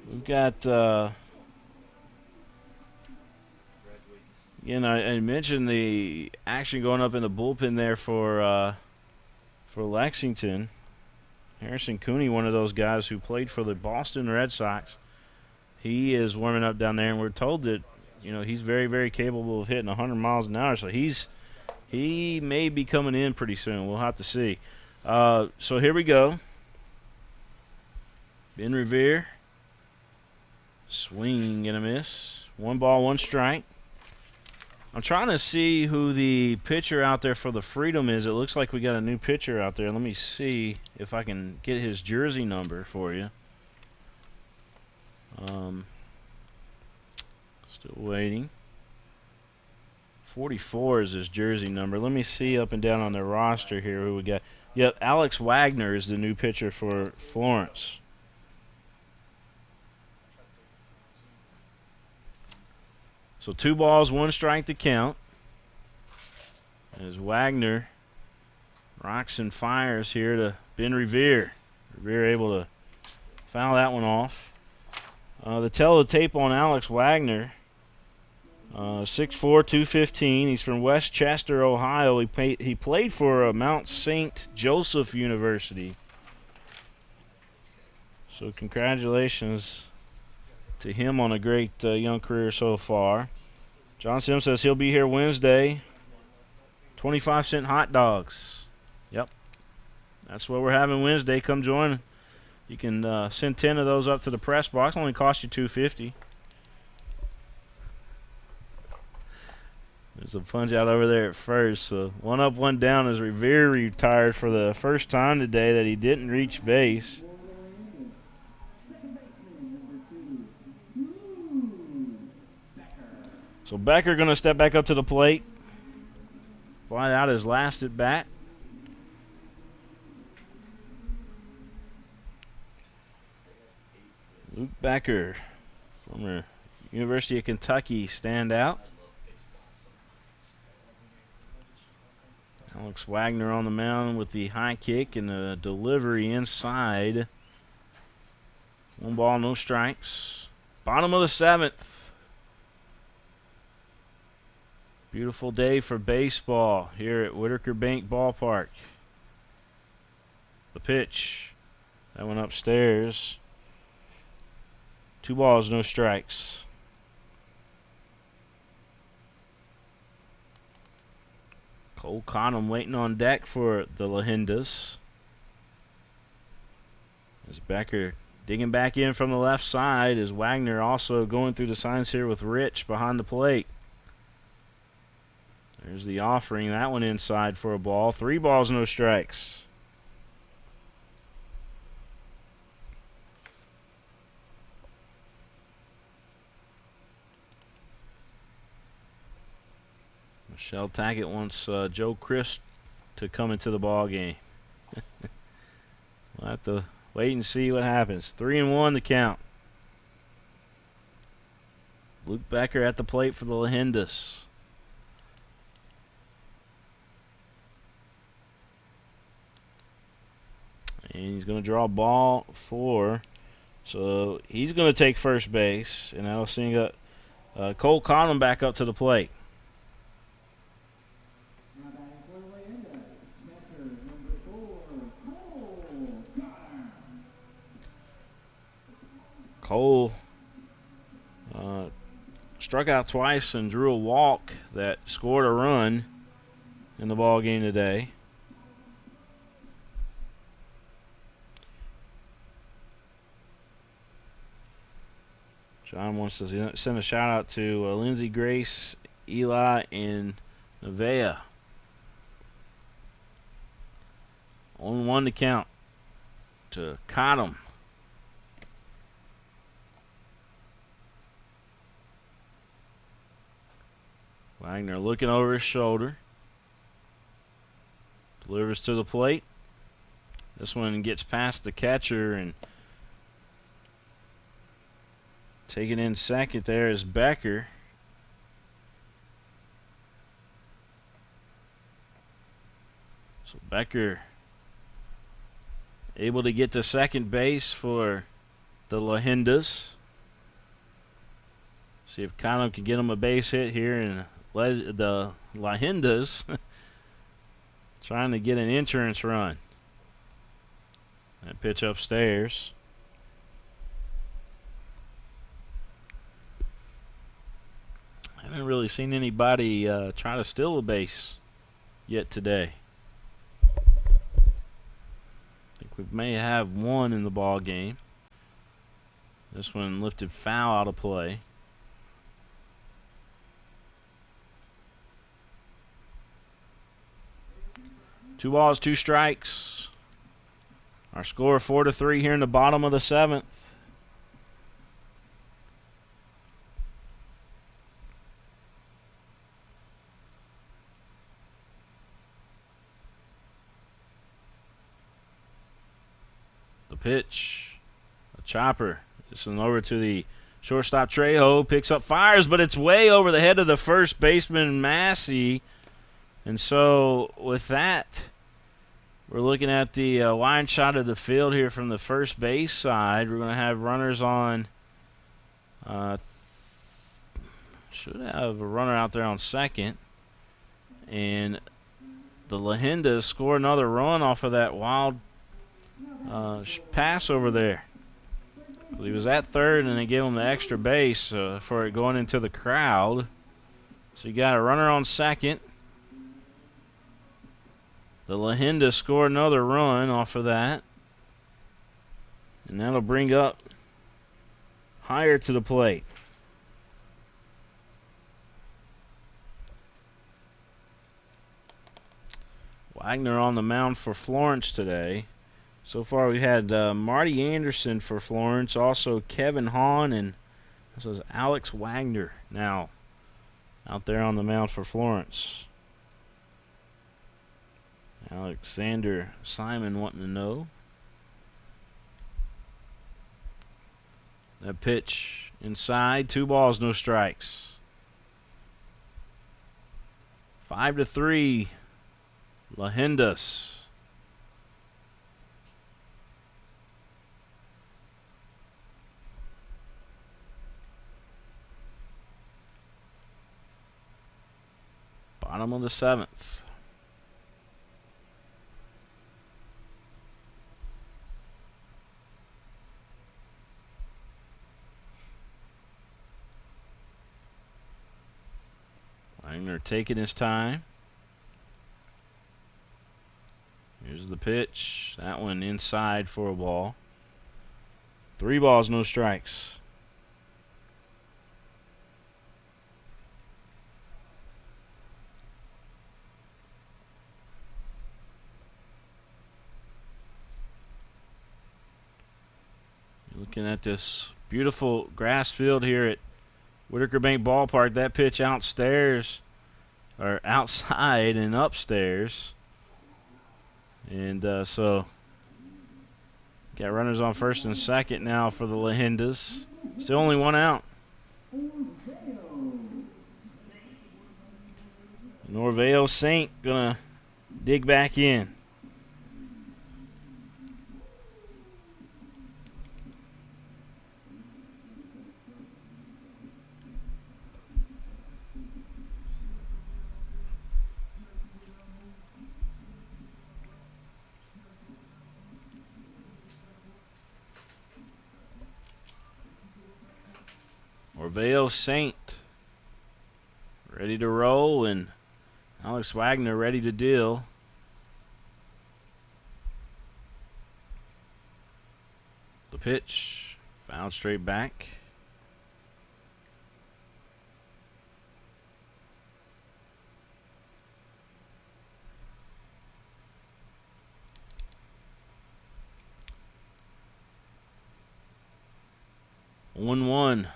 We've got, I mentioned the action going up in the bullpen there for Lexington. Harrison Cooney, one of those guys who played for the Boston Red Sox. He is warming up down there, and we're told that he's very, very capable of hitting 100 miles an hour. So he may be coming in pretty soon. We'll have to see. So here we go. Ben Revere. Swing and a miss. 1 ball, 1 strike. I'm trying to see who the pitcher out there for the Freedom is. It looks like we got a new pitcher out there. Let me see if I can get his jersey number for you. Still waiting. 44 is his jersey number. Let me see up and down on their roster here who we got. Yep, Alex Wagner is the new pitcher for Florence. So 2 balls, 1 strike to count. As Wagner rocks and fires here to Ben Revere. Revere able to foul that one off. The tell of the tape on Alex Wagner. 6'4", 215. He's from West Chester, Ohio. He played for Mount St. Joseph University. So congratulations to him on a great young career so far. John Sims says he'll be here Wednesday. 25-cent hot dogs. Yep. That's what we're having Wednesday. Come join. You can send 10 of those up to the press box. Only cost you $2.50. There's a punch out over there at first. So 1 up, 1 down as Revere retired for the first time today that he didn't reach base. So Becker going to step back up to the plate. Fly out his last at bat. Luke Becker, former University of Kentucky standout. Alex Wagner on the mound with the high kick and the delivery inside. 1 ball, no strikes. Bottom of the 7th. Beautiful day for baseball here at Whitaker Bank Ballpark. The pitch. That went upstairs. 2 balls, no strikes. Cole Cottom waiting on deck for the Leyendas. As Becker digging back in from the left side, as Wagner also going through the signs here with Rich behind the plate. There's the offering. That one inside for a ball. 3 balls, no strikes. Michelle Tackett wants Joe Crisp to come into the ball game. We'll have to wait and see what happens. 3-1 the count. Luke Becker at the plate for the Leyendas. And he's going to draw a ball 4. So he's going to take first base. And I'll sing Cole Cottom back up to the plate. Cole struck out twice and drew a walk that scored a run in the ball game today. John wants to send a shout out to Lindsay, Grace, Eli, and Nevaeh. On 1 to count to Cottom. Wagner looking over his shoulder. Delivers to the plate. This one gets past the catcher, and taking in second there is Becker. So Becker able to get to second base for the Leyendas. See if Cottom can get him a base hit here, and the Leyendas trying to get an insurance run. That pitch upstairs. I haven't really seen anybody try to steal a base yet today. I think we may have one in the ball game. This one lifted foul out of play. Two balls, 2 strikes. Our score 4-3 here in the bottom of the 7th. The pitch, a chopper. This one over to the shortstop Trejo. Picks up, fires, but it's way over the head of the first baseman Massey. And so with that, we're looking at the wide shot of the field here from the first base side. We're going to have runners on. Should have a runner out there on second. And the Leyendas score another run off of that wild pass over there. He was at third, and they gave him the extra base for it going into the crowd. So you got a runner on second. The Leyendas score another run off of that. And that'll bring up higher to the plate. Wagner on the mound for Florence today. So far we had Marty Anderson for Florence, also Kevin Hahn, and this is Alex Wagner now out there on the mound for Florence. Alexander Simon wanting to know. That pitch inside, 2 balls, no strikes. 5-3, Leyendas. Bottom of the 7th. Wagner taking his time. Here's the pitch. That one inside for a ball. 3 balls, no strikes. You're looking at this beautiful grass field here at Whitaker Bank Ballpark. That pitch outstairs, or outside and upstairs. And so got runners on first and second now for the Leyendas. Still only 1 out. Norveo Saint gonna dig back in. Norveo Saint ready to roll, and Alex Wagner ready to deal. The pitch, fouled straight back. 1-1.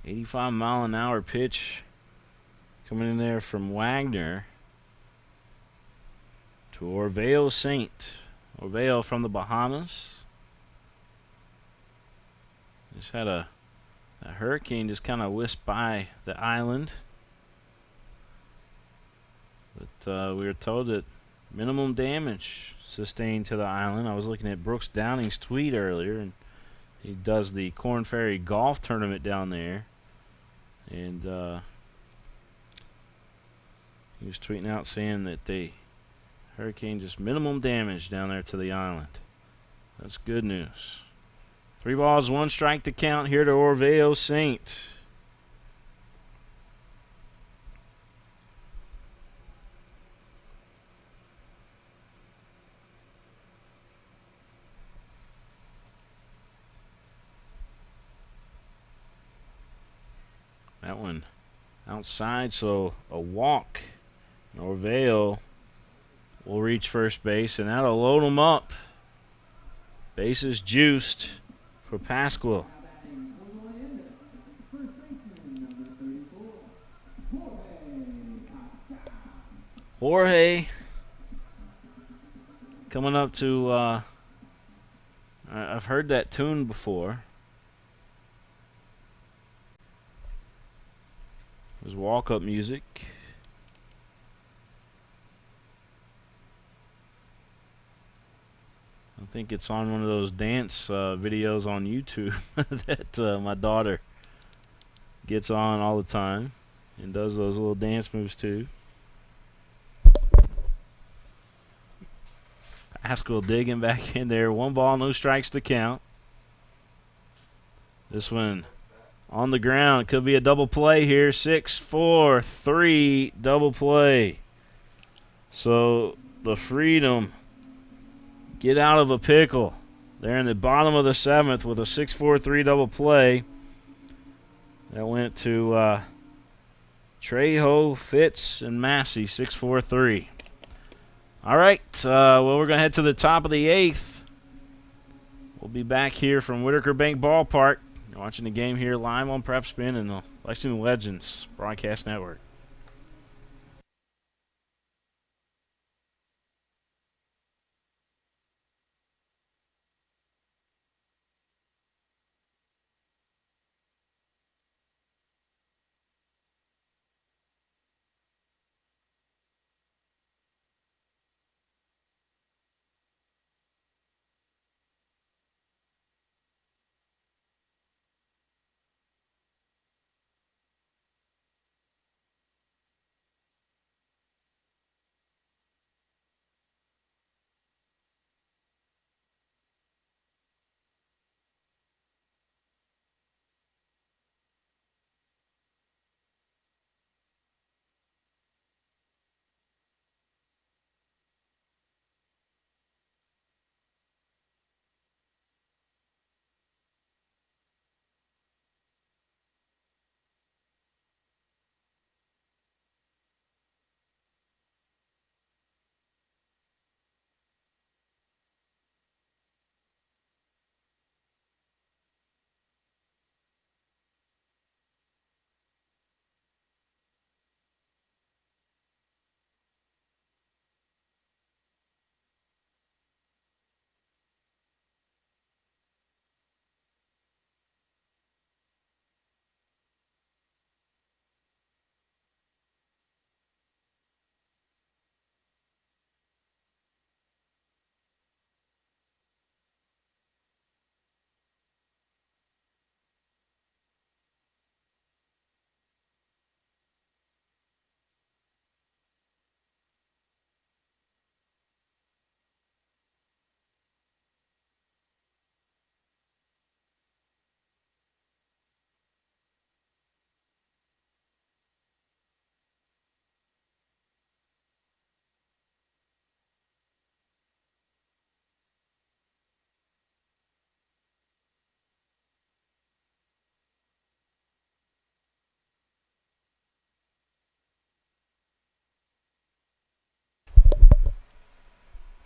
"85-mile-an-hour pitch coming in there from Wagner to Orveo Saint. Orveo from the Bahamas. Just had a hurricane just kind of whisked by the island. But we were told that minimum damage sustained to the island. I was looking at Brooks Downing's tweet earlier, and he does the Corn Ferry Golf Tournament down there. And he was tweeting out saying that the hurricane just minimum damage down there to the island. That's good news. 3 balls, 1 strike to count here to Orveo Saint. That one outside, so a walk. Orveo will reach first base, and that'll load him up. Bases juiced for Pascual. Jorge coming up to, I've heard that tune before. It was walk-up music. I think it's on one of those dance videos on YouTube that my daughter gets on all the time and does those little dance moves too. Pascual digging back in there. 1 ball, no strikes to count. This one on the ground. Could be a double play here. 6-4-3 double play. So the Freedom get out of a pickle. They're in the bottom of the 7th with a 6-4-3 double play. That went to Trejo, Fitz, and Massey. 6-4-3. All right, well, we're going to head to the top of the 8th. We'll be back here from Whitaker Bank Ballpark. You're watching the game here live on Prep Spin and the Lexington Legends Broadcast Network.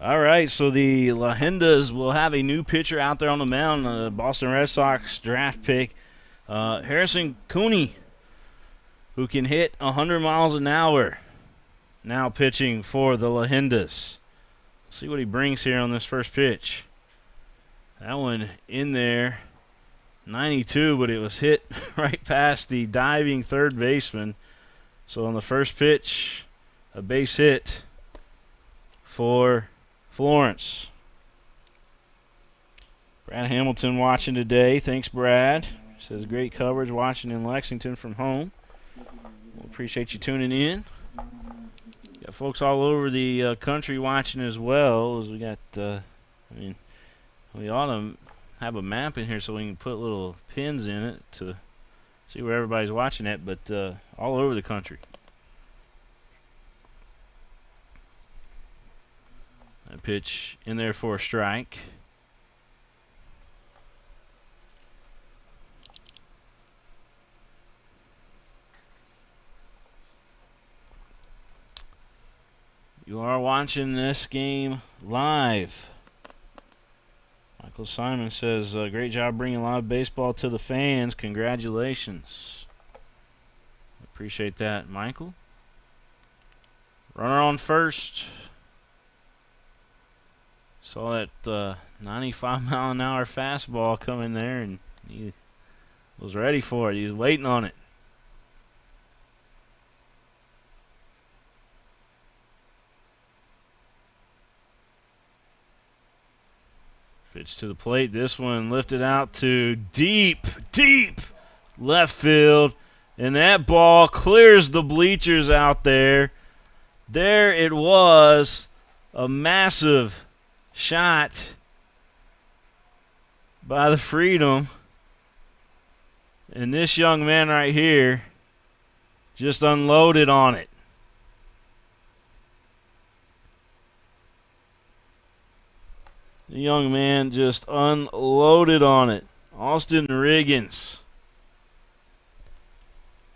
All right, so the Leyendas will have a new pitcher out there on the mound, the Boston Red Sox draft pick, Harrison Cooney, who can hit 100 miles an hour, now pitching for the Leyendas. See what he brings here on this first pitch. That one in there, 92, but it was hit right past the diving third baseman. So on the first pitch, a base hit for Florence. Brad Hamilton watching today. Thanks, Brad. Says great coverage watching in Lexington from home. Well, appreciate you tuning in. Got folks all over the country watching as well. As we got, we ought to have a map in here so we can put little pins in it to see where everybody's watching at, but all over the country. That pitch in there for a strike. You are watching this game live. Michael Simon says, great job bringing live baseball to the fans. Congratulations. Appreciate that, Michael. Runner on first. Saw that 95-mile-an-hour fastball come in there, and he was ready for it. He was waiting on it. Pitch to the plate. This one lifted out to deep left field, and that ball clears the bleachers out there. There it was, a massive shot by the Freedom, and this young man right here just unloaded on it. The young man just unloaded on it. Austin Riggins.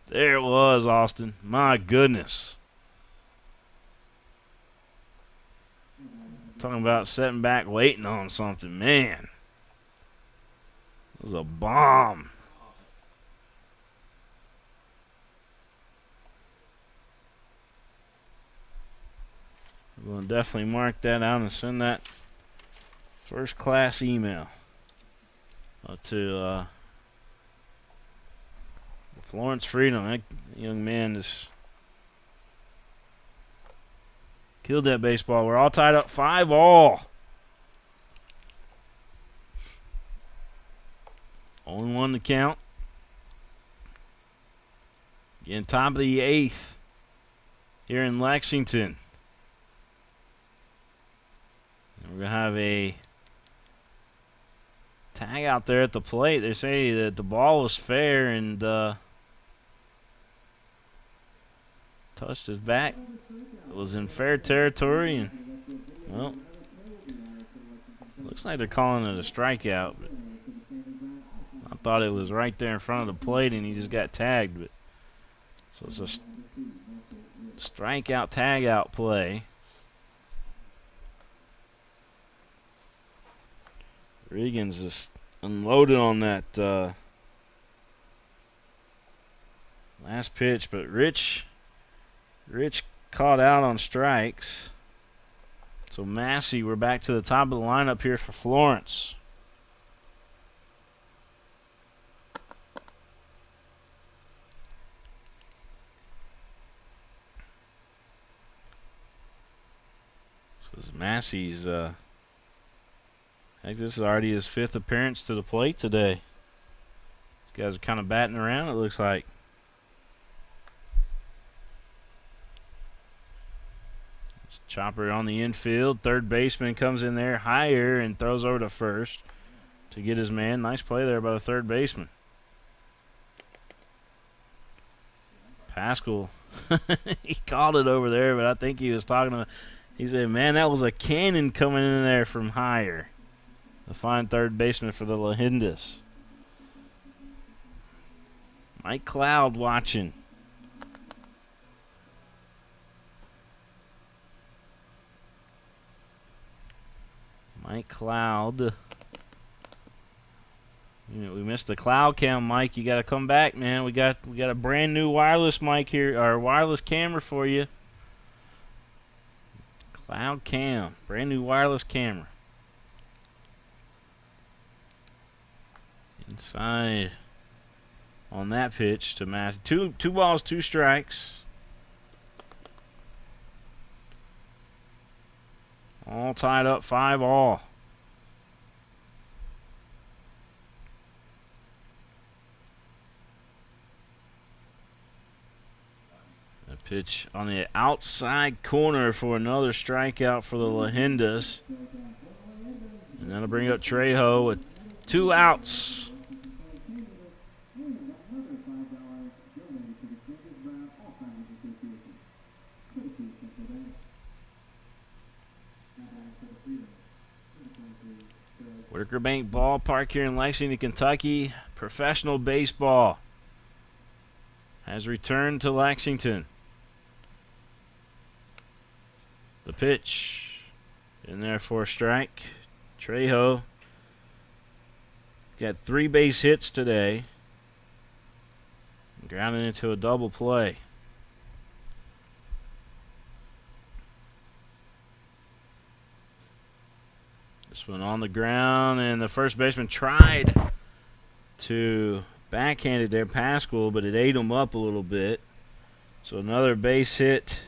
There it was, Austin. My goodness. Talking about sitting back waiting on something. Man. It was a bomb. We're going to definitely mark that out and send that first class email to Florence Freedom. That young man just killed that baseball. We're all tied up 5-all. Only one to count. Getting top of the 8th here in Lexington. And we're going to have a tag out there at the plate. They say that the ball was fair and touched his back. It was in fair territory, and well, looks like they're calling it a strikeout. But I thought it was right there in front of the plate, and he just got tagged. But so it's a strikeout tag out play. Riggins just unloaded on that last pitch, but Rich caught out on strikes. So Massey, we're back to the top of the lineup here for Florence. So this Massey's I think this is already his 5th appearance to the plate today. These guys are kind of batting around, it looks like. Chopper on the infield. Third baseman comes in there higher and throws over to first to get his man. Nice play there by the third baseman. Pascal, he called it over there, but I think he was talking to, he said, man, that was a cannon coming in there from higher. The fine third baseman for the Leyendas. Mike Cloud watching. Mike Cloud. We missed the cloud cam, Mike. You got to come back, man. We got a brand new wireless mic here, or wireless camera for you. Cloud cam, brand new wireless camera. Inside on that pitch to Mass. Two balls, 2 strikes. All tied up, 5-all. A pitch on the outside corner for another strikeout for the Leyendas. And that'll bring up Trejo with 2 outs. Whitaker Bank Ballpark here in Lexington, Kentucky. Professional baseball has returned to Lexington. The pitch in there for a strike. Trejo got 3 base hits today. Grounded into a double play. This one on the ground, and the first baseman tried to backhand it there, Pascal, but it ate him up a little bit. So another base hit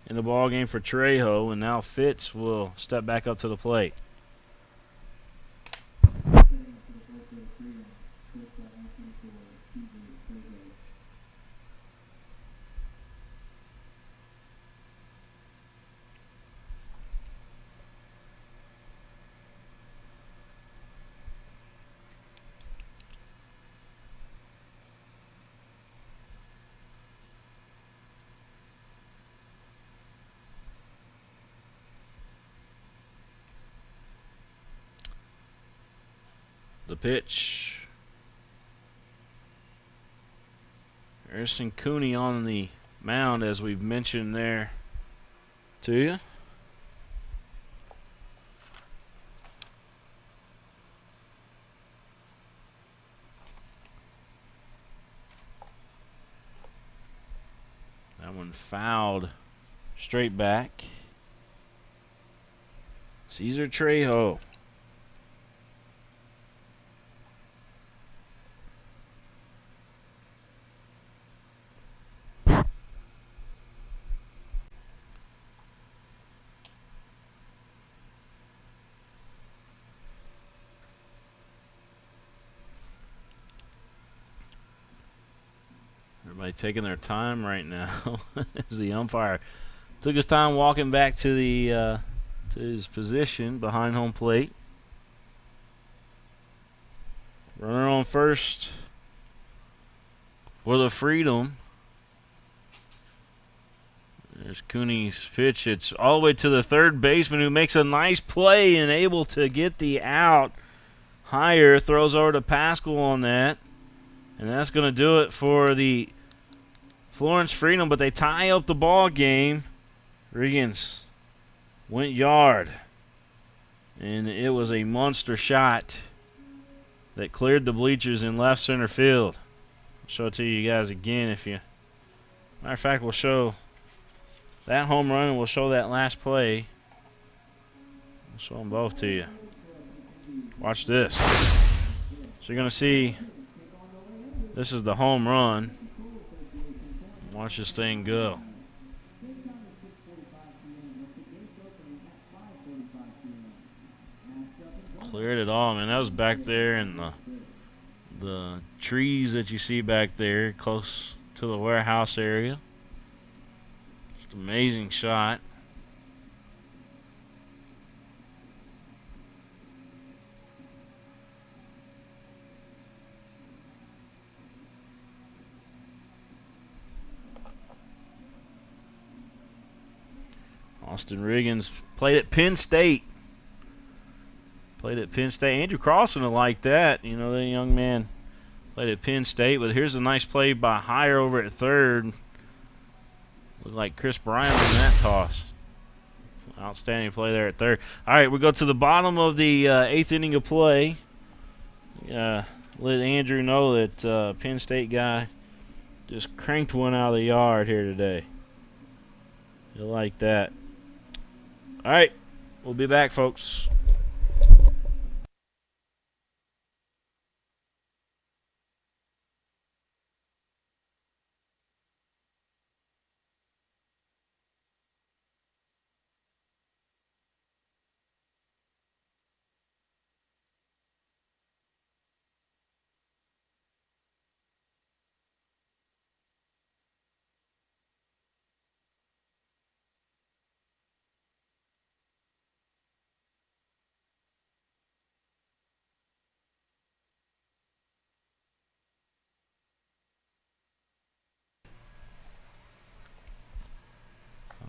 in the ball game for Trejo, and now Fitz will step back up to the plate. The pitch. Harrison Cooney on the mound, as we've mentioned there to you. That one fouled straight back. Cesar Trejo. Everybody taking their time right now as the umpire took his time walking back to the to his position behind home plate. Runner on first for the Freedom. There's Cooney's pitch. It's all the way to the third baseman, who makes a nice play and able to get the out. Higher throws over to Pascal on that. And that's going to do it for the Florence Freedom, but they tie up the ball game. Riggins went yard, and it was a monster shot that cleared the bleachers in left center field. I'll show it to you guys again if you. Matter of fact, we'll show that home run and we'll show that last play. We'll show them both to you. Watch this. So you're going to see this is the home run. Watch this thing go. Cleared it all, man. That was back there in the trees that you see back there, close to the warehouse area. Just an amazing shot. Austin Riggins played at Penn State. Andrew Carlson will like that. You know, the young man played at Penn State. But here's a nice play by Hire over at third. Looked like Chris Bryant on that toss. Outstanding play there at third. All right, we go to the bottom of the 8th inning of play. Let Andrew know that Penn State guy just cranked one out of the yard here today. You'll like that. All right, we'll be back, folks.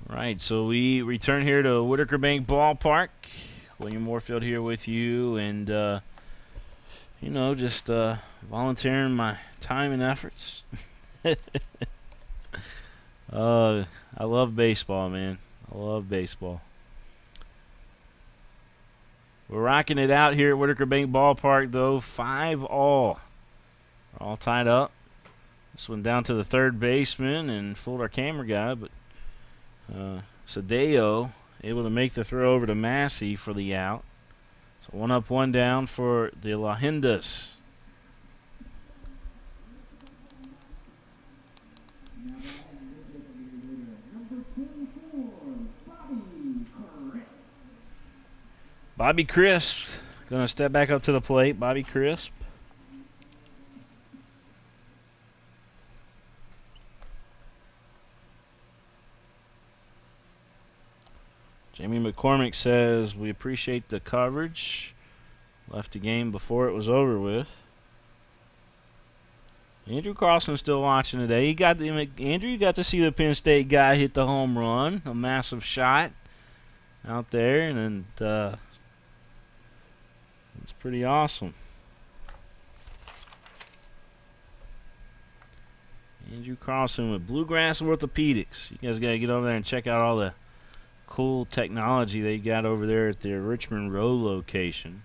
All right, so we return here to Whitaker Bank Ballpark. William Moorfield here with you, and just volunteering my time and efforts. I love baseball, man. I love baseball. We're rocking it out here at Whitaker Bank Ballpark, though. 5-all. We're all tied up. This one down to the third baseman and fooled our camera guy, but Sadeo able to make the throw over to Massey for the out. So 1 up, 1 down for the Leyendas. Bobby Crisp going to step back up to the plate. Bobby Crisp. Jamie McCormick says, we appreciate the coverage. Left the game before it was over with. Andrew Carlson's still watching today. Andrew, you got to see the Penn State guy hit the home run. A massive shot out there. And it's pretty awesome. Andrew Carlson with Bluegrass Orthopedics. You guys got to get over there and check out all the cool technology they got over there at their Richmond Road location.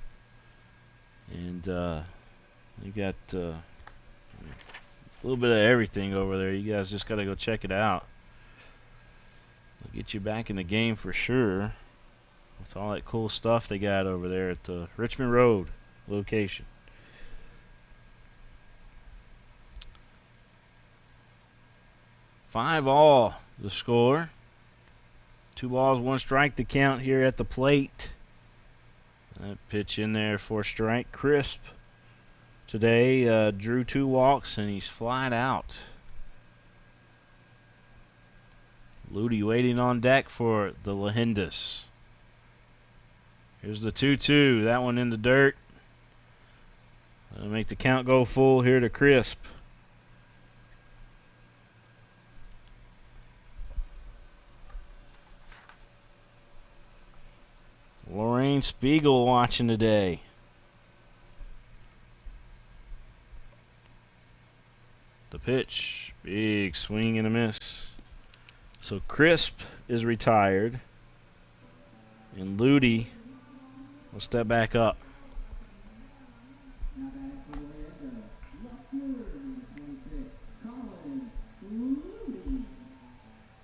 And they got a little bit of everything over there. You guys just got to go check it out. They'll get you back in the game for sure with all that cool stuff they got over there at the Richmond Road location. Five all the score. 2 balls, 1 strike to count here at the plate. That pitch in there for a strike. Crisp today drew 2 walks and he's flat out. Ludi waiting on deck for the Leyendas. Here's the 2-2. That one in the dirt. That'll make the count go full here to Crisp. Lorraine Spiegel watching today. The pitch. Big swing and a miss. So Crisp is retired. And Ludi will step back up.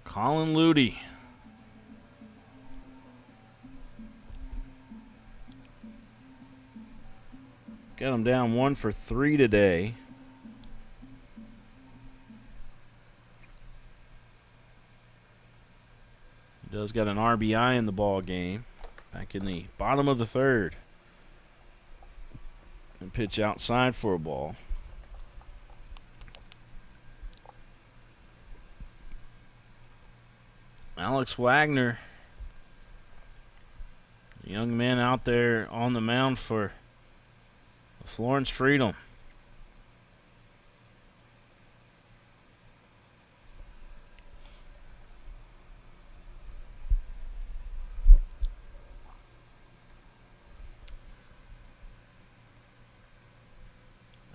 Colin Ludi. Got him down 1 for 3 today. He does got an RBI in the ball game. Back in the bottom of the third. And pitch outside for a ball. Alex Wagner, the young man out there on the mound for Florence Freedom.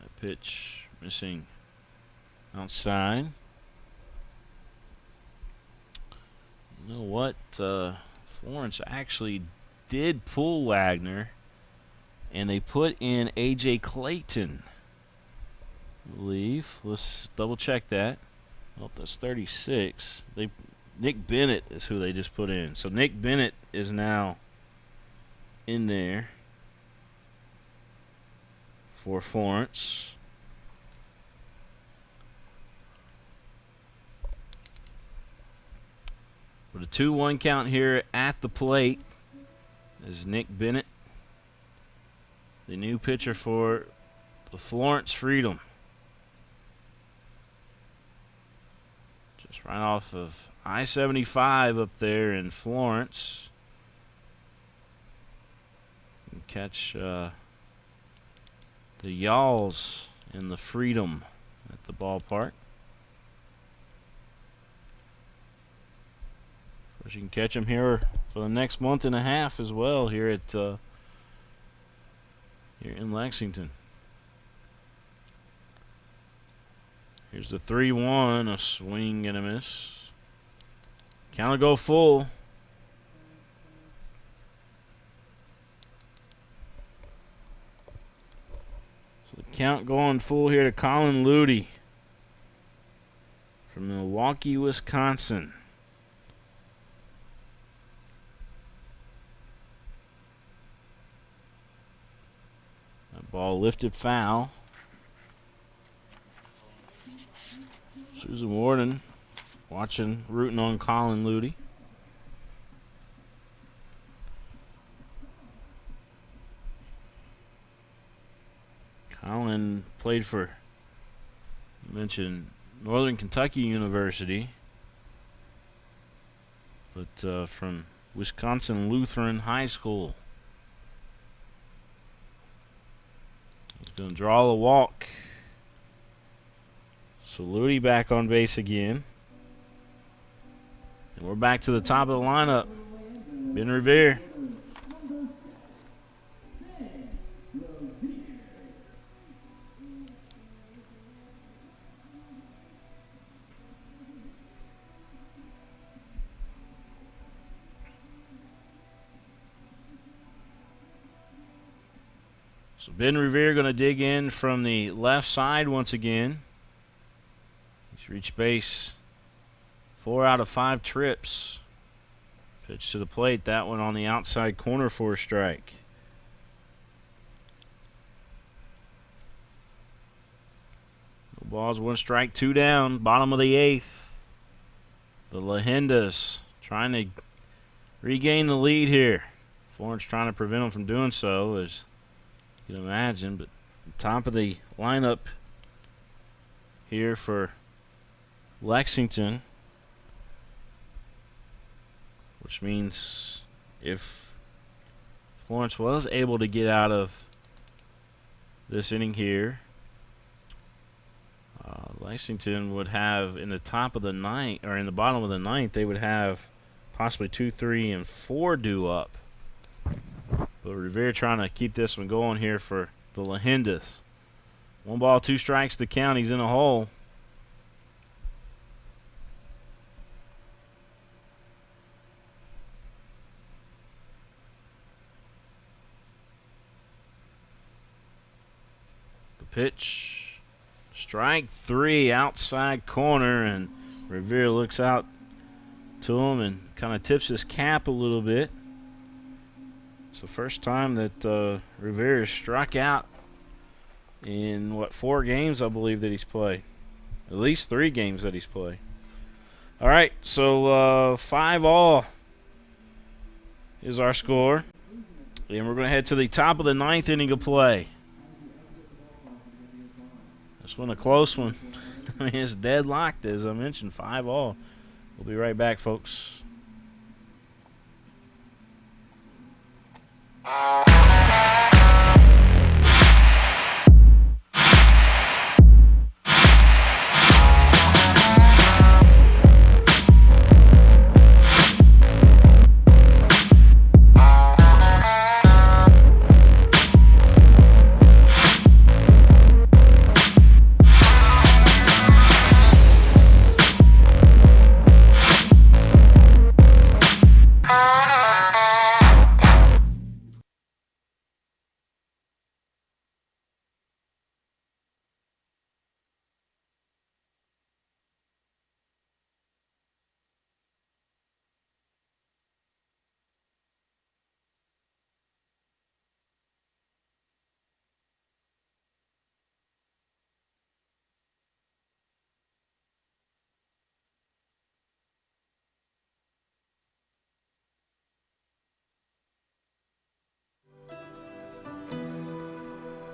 That pitch missing outside. You know what? Florence actually did pull Wagner, and they put in A.J. Clayton, I believe. Let's double check that. Oh, that's 36. Nick Bennett is who they just put in. So Nick Bennett is now in there for Florence. With a 2-1 count here at the plate is Nick Bennett, the new pitcher for the Florence Freedom. Just right off of I-75 up there in Florence. You can catch the Y'alls in the Freedom at the ballpark. Of course, you can catch them here for the next month and a half as well here at here in Lexington. Here's the 3-1, a swing and a miss. Count will go full. So the count going full here to Colin Ludy from Milwaukee, Wisconsin. That ball lifted foul. Susan Warden rooting on Colin Ludy. Colin played for, mentioned Northern Kentucky University, but from Wisconsin Lutheran High School. He's going to draw the walk. So Ludy back on base again. And we're back to the top of the lineup. Ben Revere. So Ben Revere going to dig in from the left side once again. He's reached base 4 out of 5 trips. Pitch to the plate. That one on the outside corner for a strike. No balls, 1 strike, 2 down. Bottom of the 8th. The Leyendas trying to regain the lead here. Florence trying to prevent them from doing so, as you can imagine. But top of the lineup here for Lexington, which means if Florence was able to get out of this inning here, Lexington would have in the top of the ninth, or in the bottom of the ninth, they would have possibly 2, 3, and 4 due up. But Revere trying to keep this one going here for the Leyendas. 1 ball, 2 strikes to count. He's in a hole. Pitch, strike 3, outside corner, and Revere looks out to him and kind of tips his cap a little bit. It's the first time that Revere has struck out in, 4 games, I believe, that he's played. At least 3 games that he's played. All right, so 5-all is our score. And we're going to head to the top of the 9th inning of play. This one a close one. I mean, it's deadlocked, as I mentioned, 5-all. We'll be right back, folks.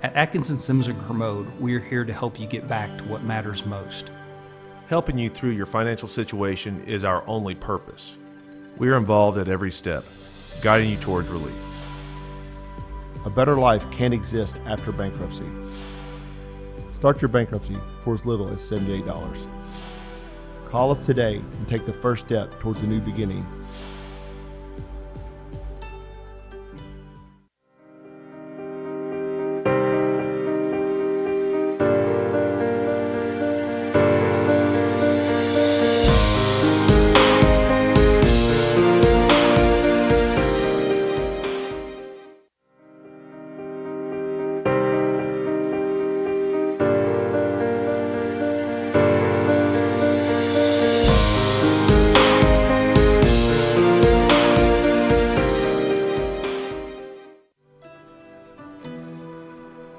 At Atkinson Sims and Kermode, we are here to help you get back to what matters most. Helping you through your financial situation is our only purpose. We are involved at every step, guiding you towards relief. A better life can't exist after bankruptcy. Start your bankruptcy for as little as $78. Call us today and take the first step towards a new beginning.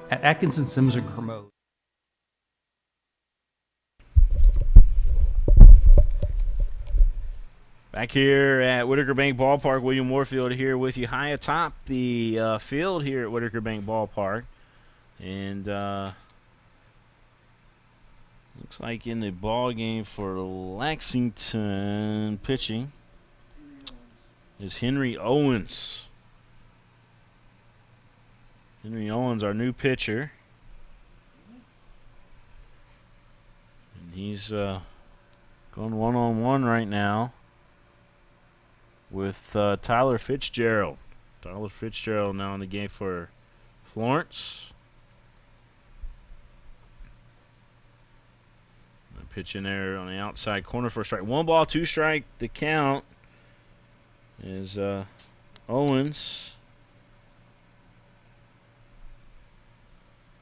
At Atkinson Sims and Kermode. Back here at Whitaker Bank Ballpark, William Warfield here with you high atop the field here at Whitaker Bank Ballpark. And looks like in the ball game for Lexington pitching is Henry Owens. Henry Owens, our new pitcher. And he's going one-on-one right now with Tyler Fitzgerald. Tyler Fitzgerald now in the game for Florence. Pitch in there on the outside corner for a strike. 1 ball, 2 strike. The count is Owens.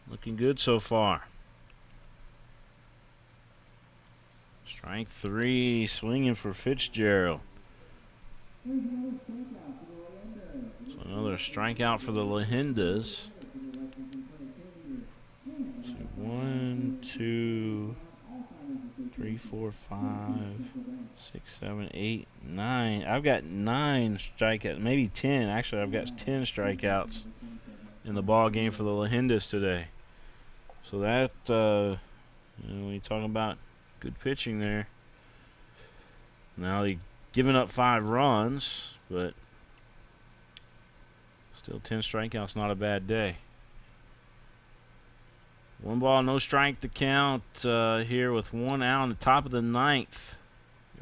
Looking good so far. Strike 3, swinging for Fitzgerald. So another strikeout for the Leyendas. So 1, 2, 3, 4, 5, 6, 7, 8, 9. I've got 9 strikeouts, maybe 10. Actually, I've got 10 strikeouts in the ball game for the Leyendas today. So that, when you're talking about good pitching there. Now they've given up 5 runs, but still 10 strikeouts, not a bad day. 1 ball, no strike to count here with 1 out on the top of the 9th.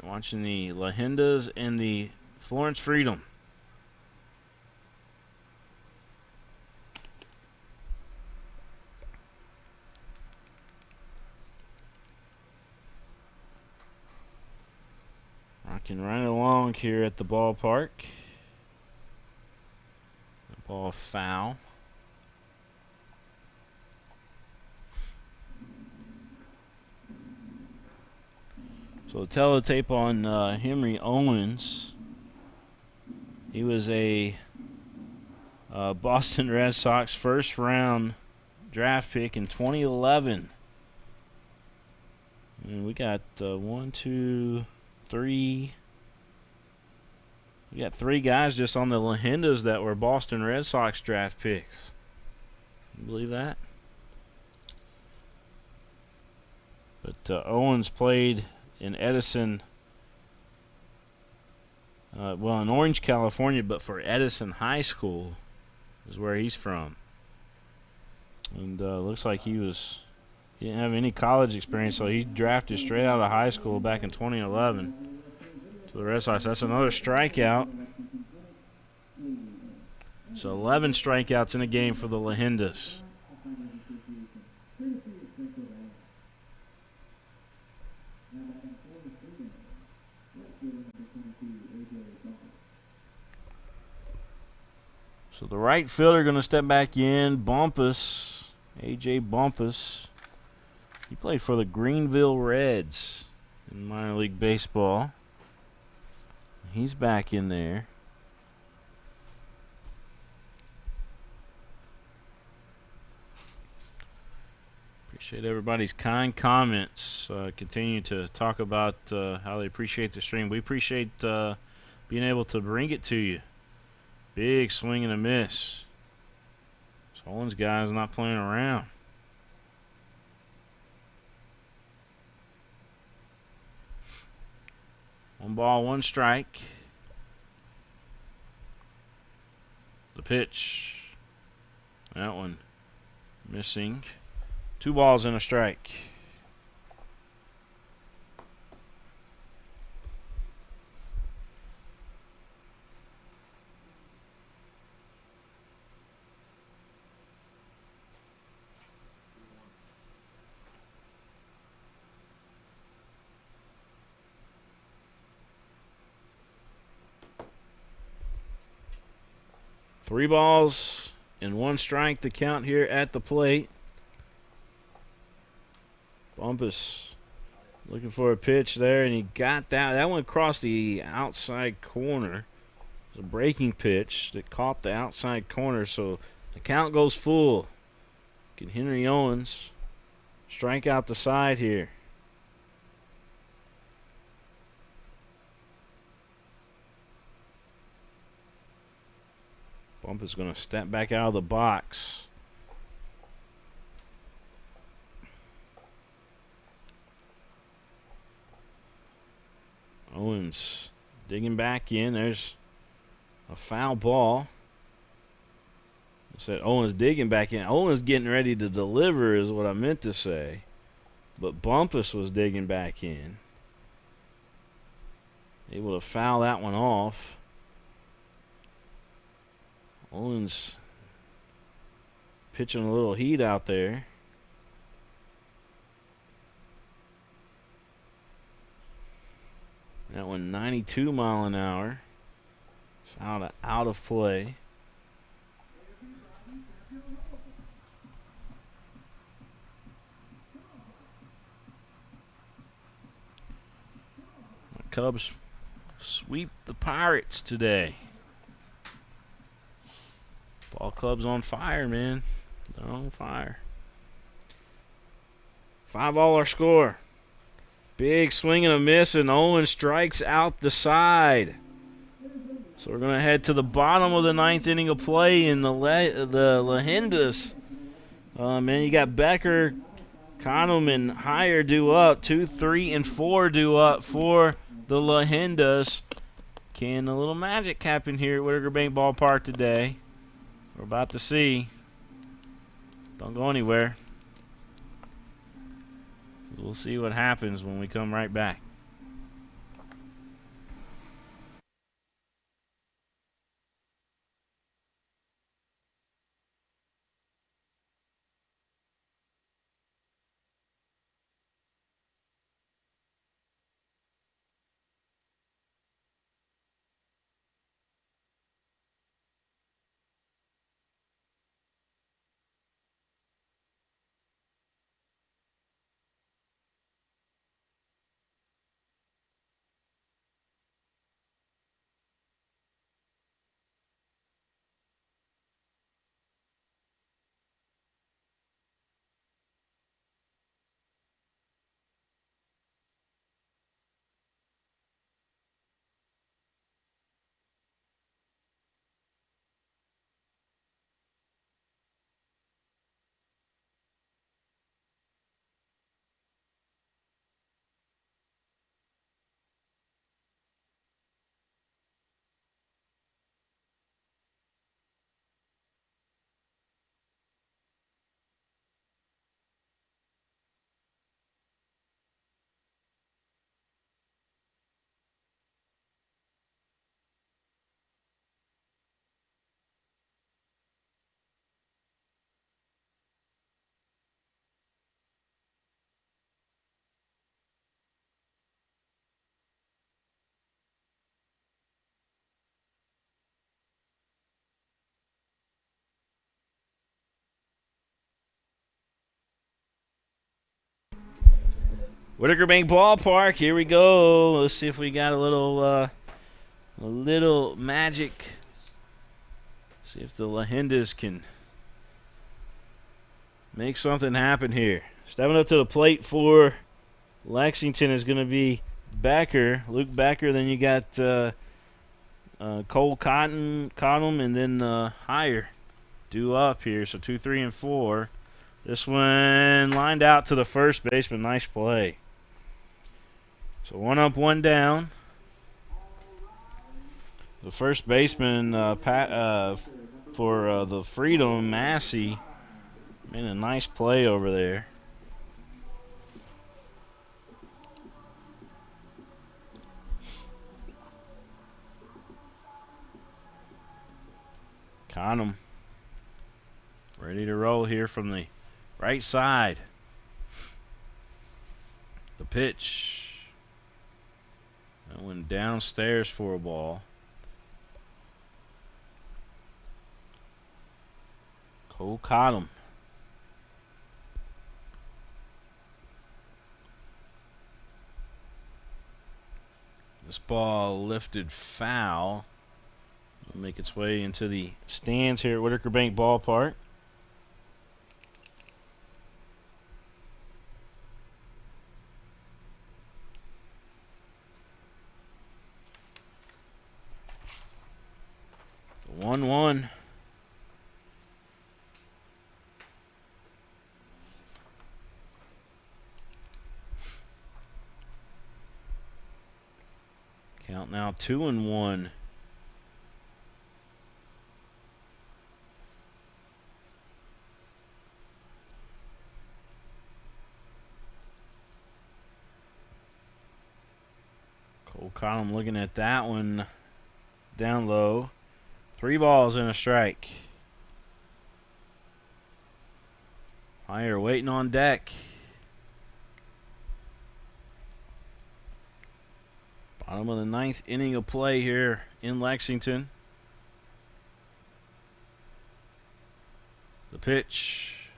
You're watching the Leyendas and the Florence Freedom. Rocking right along here at the ballpark. The ball foul. So the teletape on Henry Owens. He was a Boston Red Sox first round draft pick in 2011. And we got 1, 2, 3. We got 3 guys just on the Leyendas that were Boston Red Sox draft picks. Can you believe that? But Owens played in Edison, well, in Orange, California, but for Edison High School is where he's from. And looks like he didn't have any college experience, so he drafted straight out of high school back in 2011 to the Red Sox. That's another strikeout. So 11 strikeouts in a game for the Leyendas. So the right fielder going to step back in, Bumpus, A.J. Bumpus. He played for the Greenville Reds in minor league baseball. He's back in there. Appreciate everybody's kind comments. Continue to talk about how they appreciate the stream. We appreciate being able to bring it to you. Big swing and a miss. So Owens guys not playing around. One ball, one strike. The pitch. That one missing. 2 balls and a strike. Three balls and one strike to count here at the plate. Bumpus looking for a pitch there, and he got that. That went across the outside corner. It was a breaking pitch that caught the outside corner, so the count goes full. Can Henry Owens strike out the side here? Bumpus going to step back out of the box. Owens digging back in. There's a foul ball. I said Owens digging back in. Owens getting ready to deliver is what I meant to say. But Bumpus was digging back in. Able to foul that one off. Owens pitching a little heat out there. That one 92 mile an hour. It's out of play. The Cubs sweep the Pirates today. Ball club's on fire, man. They're on fire. 5-all our score. Big swing and a miss, and Owen strikes out the side. So we're going to head to the bottom of the 9th inning of play in the Leyendas. Man, you got Becker, Conham, and Heyer due up. 2, 3, and 4 due up for the Leyendas. Can a little magic happen here at Whitaker Bank Ballpark today? We're about to see. Don't go anywhere. We'll see what happens when we come right back. Whitaker Bank Ballpark, here we go. Let's see if we got a little magic. See if the Leyendas can make something happen here. Stepping up to the plate for Lexington is going to be Becker, Luke Becker. Then you got Cole Cotton, and then Heyer. due up here. So 2, 3, and 4. This one lined out to the first baseman. Nice play. So 1 up, 1 down. The first baseman for the Freedom, Massey, made a nice play over there. Conham ready to roll here from the right side. The pitch. That went downstairs for a ball. Cole Conham. This ball lifted foul. It'll make its way into the stands here at Whitaker Bank Ballpark. The 1-1. Count now 2-1. Cole Conham looking at that one down low. 3 balls and a strike. Higher waiting on deck. Bottom of the 9th inning of play here in Lexington. The pitch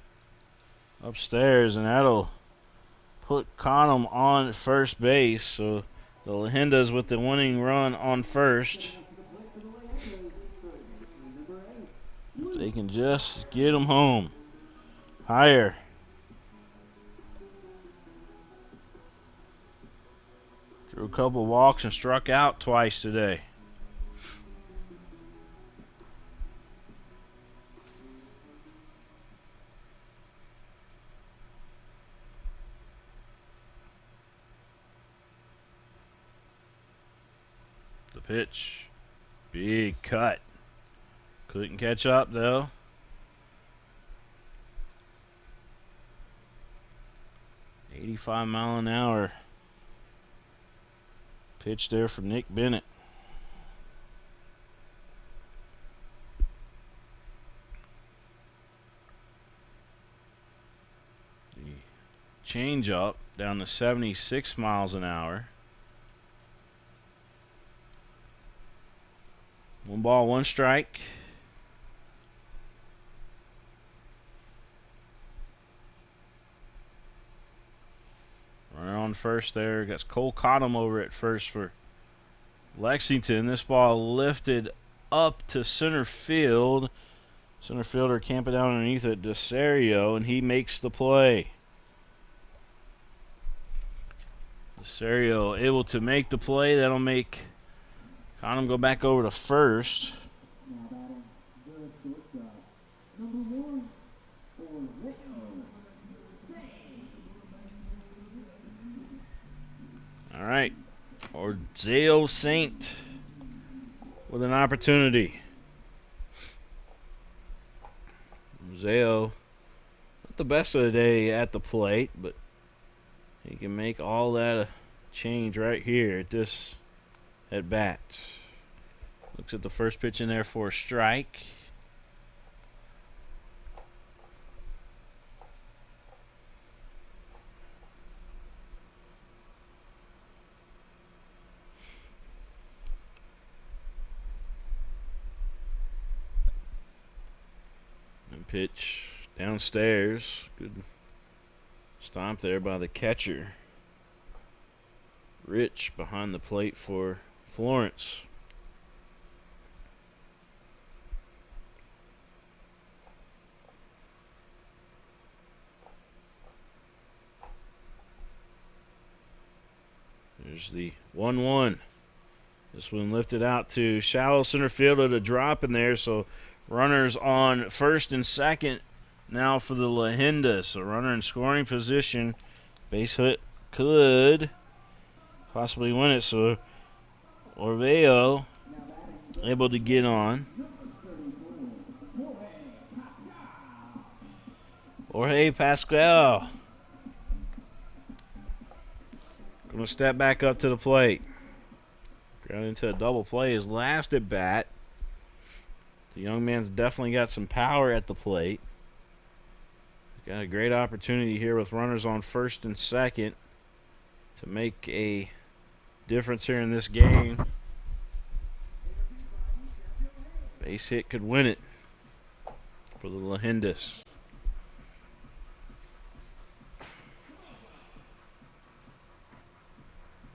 upstairs, and that'll put Conham on first base. So the Leyendas with the winning run on first. If they can just get them home. Higher. Drew a couple walks and struck out twice today. The pitch. Big cut. Couldn't catch up though. .85 mile an hour. Pitch there from Nick Bennett. The change up down to 76 miles an hour. 1 ball, 1 strike. Runner on first there. Got Cole Conham over at first for Lexington. This ball lifted up to center field. Center fielder camping down underneath it, DeSario, and he makes the play. DeSario able to make the play. That'll make Conham go back over to first. All right, Orzeo Saint with an opportunity. Orzeo, not the best of the day at the plate, but he can make all that a change right here at this at bat. Looks at the first pitch in there for a strike. Pitch downstairs. Good stomp there by the catcher. Rich behind the plate for Florence. There's the 1-1. This one lifted out to shallow center field at a drop in there, so Runners on first and second now for the Leyendas. A runner in scoring position. Base hit could possibly win it. So Orveo able to get on. Jorge Pascal going to step back up to the plate. Ground into a double play his last at bat. The young man's definitely got some power at the plate. Got a great opportunity here with runners on first and second to make a difference here in this game. Base hit could win it for the Leyendas.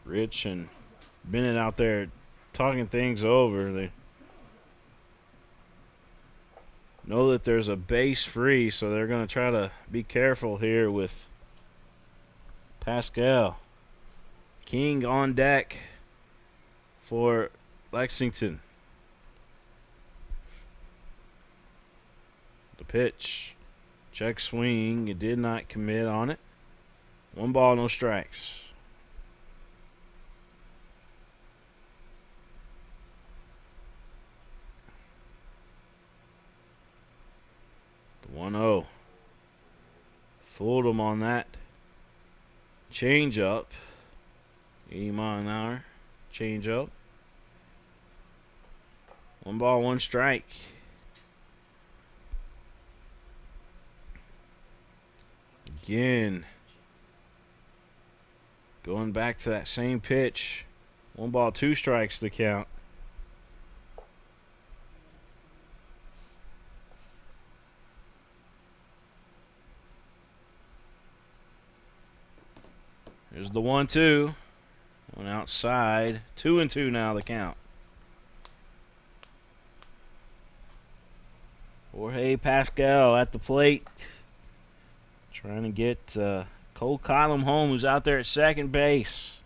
Rich and Bennett out there talking things over. They know that there's a base free, so they're going to try to be careful here with Pascal. King on deck for Lexington. The pitch. Check swing. It did not commit on it. 1 ball, no strikes. The 1-0. Fooled him on that change up. 80 mile an hour change up. 1 ball, 1 strike. Again, going back to that same pitch. 1 ball, 2 strikes to count. There's the 1-2. One outside. 2-2 now the count. Jorge Pascal at the plate. Trying to get Cole Colum home, who's out there at second base.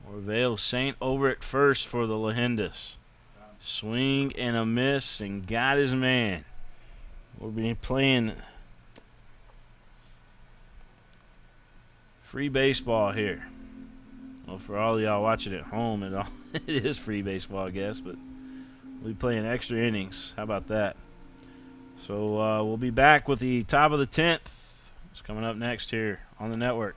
Orvale Saint over at first for the Leyendas. Swing and a miss and got his man. We'll be playing free baseball here. Well, for all of y'all watching at home, it is free baseball, I guess, but we'll be playing extra innings. How about that? So we'll be back with the top of the 10th. It's coming up next here on the network.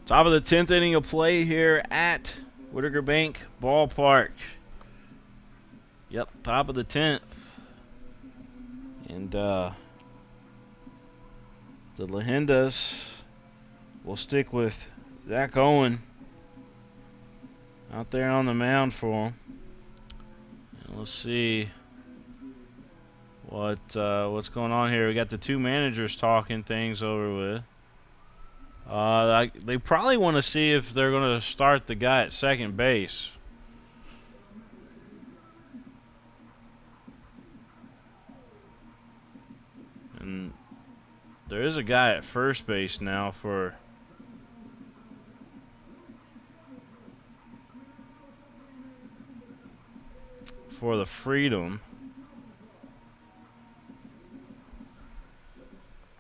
Top of the 10th inning of play here at Whitaker Bank Ballpark. Yep, top of the 10th. And the Leyendas will stick with Zach Owen out there on the mound for him. And let's see what's going on here. We got the two managers talking things over with. They probably want to see if they're going to start the guy at second base. And there is a guy at first base now for the Freedom.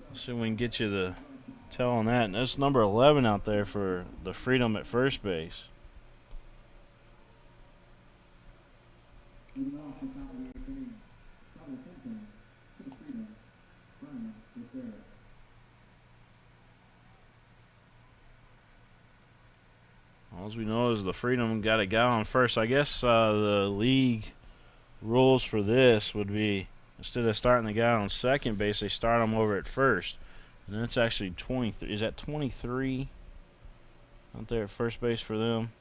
Let's see if we can get you the tell on that. And that's number 11 out there for the Freedom at first base. All we know is the Freedom got a guy on first. I guess the league rules for this would be instead of starting the guy on second base, they start him over at first. And that's actually 23. Is that 23 out there at first base for them?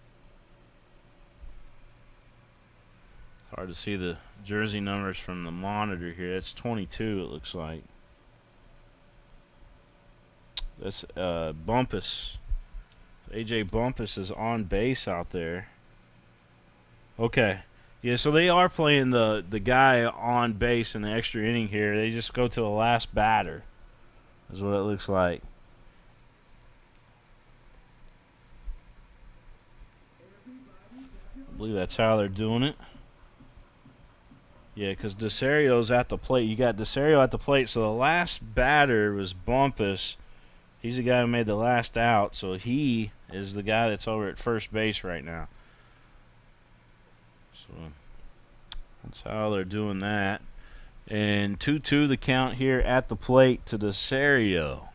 It's hard to see the jersey numbers from the monitor here. That's 22, it looks like. That's Bumpus. AJ Bumpus is on base out there. Okay. Yeah, so they are playing the guy on base in the extra inning here. They just go to the last batter. Is what it looks like. I believe that's how they're doing it. Yeah, because Desario's at the plate. You got Desario at the plate, so the last batter was Bumpus. He's the guy who made the last out, so he is the guy that's over at first base right now. So that's how they're doing that. And 2-2 the count here at the plate to Desario.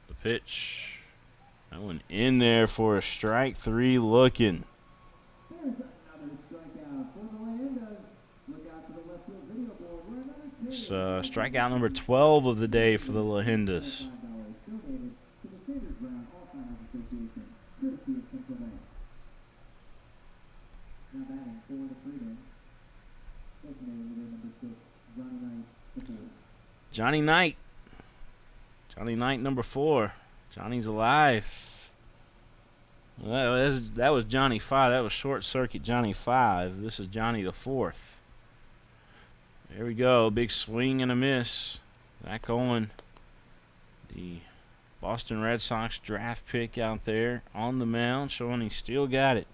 The pitch. That one in there for a strike three looking. It's strikeout number 12 of the day for the Leyendas. Johnny Knight. Johnny Knight, number 4. Johnny's alive. That was Johnny 5. That was short circuit Johnny 5. This is Johnny the 4th. There we go. Big swing and a miss. Zach Owen, the Boston Red Sox draft pick out there on the mound, showing he still got it.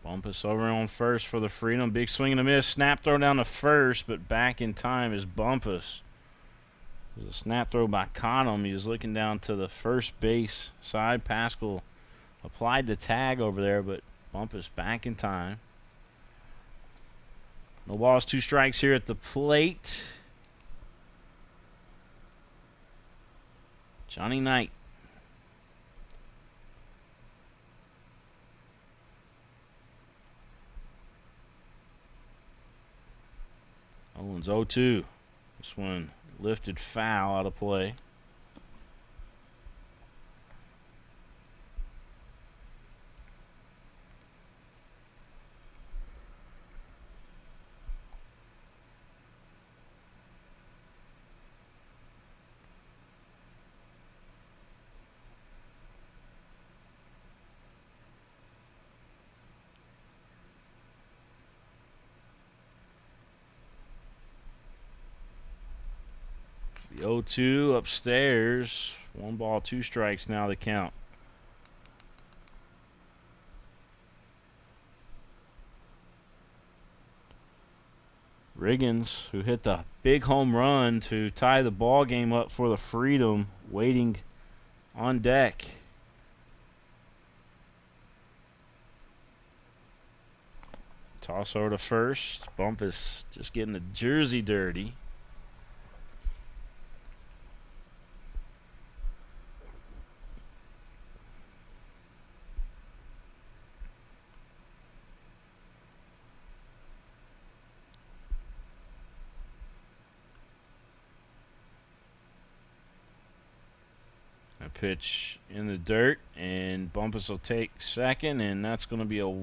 Bumpus over on first for the Freedom. Big swing and a miss. Snap throw down to first, but back in time is Bumpus. It was a snap throw by Conham. He was looking down to the first base side. Pascal applied the tag over there, but Bumpus back in time. No balls, 2 strikes here at the plate. Johnny Knight. Owens 0-2. This one lifted foul out of play. The 0-2 upstairs. 1 ball, 2 strikes now the count. Riggins, who hit the big home run to tie the ball game up for the Freedom, waiting on deck. Toss over to first. Bumpus just getting the jersey dirty. A pitch in the dirt, and Bumpus will take second, and that's going to be a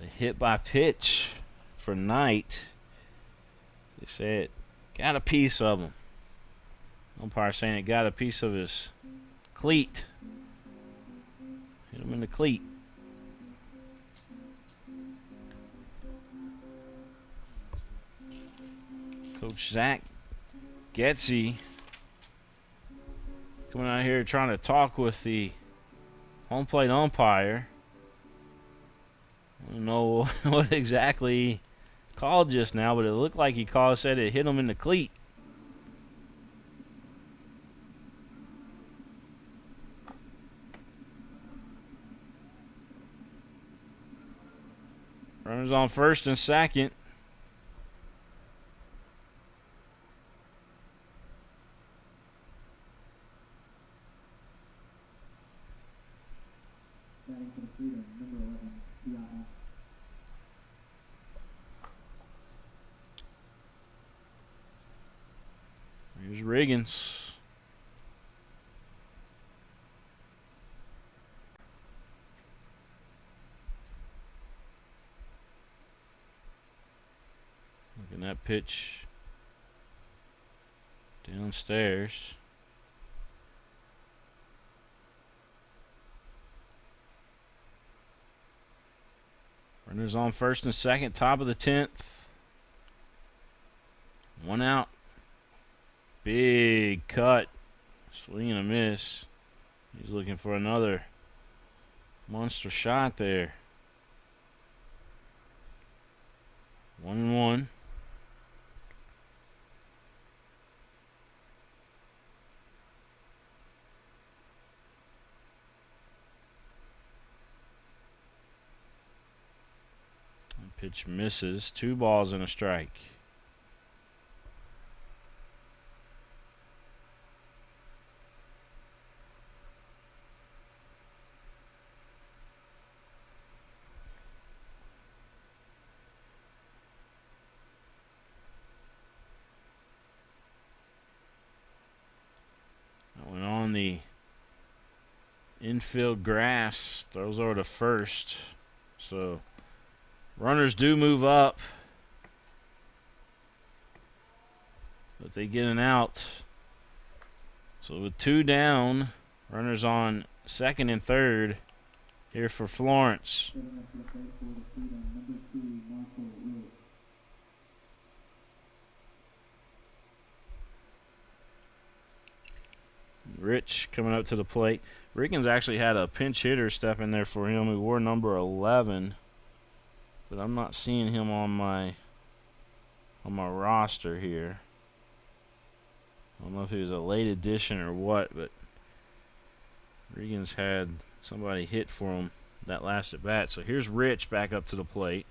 hit by pitch for Knight. They say it got a piece of him. Umpire saying it got a piece of his cleat. Hit him in the cleat. Coach Zach Getzy coming out here trying to talk with the home plate umpire. I don't know what exactly he called just now, but it looked like he said it hit him in the cleat. Runners on first and second. Here's Riggins. Looking at that pitch downstairs. Runners on first and second, top of the 10th. One out. Big cut. Swing and a miss. He's looking for another monster shot there. 1-1. Pitch misses. 2 balls and a strike. That went on the infield grass. Throws over to first. So runners do move up, but they get an out. So with 2 down, runners on second and third here for Florence. Rich coming up to the plate. Riggins actually had a pinch hitter step in there for him who wore number 11. But I'm not seeing him on my roster here. I don't know if he was a late addition or what, but Riggins had somebody hit for him that last at bat. So here's Rich back up to the plate.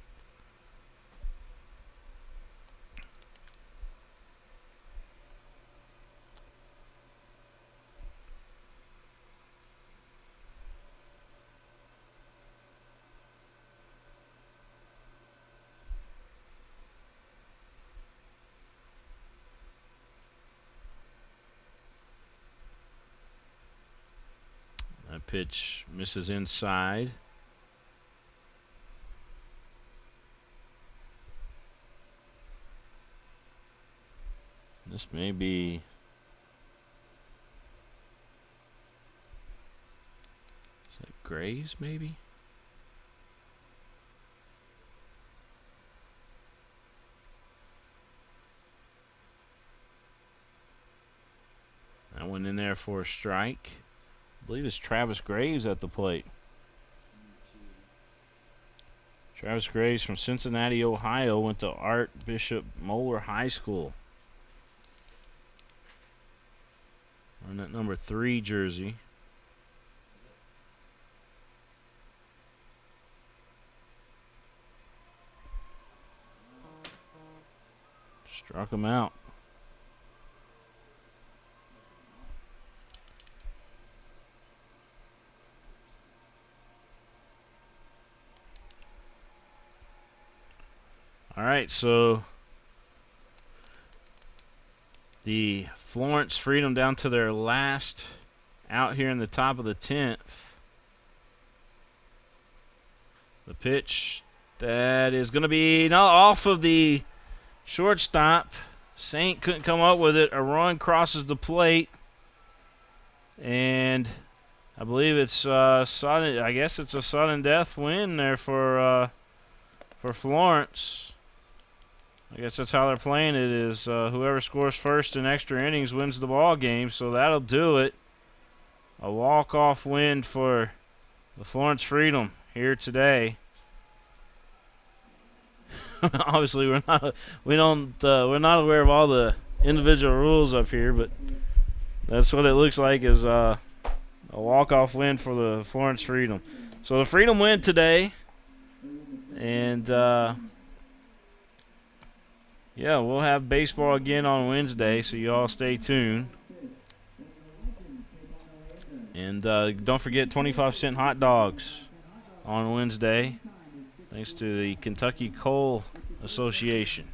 That pitch misses inside. This may be is that Graves maybe? That went in there for a strike. I believe it's Travis Graves at the plate. Travis Graves from Cincinnati, Ohio, went to Art Bishop Moeller High School. On that number 3 jersey. Struck him out. All right, so the Florence Freedom down to their last out here in the top of the 10th. The pitch that is going to be off of the shortstop. Saint couldn't come up with it. A run crosses the plate, and I believe it's sudden. I guess it's a sudden death win there for Florence. I guess that's how they're playing it. Is whoever scores first in extra innings wins the ball game. So that'll do it. A walk-off win for the Florence Freedom here today. Obviously, we're not aware of all the individual rules up here, but that's what it looks like, is a walk-off win for the Florence Freedom. So the Freedom win today, and yeah, we'll have baseball again on Wednesday, so you all stay tuned. And don't forget 25-cent hot dogs on Wednesday, thanks to the Kentucky Coal Association.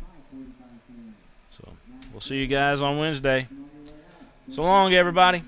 So we'll see you guys on Wednesday. So long, everybody.